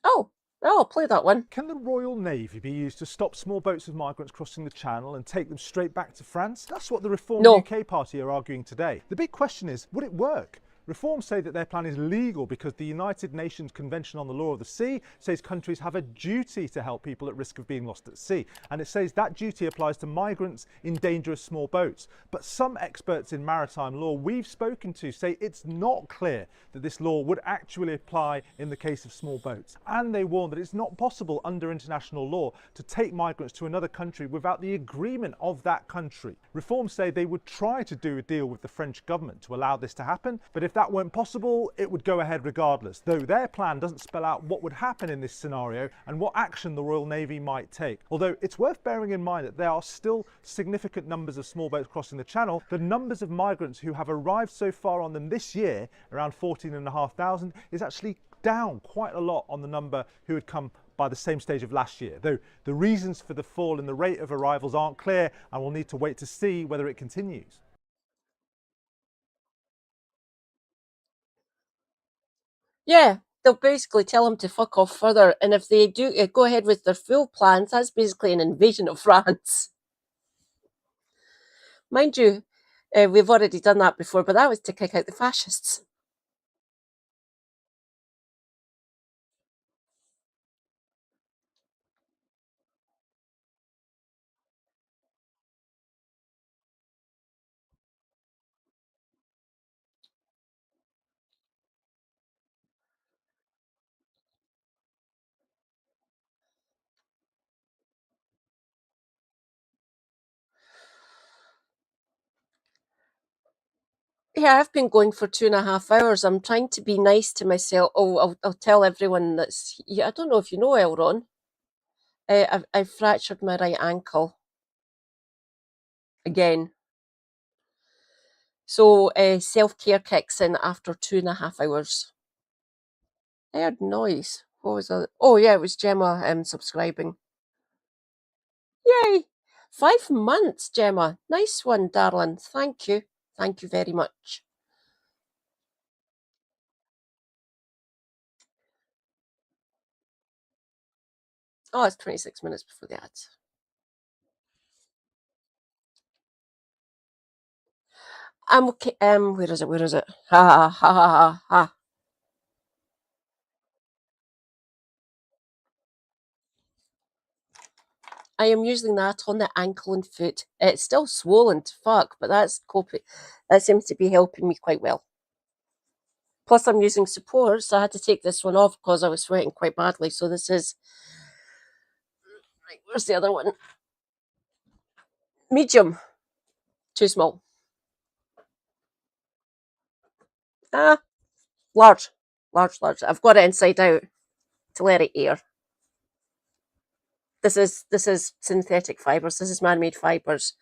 Oh, I'll play that one. Can the Royal Navy be used to stop small boats of migrants crossing the Channel and take them straight back to France? That's what the Reform UK party are arguing today. The big question is, would it work? Reform say that their plan is legal because the United Nations Convention on the Law of the Sea says countries have a duty to help people at risk of being lost at sea. And it says that duty applies to migrants in dangerous small boats. But some experts in maritime law we've spoken to say it's not clear that this law would actually apply in the case of small boats. And they warn that it's not possible under international law to take migrants to another country without the agreement of that country. Reform say they would try to do a deal with the French government to allow this to happen, but if that weren't possible, it would go ahead regardless, though their plan doesn't spell out what would happen in this scenario and what action the Royal Navy might take. Although it's worth bearing in mind that there are still significant numbers of small boats crossing the Channel. The numbers of migrants who have arrived so far on them this year, around 14,500, is actually down quite a lot on the number who had come by the same stage of last year, though the reasons for the fall in the rate of arrivals aren't clear, and we'll need to wait to see whether it continues. Yeah, they'll basically tell them to fuck off further, and if they do go ahead with their full plans, that's basically an invasion of France. Mind you, we've already done that before, but that was to kick out the fascists. Yeah, I've been going for 2.5 hours. I'm trying to be nice to myself. Oh, I'll tell everyone that's. Yeah, I don't know if you know, Elron. I fractured my right ankle again. So self-care kicks in after 2.5 hours. I heard noise. What was that? Oh yeah, it was Gemma subscribing. Yay! 5 months, Gemma. Nice one, darling. Thank you. Thank you very much. Oh, it's 26 minutes before the ads. I'm okay. Where is it? Where is it? Ha ha ha ha ha ha. I am using that on the ankle and foot. It's still swollen to fuck, but that's coping. That seems to be helping me quite well. Plus, I'm using support, so I had to take this one off because I was sweating quite badly. So this is right. Where's the other one? Medium. Too small. Ah, large, large, large. I've got it inside out to let it air. This is synthetic fibers. This is man-made fibers,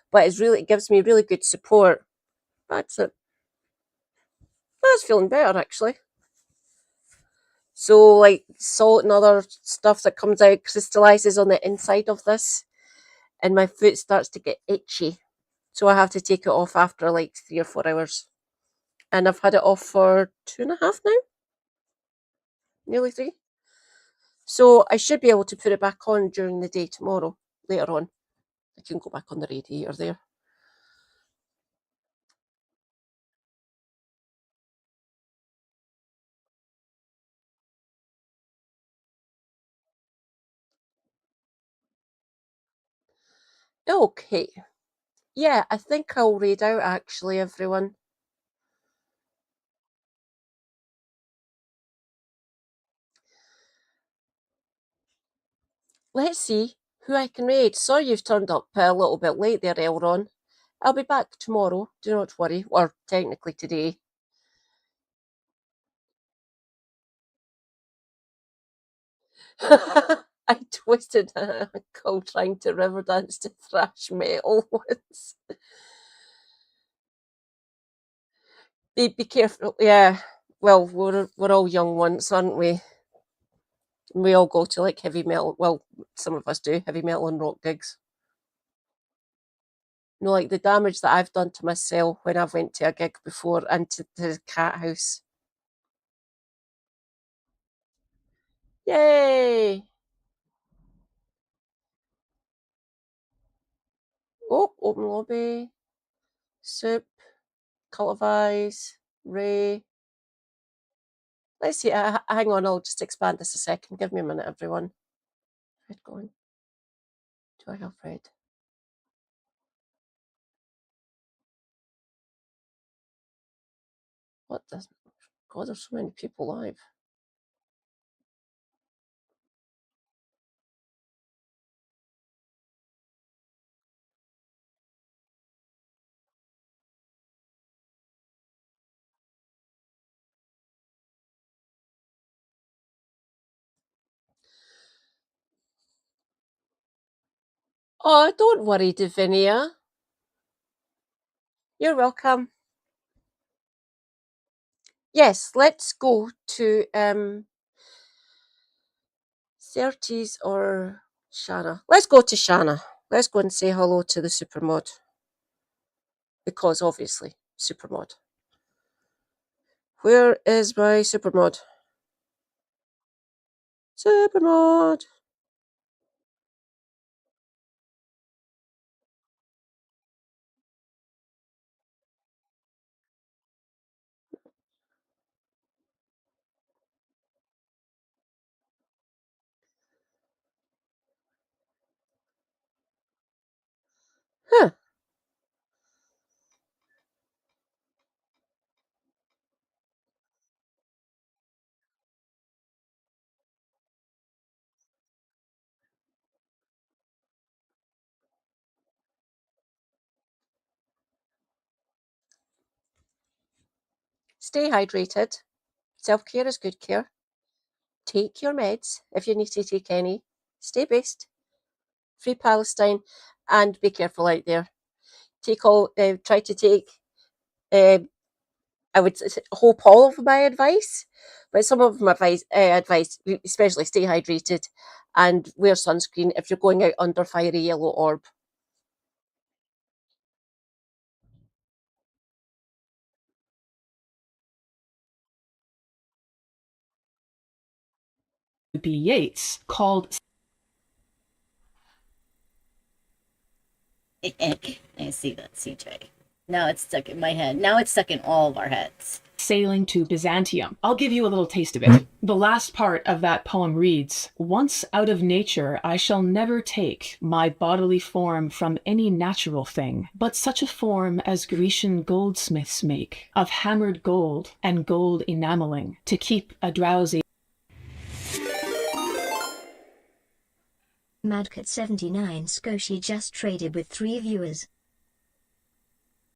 but it gives me really good support. That's it. That's feeling better actually. So like salt and other stuff that comes out crystallizes on the inside of this, and my foot starts to get itchy. So I have to take it off after like 3 or 4 hours. And I've had it off for 2.5 now, nearly 3. So I should be able to put it back on during the day tomorrow, later on. I can go back on the radiator there. Okay. Yeah, I think I'll read out actually, everyone. Let's see who I can raid. Sorry you've turned up a little bit late there, Elron. I'll be back tomorrow, do not worry, or technically today. I twisted a ankle trying to river dance to thrash metal once. Be careful, yeah. Well, we're all young once, aren't we? We all go to like heavy metal. Well, some of us do heavy metal and rock gigs. No, like the damage that I've done to myself when I've went to a gig before and to the cat house. Yay! Oh, open lobby, soup, cult of eyes, Ray. Let's see. Hang on, I'll just expand this a second. Give me a minute, everyone. Red going. Do I have red? What does? God, there's so many people live. Oh, don't worry, Davinia. You're welcome. Yes, let's go to 30s or Shanna. Let's go to Shanna. Let's go and say hello to the supermod. Because obviously, supermod. Where is my supermod? Supermod. Huh. Stay hydrated. Self-care is good care. Take your meds if you need to take any. Stay based. Free Palestine, and be careful out there. Try to take. I would hope all of my advice, but some of my advice, especially stay hydrated and wear sunscreen if you're going out under fiery yellow orb. B. Yeats called. I see that, CJ. Now it's stuck in my head. Now it's stuck in all of our heads. Sailing to Byzantium. I'll give you a little taste of it. The last part of that poem reads, "Once out of nature, I shall never take my bodily form from any natural thing, but such a form as Grecian goldsmiths make, of hammered gold and gold enameling, to keep a drowsy." Madcat79 Skoshi just traded with 3 viewers.